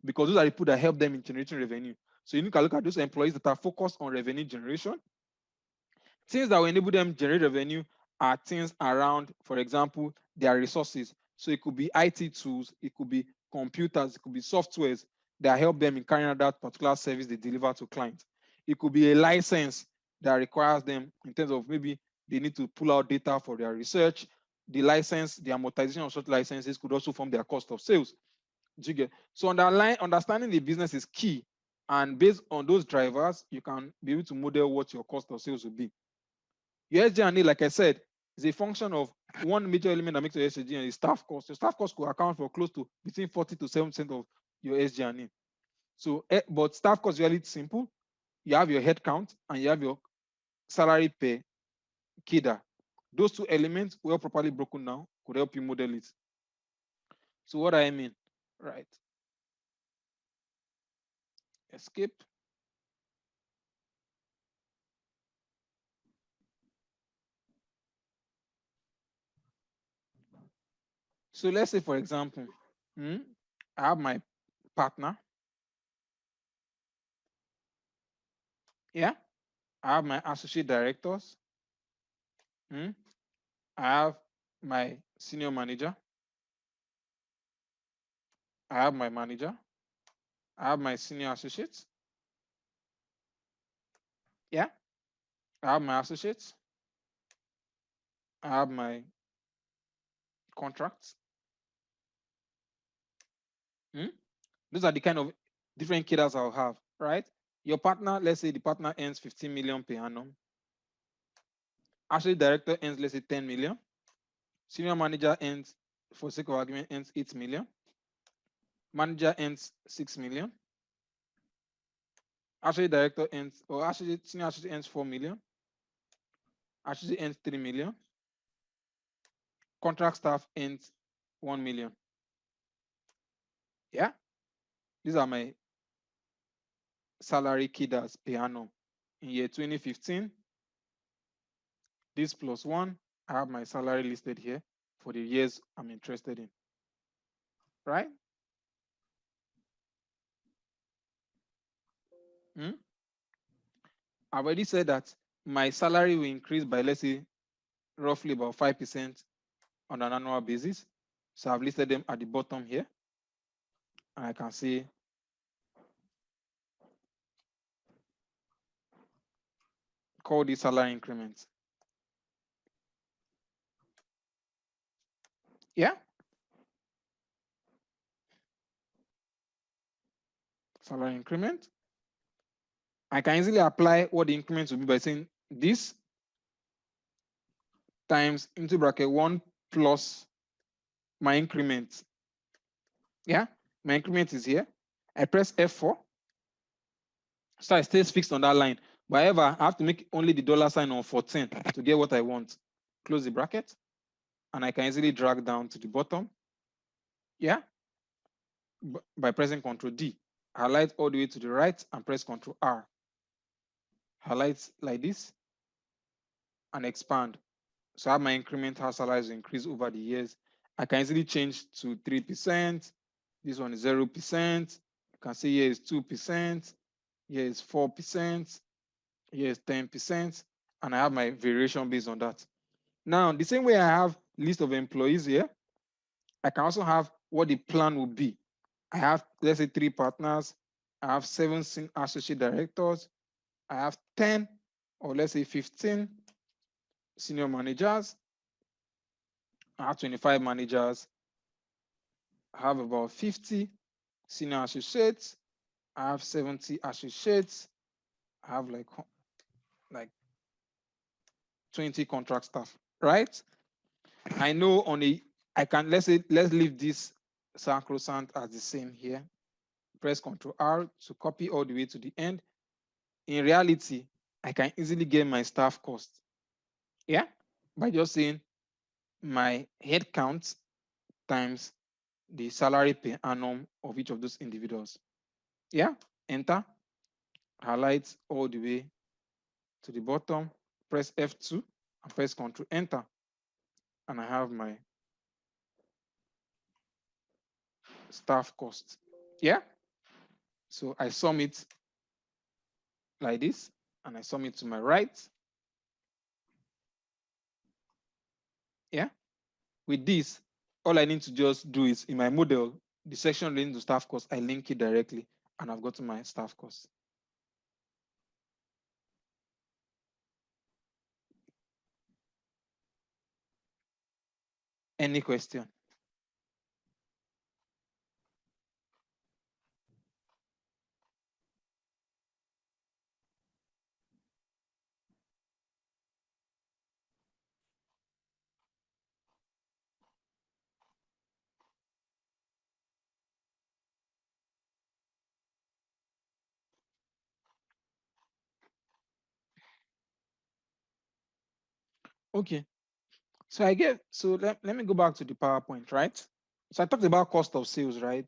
because those are the people that help them in generating revenue. So you need to look at those employees that are focused on revenue generation. Things that will enable them generate revenue are things around, for example, their resources. So it could be IT tools, it could be computers, it could be softwares that help them in carrying out that particular service they deliver to clients. It could be a license that requires them in terms of maybe they need to pull out data for their research. The license, the amortization of such licenses could also form their cost of sales. Do you get? So understanding the business is key. And based on those drivers, you can be able to model what your cost of sales will be. Your SG&A, like I said, is a function of one major element that makes your SG&A is staff cost. Your staff cost could account for close to between 40 to 7% of your SG&A. So, but staff cost is really simple. You have your headcount and you have your salary per cadre. Those two elements, well properly broken down, could help you model it. So what I mean, right? Escape. So let's say, for example, I have my partner. Yeah. I have my associate directors. I have my senior manager. I have my manager. I have my senior associates. Yeah. I have my associates. I have my contracts. Those are the kind of different cadres I'll have, right? Your partner, let's say the partner earns 15 million per annum. Associate director earns, let's say, 10 million. Senior manager earns, for sake of argument, earns 8 million. Manager earns 6 million. Associate director earns, or senior associate earns 4 million. Associate earns 3 million. Contract staff earns 1 million. Yeah, these are my salary cadres per annum. In year 2015, this plus 1, I have my salary listed here for the years I'm interested in, right? I've already said that my salary will increase by, let's say, roughly about 5% on an annual basis. So I've listed them at the bottom here. And I can say call this salary increment. Yeah. Salary increment. I can easily apply what the increment will be by saying this times into bracket 1 plus my increment. Yeah, my increment is here. I press F4. So it stays fixed on that line. But however, I have to make only the dollar sign on 14 to get what I want. Close the bracket. And I can easily drag down to the bottom. Yeah. By pressing Ctrl D. Highlight all the way to the right and press Ctrl R. Highlight like this and expand. So I have my increment house salaries increase over the years. I can easily change to 3%. This one is 0%. You can see here is 2%. Here is 4%. Here is 10%. And I have my variation based on that. Now, the same way I have list of employees here, I can also have what the plan will be. I have, let's say, 3 partners. I have 7 associate directors. I have 10 or let's say 15 senior managers. I have 25 managers. I have about 50 senior associates. I have 70 associates. I have like 20 contract staff, right? I know let's leave this sacrosanct as the same here. Press Ctrl R to copy all the way to the end. In reality, I can easily get my staff cost. Yeah, by just saying my head count times the salary per annum of each of those individuals. Yeah, enter, highlight all the way to the bottom, press F2 and press Ctrl Enter. And I have my staff cost. Yeah. So I sum it like this, and I sum it to my right. Yeah. With this, all I need to just do is in my model, the section relating to staff cost, I link it directly, and I've got to my staff cost. Any question? Okay. So let me go back to the PowerPoint, right? So I talked about cost of sales, right?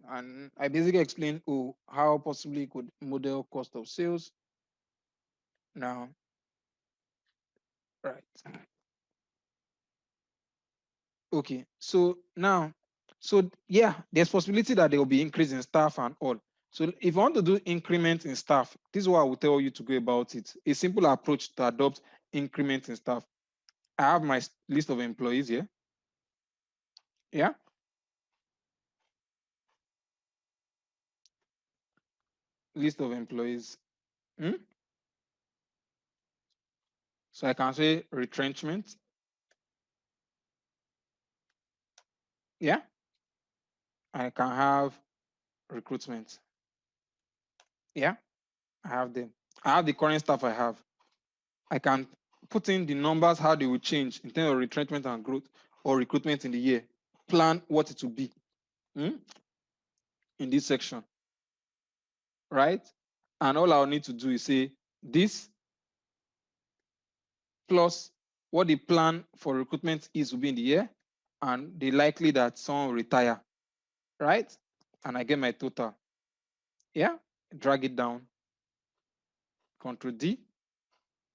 And I basically explained how possibly could model cost of sales. Now, right. Okay, so now, so yeah, there's possibility that there will be increase in staff and all. So if you want to do increment in staff, this is what I will tell you to go about it. A simple approach to adopt increment in staff. I have my list of employees here. Yeah. List of employees. So I can say retrenchment. Yeah. I can have recruitment. Yeah. I have them. I have the current staff I have. I can put in the numbers, how they will change in terms of retrenchment and growth or recruitment in the year. Plan what it will be in this section, right? And all I'll need to do is say this plus what the plan for recruitment is will be in the year and the likely that someone will retire, right? And I get my total. Yeah, drag it down, Control D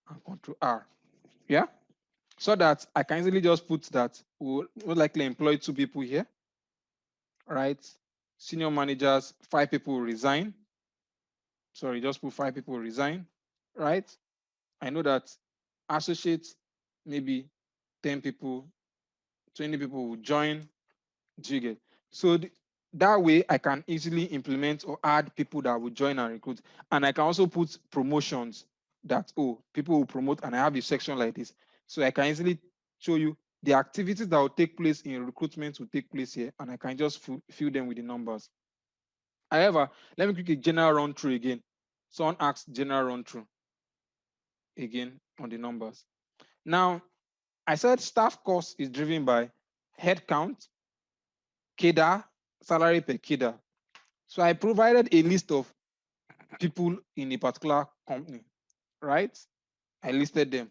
and Control R. Yeah, so that I can easily just put that we'll likely employ 2 people here, right? Senior managers, 5 people will resign. Sorry, just put 5 people will resign, right? I know that associates, maybe 10 people, 20 people will join. Do you get? So that way I can easily implement or add people that will join and recruit. And I can also put promotions that, oh, people will promote, and I have a section like this. So I can easily show you the activities that will take place in recruitment will take place here, and I can just fill them with the numbers. However, let me click a general run through again. Someone asks general run through again on the numbers. Now, I said staff cost is driven by headcount, cadre, salary per cadre. So I provided a list of people in a particular company, right? I listed them,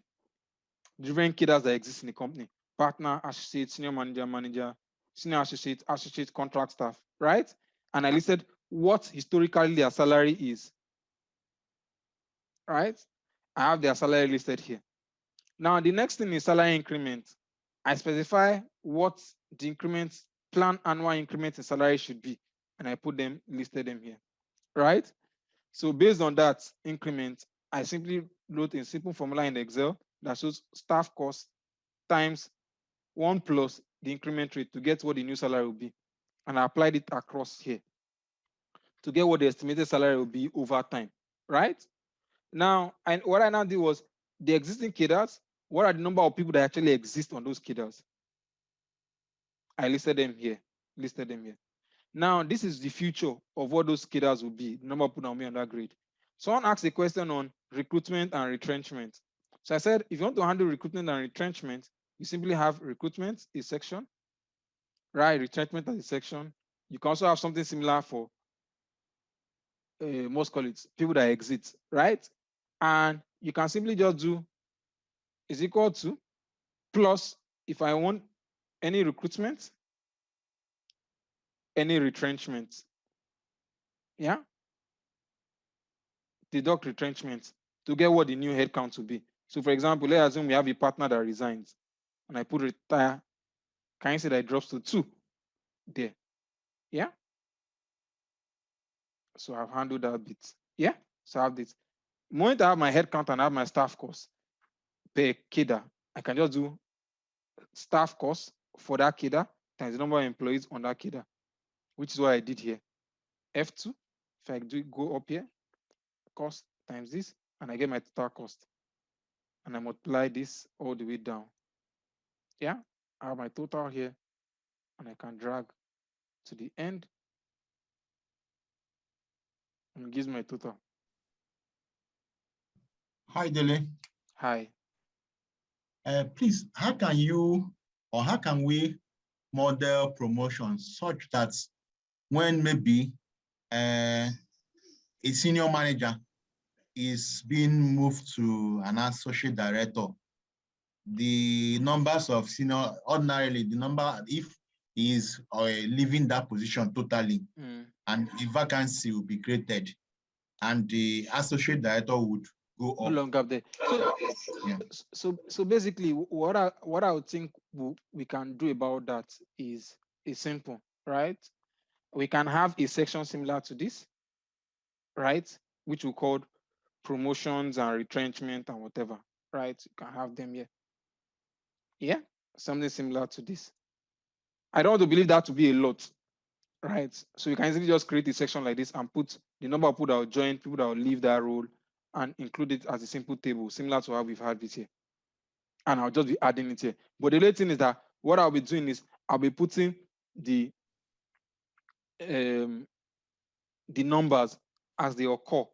different cadres that exist in the company: partner, associate, senior manager, manager, senior associate, associate, contract staff, right? And I listed what historically their salary is, right? I have their salary listed here. Now, the next thing is salary increment. I specify what the increment, plan annual increment in salary should be, and I put them, listed them here, right? So based on that increment, I simply wrote a simple formula in Excel that shows staff cost times 1 plus the increment rate to get what the new salary will be. And I applied it across here to get what the estimated salary will be over time, right? Now, and what I now did was the existing cadres, what are the number of people that actually exist on those cadres? I listed them here, Now, this is the future of what those cadres will be, the number of people that will be on that grade. Someone asked a question on recruitment and retrenchment. So I said, if you want to handle recruitment and retrenchment, you simply have recruitment, a section, right? Retrenchment as a section. You can also have something similar for most colleagues, people that exit, right? And you can simply just do is equal to plus if I want any recruitment, any retrenchment. Yeah. Deduct retrenchment to get what the new headcount will be. So for example, let's assume we have a partner that resigns and I put retire. Can you see that it drops to 2 there? Yeah. So I've handled that bit. Yeah. So I have this. The moment I have my headcount and I have my staff cost per cadre, I can just do staff cost for that cadre times the number of employees on that cadre, which is what I did here. F2, if I do go up here, cost times this, and I get my total cost. And I multiply this all the way down. Yeah, I have my total here, and I can drag to the end, and it gives my total. Hi, Dele. Hi. Please, how can you or how can we model promotions such that when maybe a senior manager is being moved to an associate director, the numbers of senior, ordinarily the number, if he is leaving that position totally, and a vacancy will be created, and the associate director would go up. No longer up there. So, yeah. so basically, what I would think we can do about that is simple, right? We can have a section similar to this, right? Which we call promotions and retrenchment and whatever, right? You can have them here. Yeah, something similar to this. I don't want to believe that to be a lot, right? So you can easily just create a section like this and put the number of people that will join, people that will leave that role, and include it as a simple table, similar to how we've had this here. And I'll just be adding it here. But the only thing is that what I'll be doing is I'll be putting the numbers as they occur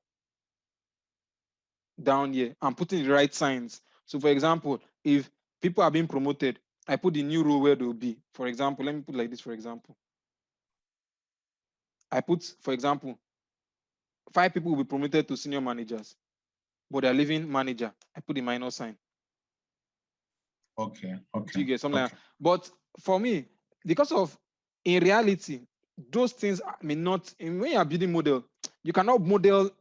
down here and putting the right signs. So for example, if people are being promoted, I put the new role where they'll be. For example, let me put like this, for example. I put, for example, 5 people will be promoted to senior managers, but they're leaving manager. I put the minus sign. Okay. Do you get something like that? But for me, because of in reality, those things may not, when you are building model, you cannot model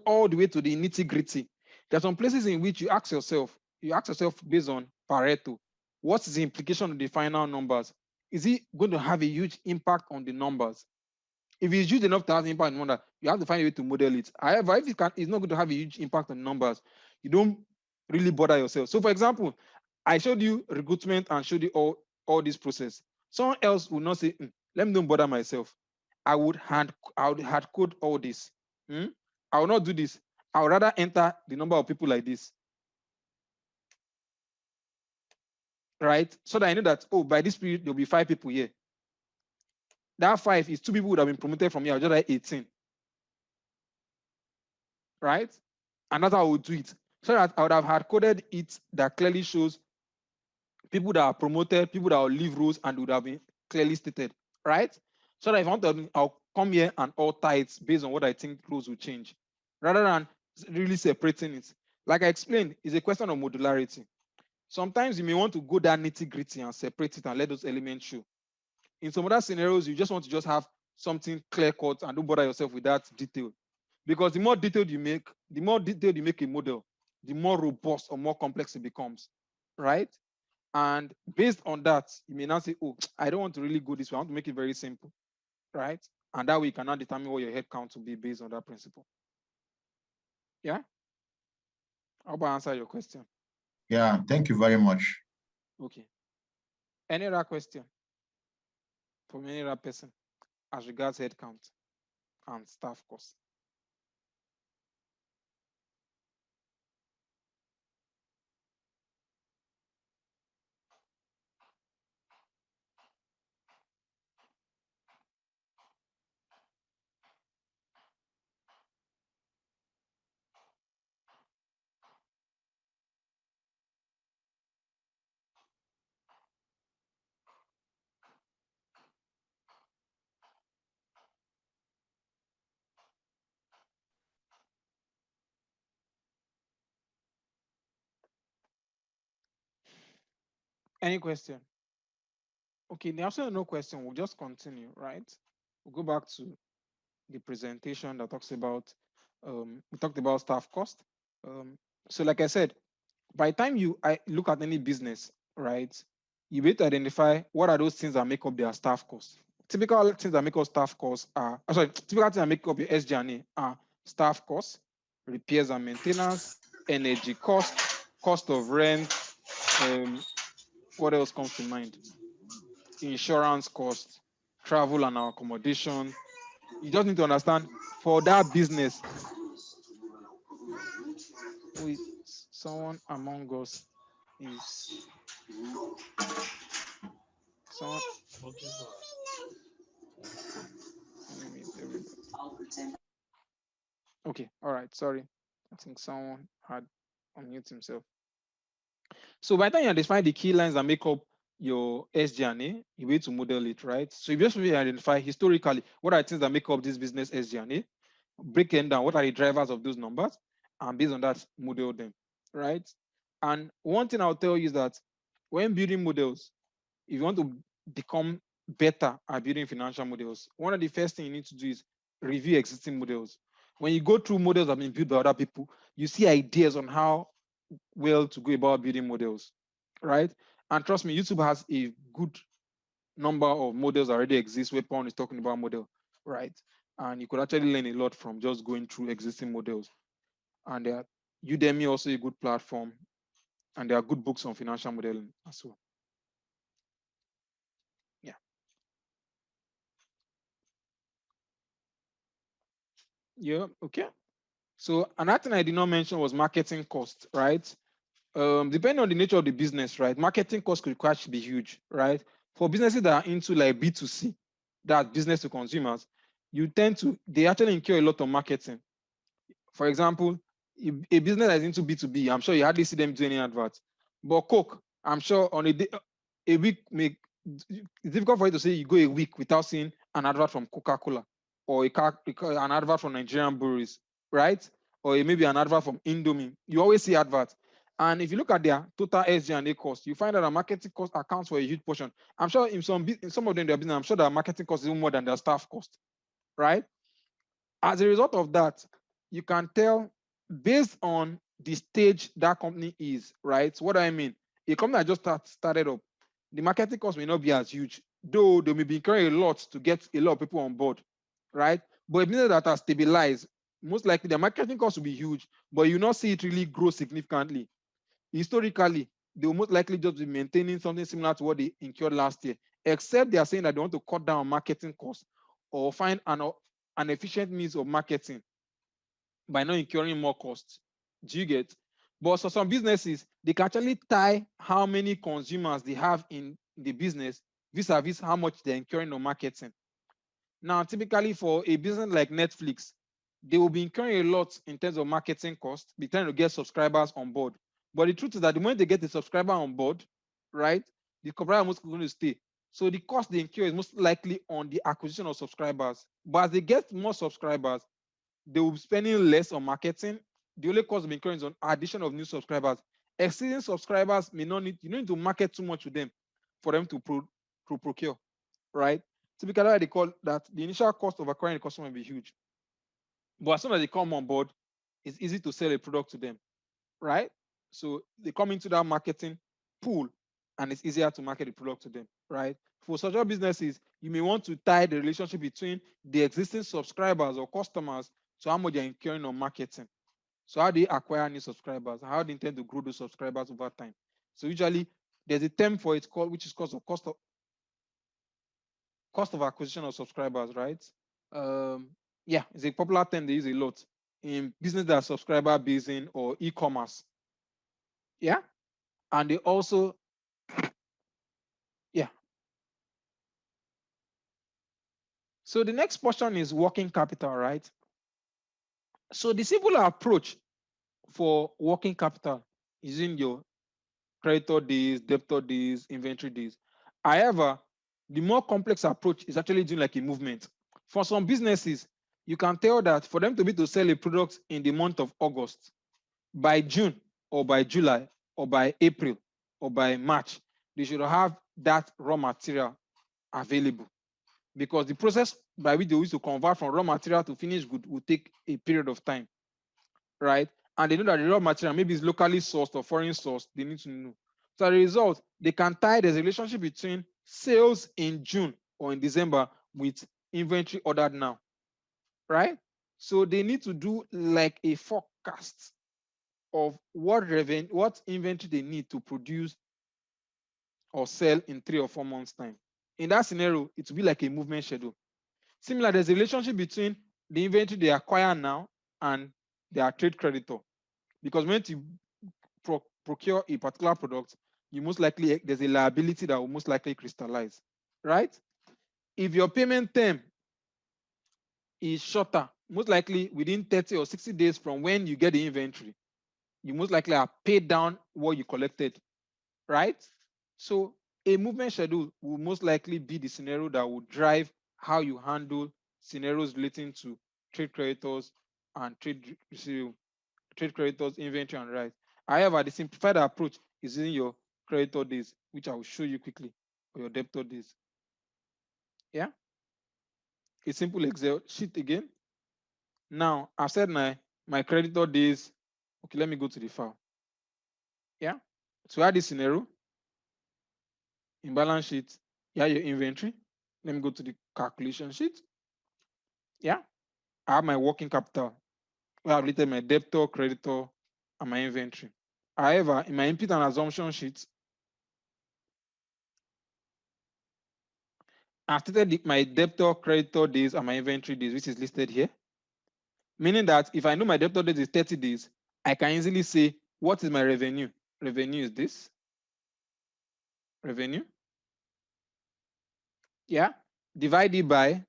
all the way to the nitty-gritty. There are some places in which you ask yourself based on Pareto, what is the implication of the final numbers? Is it going to have a huge impact on the numbers? If it's huge enough to have an impact on the number, you have to find a way to model it. However, if it's not going to have a huge impact on numbers, you don't really bother yourself. So for example, I showed you recruitment and showed you all this process. Someone else would not say, let me don't bother myself. I would hard code all this. I will not do this. I would rather enter the number of people like this. Right? So that I know that, by this period, there'll be 5 people here. That 5 is 2 people would have been promoted from here. I'll just write 18. Right? And that's how I would do it. So that I would have hard coded it that clearly shows people that are promoted, people that will leave roles, and would have been clearly stated, right? So that if I want to, I'll come here and alter it based on what I think roles will change, rather than really separating it. Like I explained, it's a question of modularity. Sometimes you may want to go that nitty-gritty and separate it and let those elements show. In some other scenarios, you just want to just have something clear-cut and don't bother yourself with that detail. Because the more detailed you make a model, the more robust or more complex it becomes, right? And based on that, you may now say, I don't want to really go this way. I want to make it very simple, right? And that way you can now determine what your head count will be based on that principle. Yeah? I hope I answered your question. Yeah, thank you very much. Okay. Any other question from any other person as regards head count and staff cost? Any question? Okay, the answer no question. We'll just continue, right? We'll go back to the presentation that talks about, we talked about staff cost. So like I said, by the time I look at any business, right, you need to identify what are those things that make up their staff costs. Typical things that make up staff costs are, typical things that make up your Sdna are staff costs, repairs and maintenance, energy cost, cost of rent, what else comes to mind? Insurance cost, travel and accommodation. You just need to understand for that business, someone among us is someone. Okay, all right, sorry. I think someone had unmuted himself. So by the time you identify the key lines that make up your SG&A, you need to model it, right? So you just really identify historically what are things that make up this business SG&A, breaking down what are the drivers of those numbers, and based on that, model them, right? And one thing I'll tell you is that when building models, if you want to become better at building financial models, one of the first things you need to do is review existing models. When you go through models that have been built by other people, you see ideas on how well to go about building models, right? And trust me, YouTube has a good number of models already exist where Paul is talking about model, right? And you could actually learn a lot from just going through existing models. And Udemy also a good platform, and there are good books on financial modeling as well. Yeah. Yeah. Okay. So another thing I did not mention was marketing cost, right? Depending on the nature of the business, right? Marketing cost could actually be huge, right? For businesses that are into like B2C, that business to consumers, they actually incur a lot of marketing. For example, a business that is into B2B, I'm sure you hardly see them do any adverts. But Coke, I'm sure on a week it's difficult for you to say you go a week without seeing an advert from Coca-Cola or an advert from Nigerian breweries, right? Or maybe an advert from Indomie. You always see adverts. And if you look at their total SG&A cost, you find that our marketing cost accounts for a huge portion. I'm sure in some of them, their business, I'm sure their marketing cost is even more than their staff cost, right? As a result of that, you can tell based on the stage that company is, right? What do I mean? A company that just started up, the marketing cost may not be as huge, though they may be incurring a lot to get a lot of people on board, right? But a business that has stabilized, most likely the marketing cost will be huge, but you not see it really grow significantly. Historically, they will most likely just be maintaining something similar to what they incurred last year, except they are saying that they want to cut down on marketing costs or find an efficient means of marketing by not incurring more costs. Do you get? But for some businesses, they can actually tie how many consumers they have in the business vis-a-vis how much they're incurring on marketing. Now, typically for a business like Netflix, they will be incurring a lot in terms of marketing costs, be trying to get subscribers on board. But the truth is that the moment they get the subscriber on board, right, the subscriber is most going to stay. So the cost they incur is most likely on the acquisition of subscribers. But as they get more subscribers, they will be spending less on marketing. The only cost of incurring is on addition of new subscribers. Existing subscribers you don't need to market too much to them for them to procure, right? Typically, they call that the initial cost of acquiring a customer will be huge. But as soon as they come on board, it's easy to sell a product to them, right? So they come into that marketing pool and it's easier to market the product to them, right? For such businesses, you may want to tie the relationship between the existing subscribers or customers to how much they're incurring on marketing. So how do they acquire new subscribers? How do they intend to grow those subscribers over time? So usually there's a term for it called, which is cost of acquisition of subscribers, right? Yeah, it's a popular term they use a lot in business that are subscriber basing or e-commerce. Yeah. And they also, yeah. So the next portion is working capital, right? So the simple approach for working capital is in your creditor days, debtor days, inventory days. However, the more complex approach is actually doing like a movement. For some businesses, you can tell that for them to be to sell a product in the month of August, by June or by July or by April or by March, they should have that raw material available, because the process by which they use to convert from raw material to finished good will take a period of time, right? And they know that the raw material maybe is locally sourced or foreign sourced, they need to know. So as a result, they can tie there's a relationship between sales in June or in December with inventory ordered now, right? So they need to do like a forecast of what inventory they need to produce or sell in 3 or 4 months' time. In that scenario, it will be like a movement schedule. Similar, there's a relationship between the inventory they acquire now and their trade creditor. Because when you procure a particular product, there's a liability that will most likely crystallize, right? If your payment term is shorter, most likely within 30 or 60 days from when you get the inventory, you most likely have paid down what you collected, right? So a movement schedule will most likely be the scenario that will drive how you handle scenarios relating to trade creditors and trade creditors, inventory, and rights. However, the simplified approach is in your creditor days, which I will show you quickly, or your debtor days. Yeah. A simple Excel sheet again. Now, I've said my creditor days. Okay, let me go to the file. Yeah. So I had this scenario. In balance sheet, you have your inventory. Let me go to the calculation sheet. Yeah, I have my working capital. Where I've listed my debtor, creditor, and my inventory. However, in my input and assumption sheet, I've stated my debtor, creditor days, and my inventory days, which is listed here. Meaning that if I know my debtor days is 30 days, I can easily say, what is my revenue? Revenue is this. Revenue. Yeah. Divided by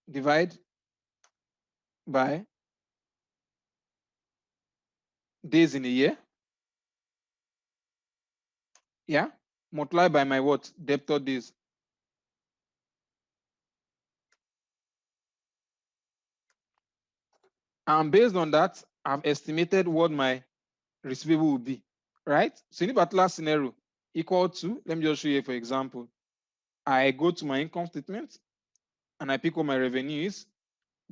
divide by days in a year. Yeah. Multiply by my what? Debtor days. And based on that, I've estimated what my receivable will be, right? So in a particular scenario, equal to, let me just show you for example. I go to my income statement and I pick what my revenue is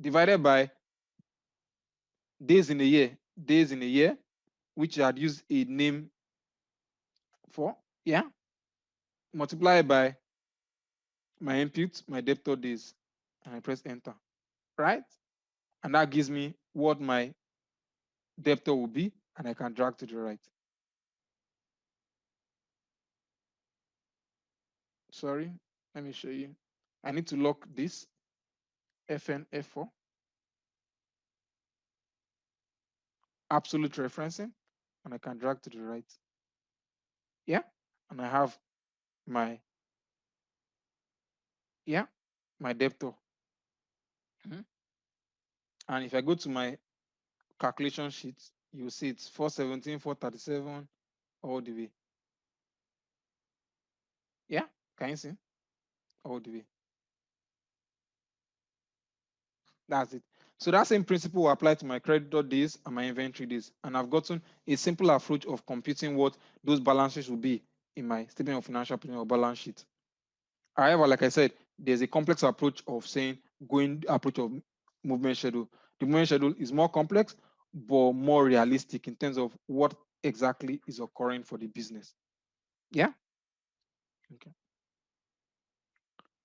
divided by days in a year, which I'd use a name for, yeah, multiply by my input, my debtor days, and I press enter, right? And that gives me what my debtor will be, and I can drag to the right. Sorry, let me show you. I need to lock this FN F4. Absolute referencing, and I can drag to the right. Yeah, and I have my, yeah, my debtor. And if I go to my calculation sheet, you'll see it's 417, 437, all the way. Yeah, can you see? All the way. That's it. So that same principle will apply to my creditor days and my inventory days. And I've gotten a simple approach of computing what those balances will be in my statement of financial position or balance sheet. However, like I said, there's a complex approach of saying approach of movement schedule. The movement schedule is more complex, but more realistic in terms of what exactly is occurring for the business. Yeah. Okay.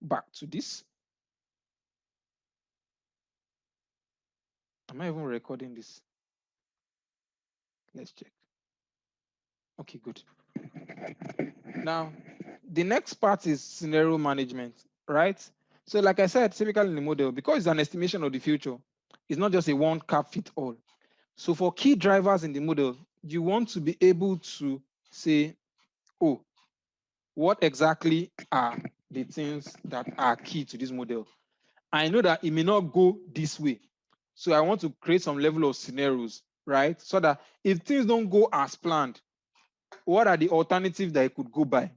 Back to this. Am I even recording this? Let's check. Okay, good. Now, the next part is scenario management, right? So like I said, typically in the model, because it's an estimation of the future, it's not just a one cap fit all. So for key drivers in the model, you want to be able to say, oh, what exactly are the things that are key to this model? I know that it may not go this way. So I want to create some level of scenarios, right? So that if things don't go as planned, what are the alternatives that I could go by?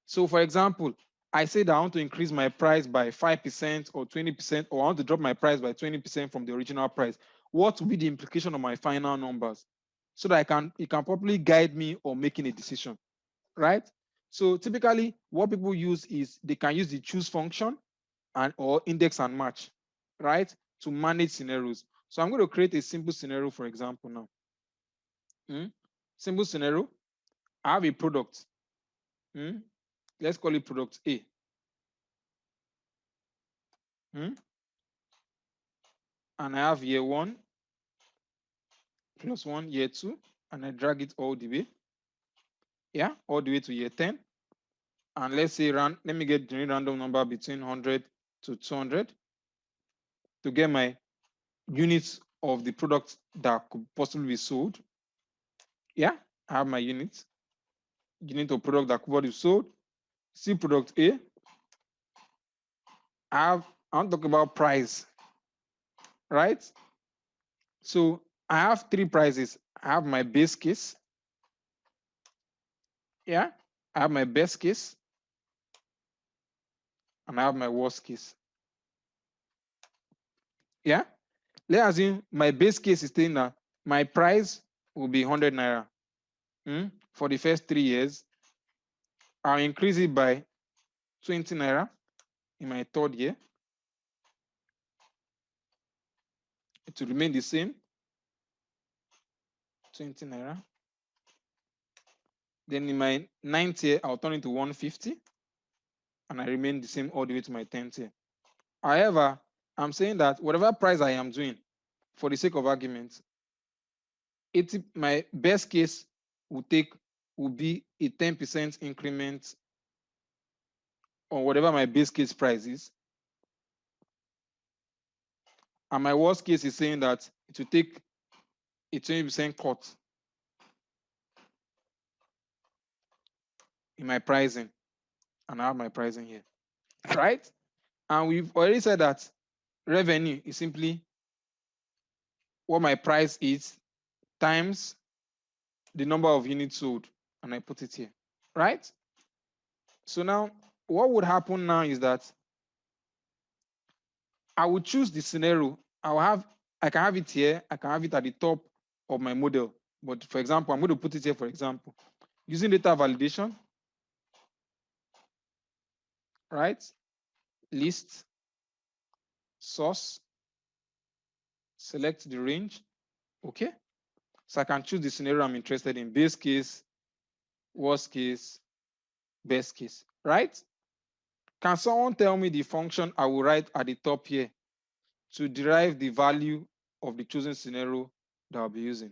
So for example, I said I want to increase my price by 5% or 20%, or I want to drop my price by 20% from the original price. What will be the implication of my final numbers? So that it can properly guide me on making a decision, right? So typically what people use is they can use the choose function or index and match, right? To manage scenarios. So I'm going to create a simple scenario, for example, now. Simple scenario, I have a product. Let's call it product A. And I have year 1 plus 1, year 2, and I drag it all the way. Yeah, all the way to year 10. And let's say let me get the random number between 100 to 200 to get my units of the product that could possibly be sold. Yeah, I have my unit of product that could be sold. See product A. I want to talk about price, right? So I have 3 prices. I have my base case. Yeah, I have my best case. And I have my worst case. Yeah, let's assume my base case is saying that my price will be 100 naira. For the first 3 years. I'll increase it by 20 naira in my 3rd year. It will remain the same. 20 naira. Then in my 9th year, I'll turn it to 150, and I remain the same all the way to my 10th year. However, I'm saying that whatever price I am doing, for the sake of argument, my best case will be a 10% increment on whatever my base case price is. And my worst case is saying that it will take a 20% cut in my pricing. And I have my pricing here, right? And we've already said that revenue is simply what my price is times the number of units sold, and I put it here, right? So now what would happen now is that I would choose the scenario. I can have it here, I can have it at the top of my model. But for example, I'm going to put it here, for example, using data validation, right? List, source, select the range, okay? So I can choose the scenario I'm interested in, base case, worst case, best case, right? Can someone tell me the function I will write at the top here to derive the value of the chosen scenario that I'll be using?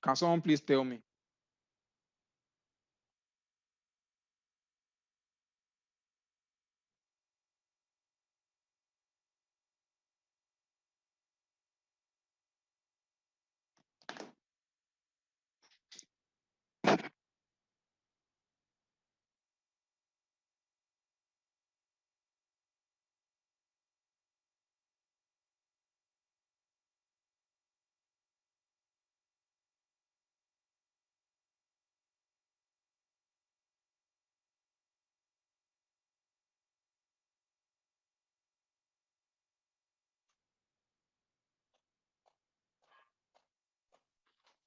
Can someone please tell me?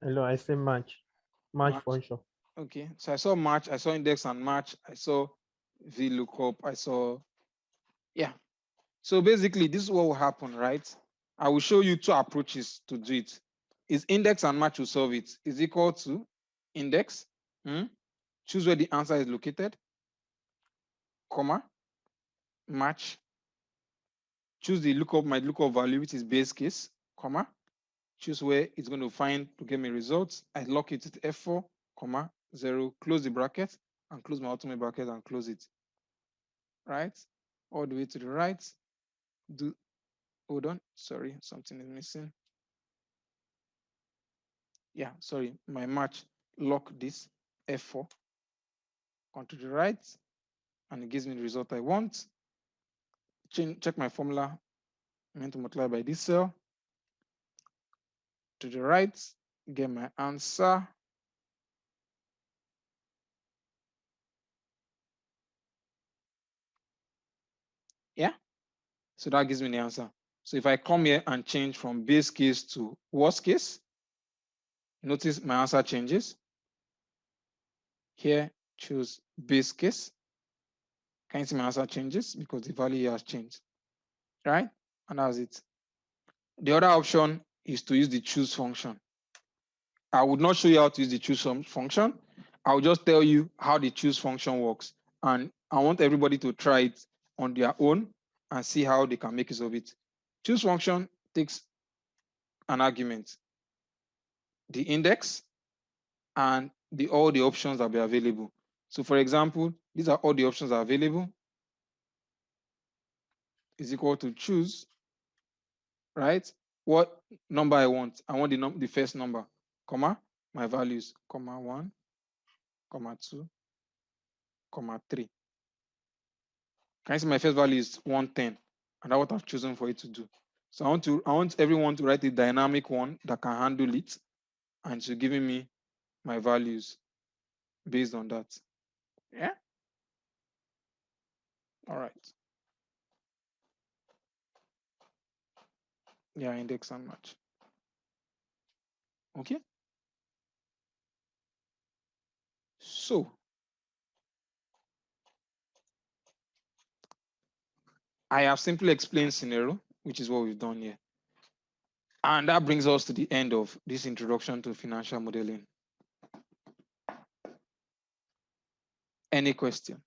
Hello, I say match. Match Match. function. Okay, so I saw match, I saw index and match, I saw VLOOKUP, I saw, yeah. So basically, this is what will happen, right? I will show you two approaches to do it. Is index and match will solve it. Is equal to index, choose where the answer is located, comma, match, choose the my lookup value, which is base case, comma, choose where it's going to find to get me results. I lock it at F4, comma, 0, close the bracket, and close my ultimate bracket and close it. Right? All the way to the right. Hold on, sorry, something is missing. Yeah, sorry, my match, lock this, F4, on to the right, and it gives me the result I want. Check my formula, I'm going to multiply by this cell. To the right, get my answer. Yeah, so that gives me the answer. So if I come here and change from base case to worst case, notice my answer changes. Here, choose base case. Can you see my answer changes? Because the value here has changed, right? And that's it. The other option is to use the choose function. I would not show you how to use the choose function. I'll just tell you how the choose function works. And I want everybody to try it on their own and see how they can make use of it. Choose function takes an argument, the index, and all the options that will be available. So for example, these are all the options that are available. Is equal to choose, right? What number I want? I want the first number, comma, my values, comma 1, comma 2, comma 3. Can you see my first value is 110, and that's what I've chosen for it to do. So I want everyone to write a dynamic one that can handle it, and to giving me my values based on that. Yeah. All right. Yeah, index and match. Okay. So I have simply explained scenario, which is what we've done here. And that brings us to the end of this introduction to financial modeling. Any question?